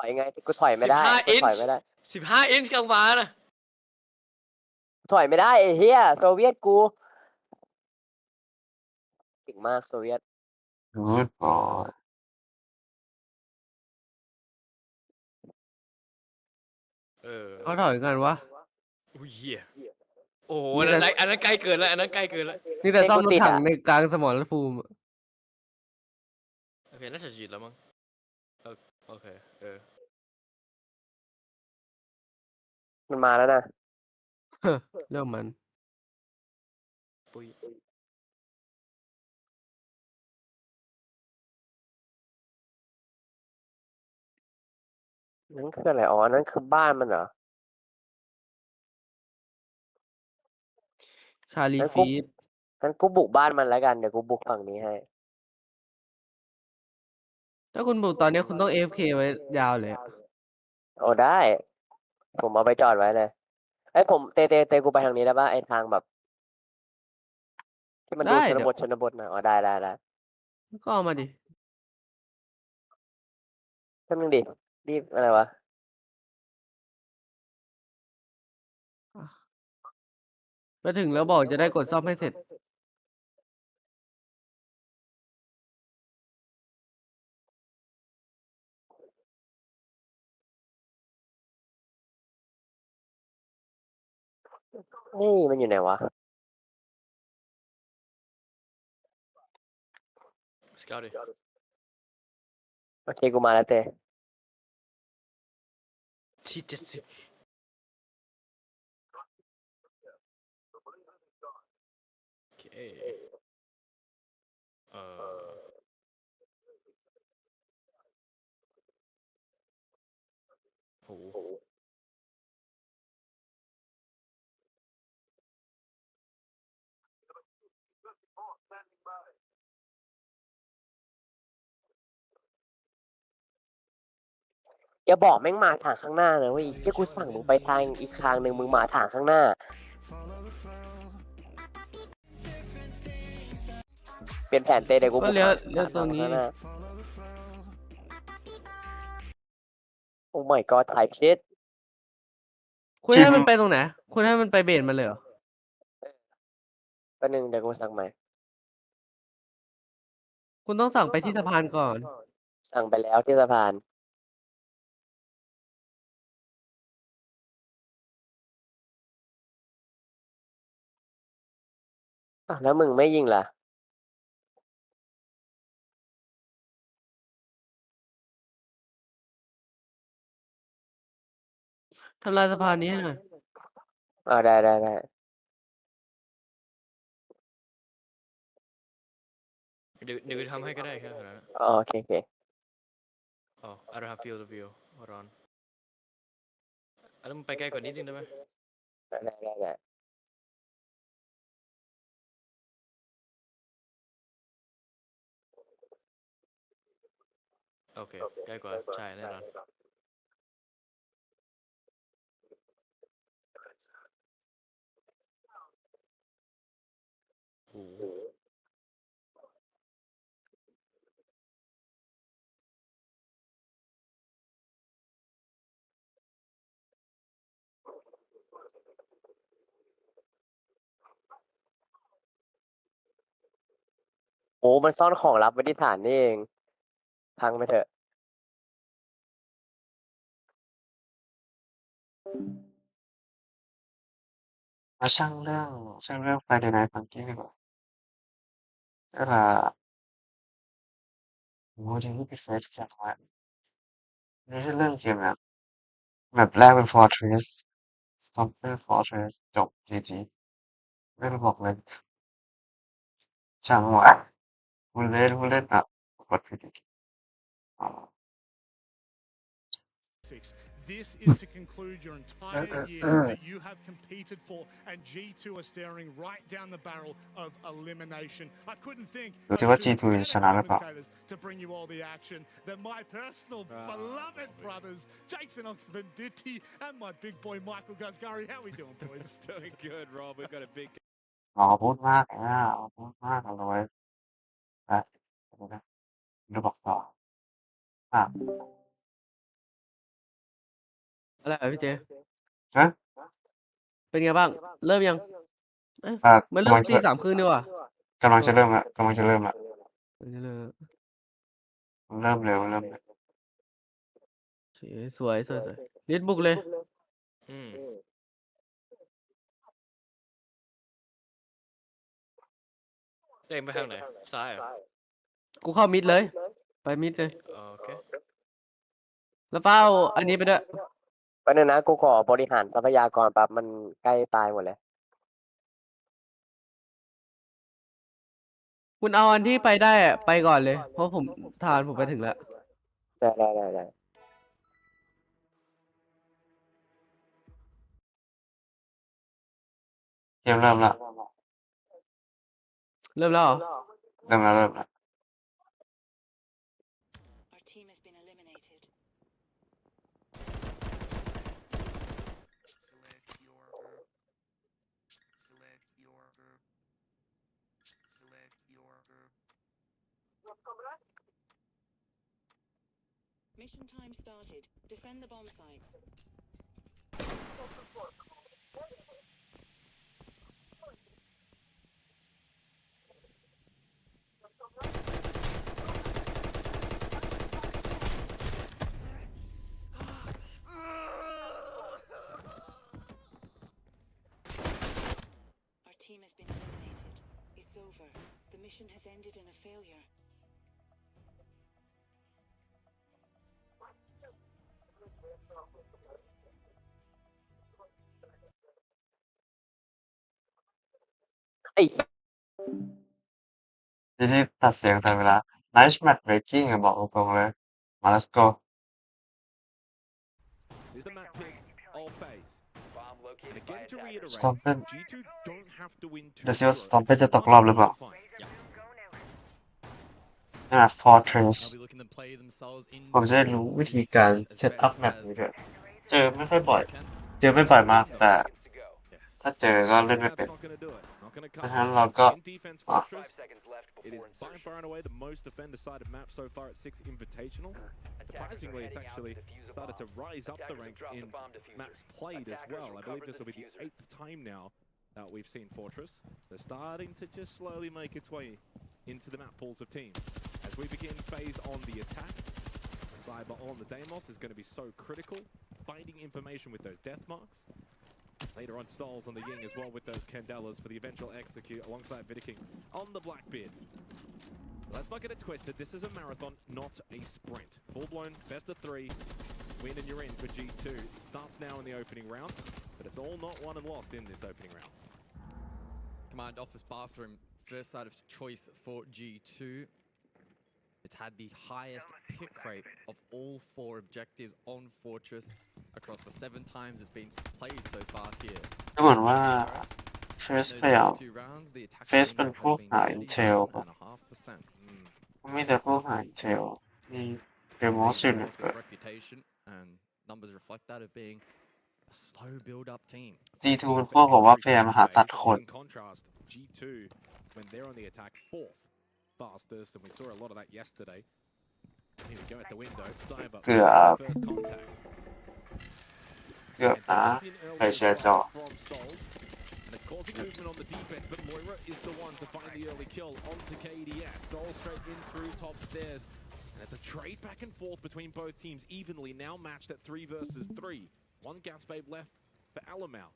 H: ยไงกูถอยไม่ได้
K: 15
H: กูถอยไม่ได้
K: 15 อินช์กลางมานะ
H: ถอยไม่ได้ไอ้เฮียโซเวียตกูเก่งมากโซเวียต
C: กูดบอย
J: เขาถอยกันวะ
K: อุ้ยเหี้ยโอ้โหอันนั้นไกลเกินแล้วอันนั้นไกลเกินแล้ว
J: นี่แต่ซ่อมรถถังในกลางสมรภูมิ
K: โอเคน่าจะฉีดแล้วมั้งโอเค
H: มันมาแล้วนะ
J: เรื่องมัน
K: ปุ้ย
H: นั่นคืออะไรอ๋อนั่นคือบ้านมันเหรอ
J: ชาลี
H: งั้นกู
J: ฟีด
H: งั้นกูบุกบ้านมันแล้วกันเดี๋ยวกูบุกฝั่งนี้ให้
J: ถ้าคุณบุกตอนนี้คุณต้อง AFK ไว้ยาวเลยอะ
H: โอ้ได้ ผมเอาไปจอดไว้เลยไอ้ยผมเตกูไปทางนี้ได้ป่ะไอ้ทางแบบ ที่มันดูชนบทหน่อยอ๋อได้
J: ก็เอามาดิ
H: แป๊บนึงดิรีบอะไรวะ
J: มาถึงแล้วบอกจะได้กดซ่อมให้เสร็จ
H: นี่มันอยู่ไหนวะ
K: สกาวดิ
H: โอเคกูมาแล้วเต
K: ที่70โอเคโห
H: อย่าบอกแม่งมาทางข้างหน้านะเว้ยที่กูสั่งมึงไปทางอีกทางหนึ่งมึงมาทางข้างหน้า เปลี่ยนแผนเตเดี๋ยวกู
J: ก็เลี้ยวตรงนี้
H: ข้างหาโอ้ my god ถ่ายพิษ
J: คุณให้มันไปตรงไหน คุณให้มันไปเบสมันเลยเหรอ
H: แป๊บนึงเดี๋ยวกูสั่งใหม่
J: คุณต้องสั่งไปที่สะพานก่อน
H: สั่งไปแล้วที่สะพาน อ่ะแล้วมึงไม่ยิงล่ะ
J: ทำลายสะพานนี้ให้หน่อย
H: ได้
K: เดี๋ยวทำให้ก็ได้ครับนะ
H: โอเค
K: อ๋อ I don't have field of view hold on แล้วมึงไปใกล้กว่านิดนึงได้ไหม
H: ได้
K: โอเคใกล้กว่าใช่แน่นอนโอ้โห
H: โอ้มันซ่อนของลับไว้ที่ฐานนี่เองพังไปเถอะ
C: มาช่างเรื่องไปในฟังกิ้งดีกว่าเวลาโอ้โหทีนี้ปิดเฟซจังวะนี่ได้เริ่มเกมแล้วแมปแรกเป็น Fortress Stomper Fortress จบ GG ไม่ต้องบอกเลยช่างวะผู้เล่นอ่ะกดผิดอีกอ๋อ
G: This is to conclude your entire year that you have competed for, and G2 are staring right down the barrel of elimination. I couldn't think of two better commentators to bring you all the action than my personal beloved brothers, Jason Oxford-Ditty and my big boy Michael Guzgari. How we doing, boys?
B: Doing good, Rob. We've got a big
C: อ๋อพูดมากพูดมากเอาเลยไปดูนะดูบอกต่ออ่ะ
J: อะไรอ่ะพี่เจ
C: ฮะ
J: เป็นไงบ้าง เริ่มยังเอ้ย
C: อ่ะ
J: มันเริ่มตี 3 ครึ่งดีกว่าก
C: ำลังจะเริ่มละ
J: เริ่ม
C: เริ่มเร็ว
J: โอเคสวยลิดบุกเลย
K: เต็มไปทางไหนซ้ายเหรอ
J: กูเข้ามิดเลย ไปมิดเลย
K: โอเค
J: แล้วเป้าอันนี้ไปด้วย
H: ไปบนึงนะกูขอบริหารทรัพยากรแป๊บมันใกล้ตายหมดเลย
J: คุณเอาอันที่ไปได้อะไปก่อนเลย เพราะผมทานผมไปถึงแล้ว
H: ได้
C: เกมเริ่มละ
J: เริ่มแล้วเหรอ
C: เริ่มละ
L: Our team has been eliminated.
D: Select your group. Select your group. Select your group.
L: Mission time started. Defend the bomb site. Our team has been eliminated. It's over. The mission has ended in a failure.
H: ไอ้
C: ทีนี้ตัดเสียงทันเวลา Nice matchmaking อะบอกตรงๆเลยมา let's go
B: Here's the map pick all phase. And again to reiterate,
C: Stompen
B: G2 don't have to win
C: เดี๋ยวซิว่า Stompen จะตกรอบหรือเปล่านี่นะ Fortress ผมจะได้รู้วิธีการเซตอัพแมปนี้ด้วยเจอไม่บ่อยมากแต่ถ้าเจอก็เล่นไม่เป็นดังนั้นเราก็
B: It is by far and away the most defender-sided map so far at 6 Invitational. Surprisingly, it's actually started to rise up the ranks in maps played as well. I believe this will be the 8th time now that we've seen Fortress. They're starting to just slowly make its way into the map pools of teams. As we begin phase on the attack, Cyber on the Deimos is going to be so critical, finding information with those death marks.
M: Later on, Souls on the Ying as well with those Candelas for the eventual execute alongside Vidiking on the Blackbeard. Let's not get it twisted. This is a marathon, not a sprint. Full-blown best of 3. Win and you're in for G2. It starts now in the opening round, but it's all not won and lost in this opening round.
N: Command office bathroom, first side of choice for G2. It's had the highest pick rate of all 4 objectives on Fortress across the 7 times it's been played so far here.
C: ก็เหมือนว่า
N: In
C: First
N: those
C: พยายาม
N: 2 rounds, the attack
C: First
N: win
C: เป็น
N: rate
C: พว
N: has
C: ก
N: been
C: หา Intel
N: 37.5%.
C: มีแต่พวกหา Intel มี The
N: Of
C: Most
N: course,
C: Unique
N: with reputation and numbers reflect that of being a slow build-up team.
C: G2 เป็นพวกบอกว่าพยายามหาตัดคน
M: In contrast, G2, when they're on the attack, 4th fastest, and we saw a lot of that yesterday. Here we go at the window. Cyber
C: เกือบ
M: first contact.
C: เกือบนะ
M: And
C: ใครเชียร์จอ
M: from Souls. And it's causing movement on the defense, but Moira is the one to find the early kill onto KDS. Souls straight in through top stairs. And it's a trade back and forth between both teams, evenly now matched at 3 versus 3. One gas babe left for Alamau.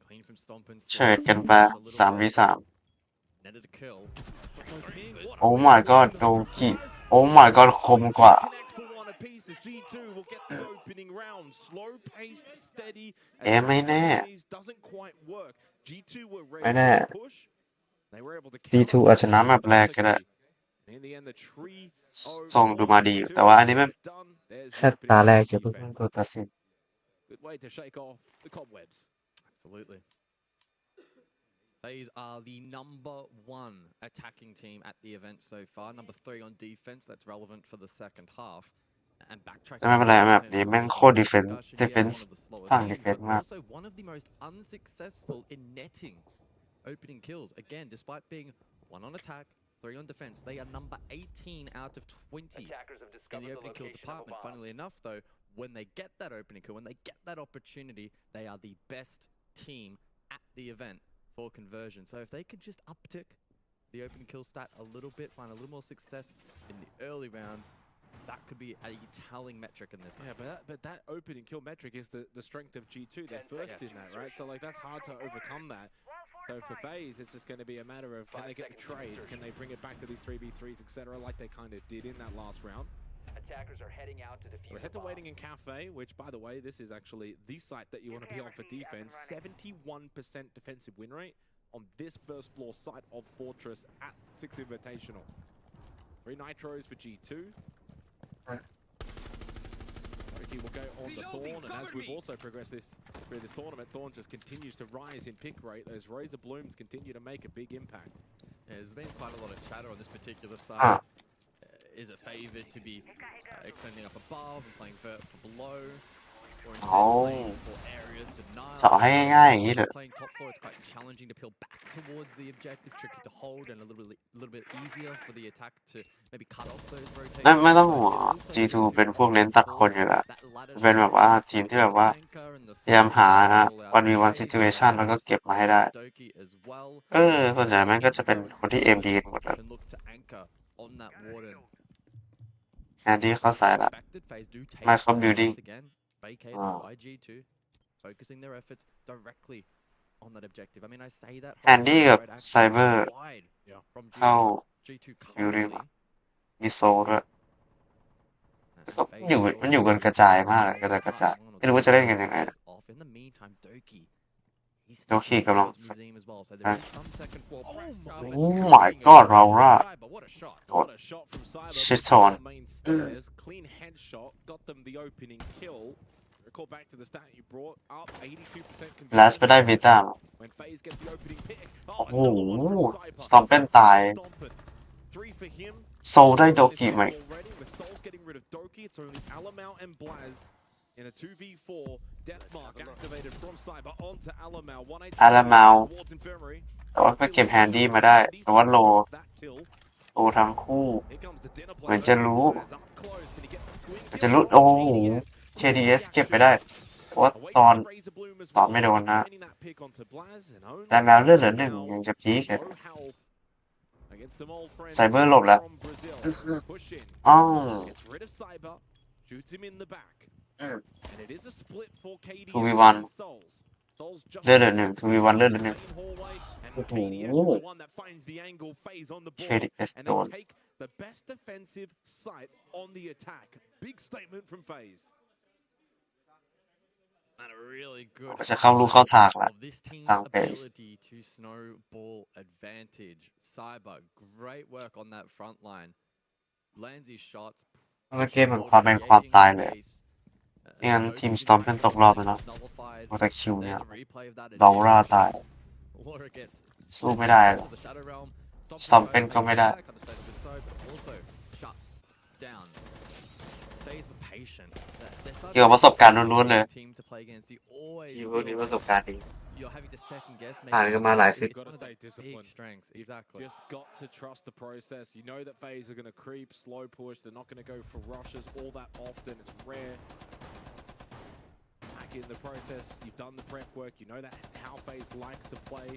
N: Clean from Stompin.
C: เฉิดกันไป 3v3
N: Netted a kill.
C: Oh my god โดกิ Oh my god คมกว่า
M: Connect for one apiece as G2 will get the opening round. Slow paced, steady.
C: ไม่แน่
M: Doesn't quite work. G2 were
C: ไม่
M: ready
C: แน่
M: to push. They were able to
C: G2 อาจจะชนะแมปแรกก็ได้
M: In the end, the tree
C: ส่งดูมาดีอยู่แต่ว่าอันนี้มันแค่ตาแรกอย่าเพิ่งเป็นตัวตัดสิน
M: Good way to shake off the cobwebs.
N: Absolutely. FaZe are the #1 attacking team at the event so far. Number 3 on defense. That's relevant for the second half. And backtracking.
C: ไม่เป็นไรแบบนี้แม่งโคตร defense ฝั่ง defense มาก
N: Also one of the most unsuccessful in netting opening kills. Again, despite being 1 on attack, 3 on defense, they are number 18 out of 20 in the opening kill department. Funnily enough, though, when they get that opening kill, when they get that opportunity, they are the best team at the event for conversion. So if they could just uptick the opening kill stat a little bit, find a little more success in the early round, that could be a telling metric in this match.
M: Yeah, but that opening kill metric is the strength of G2. They're first in that, right? So like that's hard to overcome that. So for FaZe, it's just going to be a matter of can they get the trades, can they bring it back to these 3v3s, etc., like they kind of did in that last round.
O: Attackers are heading out to defuse.
M: We head to waiting in Cafe, which, by the way, this is actually the site that you want to be on for defense. 71% defensive win rate on this first floor site of Fortress at 6 Invitational. 3 nitros for G2. He will go on the Thorn, and as we've also progressed through this tournament, Thorn just continues to rise in pick rate. Those Razor Blooms continue to make a big impact.
N: There's been quite a lot of chatter on this particular side. Is it favored to be extending up above and playing for below, or instead playing for area denial?
C: เจาะให้ง่ายๆอย่างนี้เลย
N: Playing top floor, it's quite challenging to peel back towards the objective, tricky to hold, and a little bit easier for the attack to maybe cut off those rotations.
C: ไม่ต้องห่วง G2 เป็นพวกเน้นตัดคนอยู่แล้วเป็นแบบว่าทีมที่แบบว่าพยายามหา 1v1 situation แล้วก็เก็บมาให้ได้ส่วนใหญ่แม่งก็จะเป็นคนที่ MD กันหมดเลย
N: On that warden.
C: แอนดี้เข้าสายละไม่เข้า building
N: Vacated by G2, focusing their efforts directly on that objective. I mean, I say that.
C: แอนดี้กับไซเบอร์เข้า building มีโซลด้วยมันอยู่กันกระจายมากกระจายไม่รู้ว่าจะเล่นกันยังไงนะโดคีกำลังโอ้ my god เราล่ะกด shit on
M: Clean headshot got them the opening kill. Recall back to the stat you brought up 82%
C: last ไปได้วิต้า
M: when FaZe get the opening pick.
C: โอ้โหสตอมเป็นตาย
M: 3 for him.
C: โซลได้โดกิไหม
M: With Souls getting rid of Doki, it's only Alamau and Blaz in a 2v4. Deathmark activated from Cyber onto Alamau.
C: Alamau แต่ว่าก็เก็บแฮนดี้มาได้แต่ว่าโลทั้งคู่เหมือนจะรู้โอ้โห KDS เก็บไปได้เพราะว่าตอนไม่โดนนะแต่แมวเลือดเหลือ1ยังจะพีคไซเบอร์หลบแล้ว
M: And it is a split for KDS
C: 2v1
M: and Souls. Souls just
C: เลือดเหลือหนึ่ง 2v1 เลือดเหลือหนึ่ง
M: main hallway, and
C: โอ้โห
M: KDS is the one that finds the angle, phase on the ball,
C: KDS
M: and
C: โด
M: they
C: น
M: take the best defensive site on the attack. Big statement from phase.
N: And a really good
C: จะเข้าลูกเข้าทางละ
N: of this team's
C: ทางเฟส
N: ability to snowball advantage. Cyber, great work on that front line. Lands his shots.
C: เมื่อกี้เหมือนความเป็นความตายเลย ไม่งั้นทีม Storm เป็นตกรอบเลยเนาะโปรเทคคิวเนี่ยลองร่าตาย สู้ไม่ได้หรอก Storm เป็นก็ไม่ได้ เกี่ยวกับประสบการณ์ล้วนๆเลยทีมพวกนี้ประสบการณ์ดี ผ่านกันมาหลายสิบ
M: You've got to stay disciplined. Just got to trust the process. You know that phase are going to creep, slow push. They're not going to go for rushes all that often. It's rare. Back in the process, you've done the prep work. You know that how phase likes to play.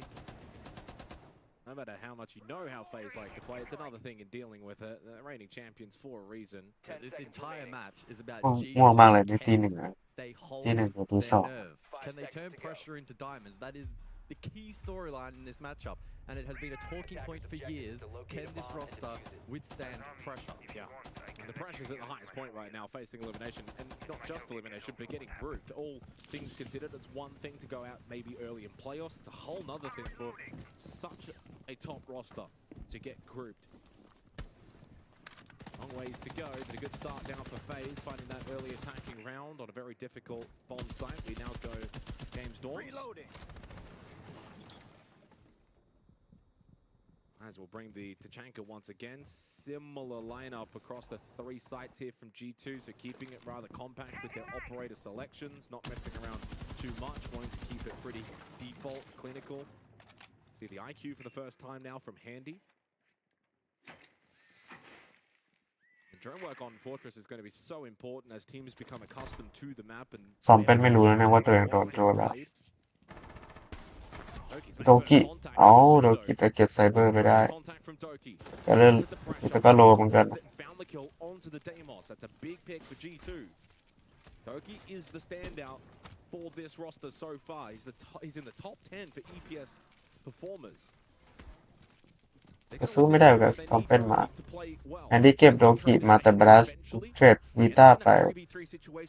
M: No matter how much you know how phase like to play, it's another thing in dealing with it. The reigning champions for a reason.
N: This entire match is about
C: ง่วงมากเลยนี่ตีหนึ่งนะตีหนึ่งกับตีสอง
N: Can they turn pressure into diamonds? That is the key storyline in this matchup, and it has been a talking point for years. Can this roster withstand pressure?
M: Yeah, and the pressure's at the highest point right now, facing elimination, and not just elimination, but getting grouped. All things considered, it's one thing to go out maybe early in playoffs. It's a whole nother thing for such a top roster to get grouped. Long ways to go, but a good start now for FaZe, finding that early attacking round on a very difficult bomb site. We now go Games Dorms.
G: Reloading.
M: As we'll bring the Tachanka once again. Similar lineup across the three sites here from G2, so keeping it rather compact with their operator selections, not messing around too much, wanting to keep it pretty default, clinical. See the IQ for the first time now from Handy. The drone work on Fortress is going to be so important as teams become accustomed to the map and
C: สองเป็นไม่รู้แล้วนะว่าตัวเองโดนโดนแล้วโดกิโดกิแต่เก็บไซเบอร์ไม่ได้ก็เล่นแต่ก็โลเหมือนกัน
M: That's a big pick for G2. Doki is the standout for this roster so far. He's in the top 10 for EPS performers.
C: ก็สู้ไม่ได้กับทอมเป็นมาแอนดี้เก็บโดกิมาแต่บลัสเทรดวีต้าไป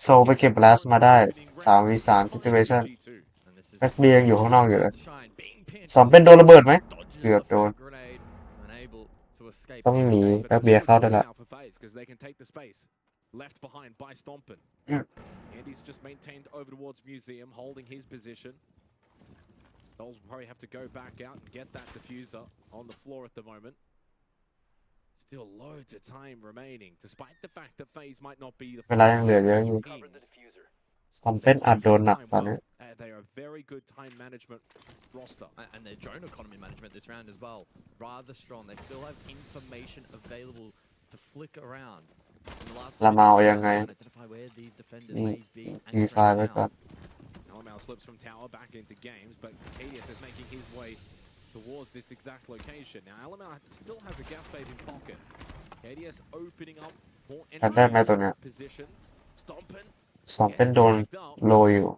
C: โซไปเก็บบลัสมาได้ 3v3 situation แบ็คเบียงอยู่ข้างนอกอยู่เลยสองเป็นโดนระเบิดไหมเกือบโดนต้องหนีแบ็คเบียเข้าได้ละ
M: Left behind by Stompen. Andy's just maintained over towards Museum, holding his position. Souls will probably have to go back out and get that diffuser on the floor at the moment. Still loads of time remaining, despite the fact that FaZe might not be the
C: เวลายังเหลือเยอะอยู่สองเป็นอาจโดนหนักตอนนี้
M: They are a very good time management roster.
N: And their drone economy management this round as well. Rather strong. They still have information available to flick around.
C: ละเมายังไงนี่มีไฟล์ไว้ก่อน
M: LML slips from tower back into games, but KDS is making his way towards this exact location. Now LML still has a gas bait in pocket. KDS opening up more positions. Stompen.
C: สองเป็นโดนโลอยู่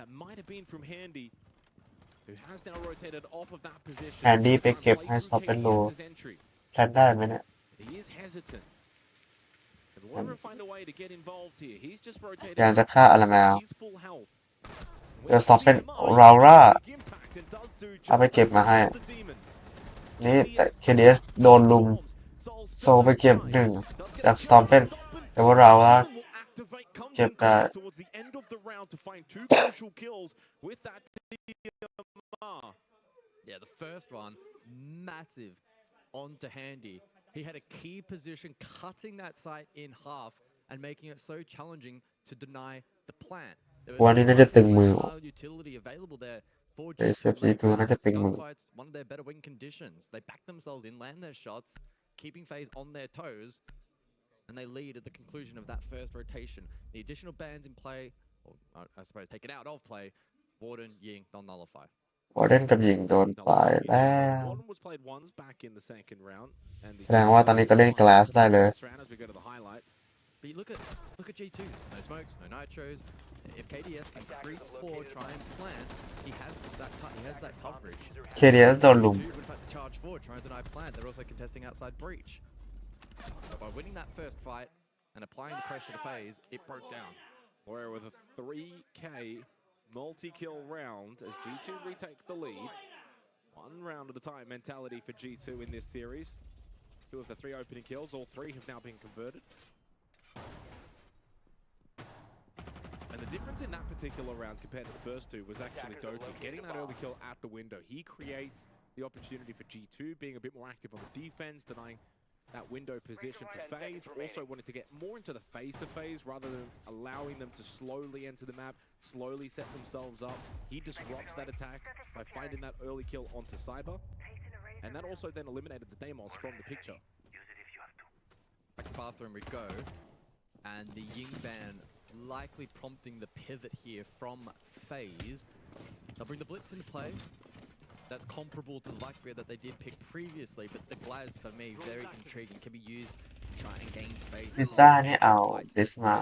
M: That might have been from Handy, who has now rotated off of that position.
C: แอนดี้ไปเก็บให้สองเป็นโลแพลนได้ไหมเนี่ย
M: He is hesitant. They want to find a way to get involved here. He's just rotated.
C: อยากจะฆ่าอาราแมลเดี๋ยวสองเป็นราร่าเอาไปเก็บมาให้นี่แต่ KDS โดนลุมโซไปเก็บหนึ่งจากสตอมเป็นแต่ว่าราร่าเก็บได้
N: Yeah, the first one, massive onto Handy. He had a key position, cutting that site in half and making it so challenging to deny the plant.
C: วันนี้น่าจะตึงมือ
N: Utility available there for
C: G2 น่าจะตึงมือ
N: one of their better win conditions. They back themselves in, land their shots, keeping FaZe on their toes, and they lead at the conclusion of that first rotation. The additional bans in play, or I suppose taken out of play, Warden, Ying, they'll nullify.
C: วอร์เดนกับหญิงโดนไปแล้ว แสดงว่าตอนนี้ก็เล่นกลาสได้เลย
N: But you look at G2, no smokes, no nitros. If KDS can creep forward, try and plant, he has that coverage.
C: KDS โดนลุม
N: G2 would have had to charge forward, try and deny plant. They're also contesting outside breach. But by winning that first fight and applying the pressure to FaZe, it broke down.
M: Where with a 3K multi-kill round as G2 retake the lead. One round at a time mentality for G2 in this series. 2 of the 3 opening kills, all 3 have now been converted. And the difference in that particular round compared to the first 2 was actually Doki getting that early kill at the window. He creates the opportunity for G2 being a bit more active on the defense, denying that window position for FaZe. Also wanted to get more into the face of FaZe rather than allowing them to slowly enter the map, slowly set themselves up. He disrupts that attack by finding that early kill onto Cyber. And that also then eliminated the Deimos from the picture.
N: Back to bathroom we go. And the Ying ban likely prompting the pivot here from FaZe. They'll bring the Blitz into play. That's comparable to the Blackbeard that they did pick previously, but the Glaz for me very intriguing, can be used to try and gain space.
C: พิซซ่านี่เอา this มา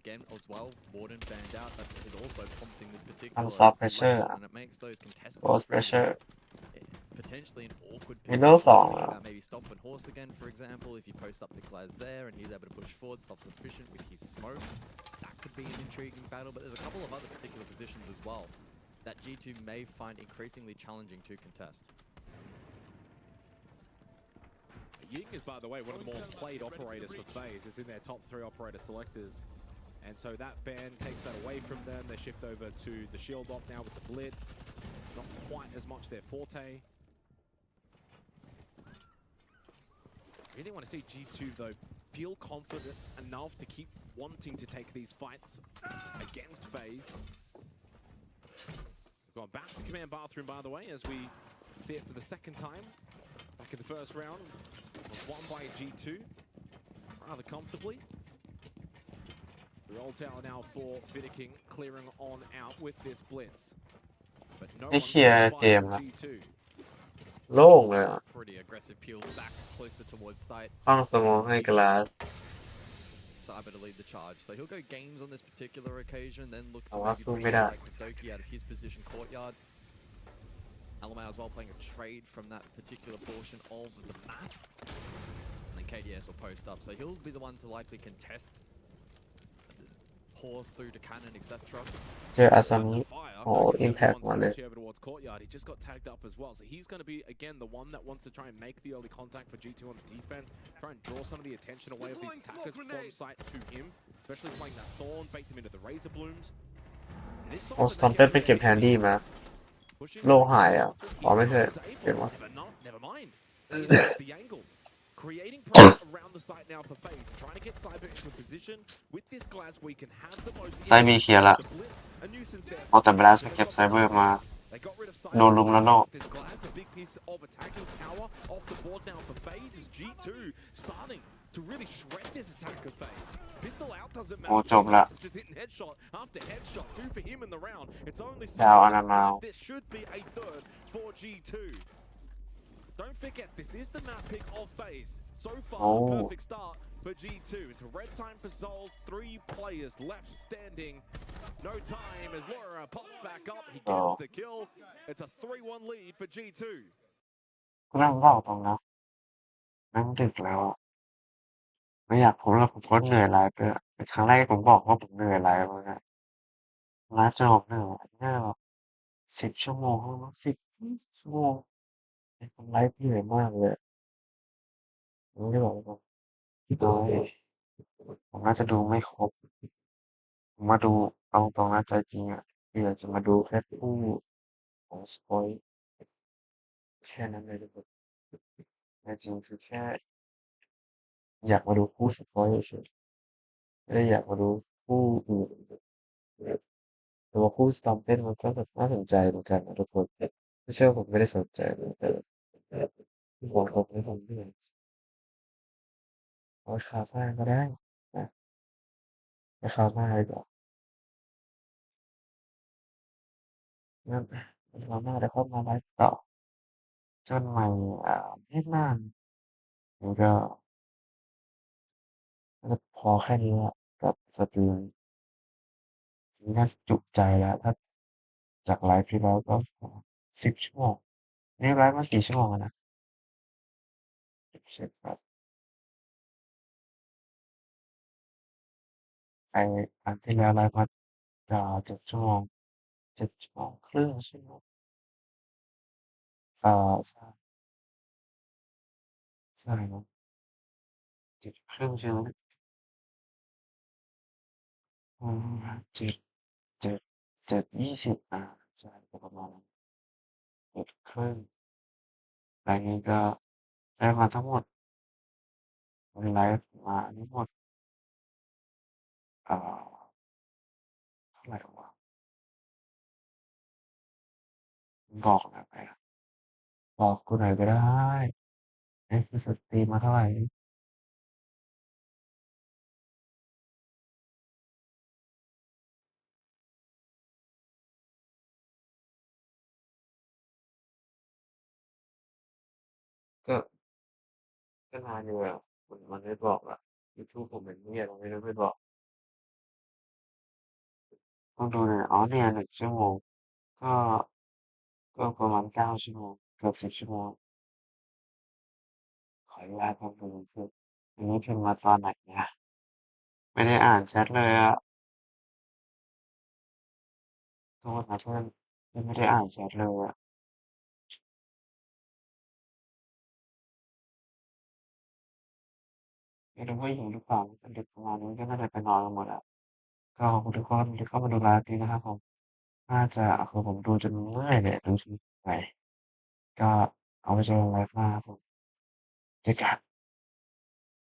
N: Again, as well, Warden banned out, that is also prompting this particular
C: ทำ soft pressure
N: situation, and it makes those contestants
C: force pressure
N: potentially an awkward
C: Windows
N: position.
C: 2 แล้ว
N: Maybe stomp and horse again, for example, if you post up the Glaz there and he's able to push forward, self-sufficient with his smokes. That could be an intriguing battle, but there's a couple of other particular positions as well that G2 may find increasingly challenging to contest.
M: Ying is, by the way, one of the more played operators for FaZe. It's in their top 3 operator selectors. And so that ban takes that away from them. They shift over to the shield op now with the Blitz. Not quite as much their forte. Really want to see G2, though, feel confident enough to keep wanting to take these fights against FaZe. Gone back to command bathroom, by the way, as we see it for the second time. Back in the first round, was won by G2 rather comfortably. Roll tower now for Vidiking, clearing on out with this blitz. But no
C: นี่
M: one
C: เคลียร์
M: can
C: เกม
M: spy
C: ละ
M: G2.
C: โล่งเลยอ่ะ
N: Pretty aggressive peel back closer towards site.
C: ห้องสโมองให้กลาส
N: Cyber to lead the charge. So he'll go games on this particular occasion, then look to
C: แต่ว่า
N: maybe
C: สู้
N: push
C: ไม่
N: the
C: ได้
N: likes of Doki out of his position courtyard. Alamau as well playing a trade from that particular portion of the map. And then KDS will post up. So he'll be the one to likely contest. Pause through to cannon, etc.
C: เจออาซามิโอ้ impact มาเลย
M: Over towards courtyard. He just got tagged up as well. So he's going to be, again, the one that wants to try and make the early contact for G2 on the defense. Try and draw some of the attention away of these attackers from sight to him. Especially playing that Thorn, bait them into the Razor Blooms.
C: โอ้สตอมเต้นไปเก็บแฮนดี้มา โล่หายอ่ะอ๋อไม่ใช่เก็บมา
M: Never mind. The angle. Creating pressure around the site now for FaZe. Trying to get Cyber into a position with this glass where you can have the most.
C: ไซมีเคลียร์ละ
M: A nuisance there.
C: เอาแต่บลาสไปเก็บไซเบอร์มา
M: They got rid of
C: โดนลุมแล้วนอก
M: this glass, a big piece of attacking power off the board now for FaZe is G2 starting to really shred this attack of FaZe. Pistol out doesn't matter.
C: โอ้จบละ
M: Just hitting headshot after headshot. 2 for him in the round. It's only
C: ดาวอนามาล
M: This should be a third for G2. Don't forget, this is the map pick of FaZe. So far,
C: Oh.
M: a perfect start for G2. Into red time for Souls. 3 players left standing. No time as Laura pops back up. He gets
C: Oh.
M: the kill. It's a 3-1 lead for G2.
C: ก็ต้องบอกตรงนะนั่งดึกแล้วอะไม่อยากพูดแล้วผมก็เหนื่อยไลฟ์ด้วยเป็นครั้งแรกที่ผมบอกว่าผมเหนื่อยไลฟ์เลยนะไลฟ์จนผมเหนื่อยแน่แบบ10 ชั่วโมงแล้ว10 ชั่วโมงผมไลฟ์เหนื่อยมากเลยผมไม่ได้บอกว่าโดยผมน่าจะดูไม่ครบผมมาดูเอาตรงนะใจจริงอ่ะอยากจะมาดูแค่คู่ของสปอยแค่นั้นเลยทุกคนแต่จริงคือแค่อยากมาดูคู่สปอยเฉยๆไม่ได้อยากมาดูคู่อื่นแต่ว่าคู่สตอมเป้นมันก็แบบน่าสนใจเหมือนกันนะทุกคนไม่ใช่ว่าผมไม่ได้สนใจนะแต่บอกตรงให้ผมเหนื่อยเอาคาฟ้าก็ได้นะไปคาฟ้าดีกว่างั้นคาฟ้าแล้วก็มาไลฟ์ต่อจนใหม่ไม่นานนี่ก็ น่าจะพอแค่นี้แหละกับสตรีมน่าจะจุใจแล้วถ้าจากไลฟ์ที่แล้วก็10 ชั่วโมงนี่ไลฟ์มากี่ชั่วโมงแล้วนะเช็คแบบไออันที่แล้วไลฟ์มา7 ชั่วโมง7 ชั่วโมงครึ่งใช่ไหมใช่ใช่เนาะ7 ครึ่งใช่ไหมอืม7 7 7:20ใช่ก็ประมาณนั้น7 ครึ่งแล้วนี้ก็ได้มาทั้งหมดไลฟ์มาทั้งหมดเอ่อเท่าไหร่วะบอกหน่อยไหมอะบอกกูหน่อยก็ได้นี่คือสตรีมมาเท่าไหร่ก็ก็นานอยู่อะมันไม่บอกอะยูทูบผมเป็นเหี้ยอะไรไม่รู้ไม่บอกต้องดูหน่อยอ๋อเนี่ย1 ชั่วโมงก็ก็ประมาณ9 ชั่วโมงเกือบ10 ชั่วโมงขออนุญาตครับคุณคืออันนี้พิมพ์มาตอนไหนเนี่ยไม่ได้อ่านแชตเลยอะโทษนะเพื่อนที่ไม่ได้อ่านแชตเลยอะไม่รู้ว่าอยู่หรือเปล่ามันดึกประมาณนี้ก็น่าจะไปนอนกันหมดแล้วก็ขอบคุณทุกคนที่เข้ามาดูไลฟ์นี้นะครับผมน่าจะคือผมดูจนเมื่อยเลยดูจนเหนื่อยก็เอาไว้เจอกันไลฟ์หน้าครับผมเจอกัน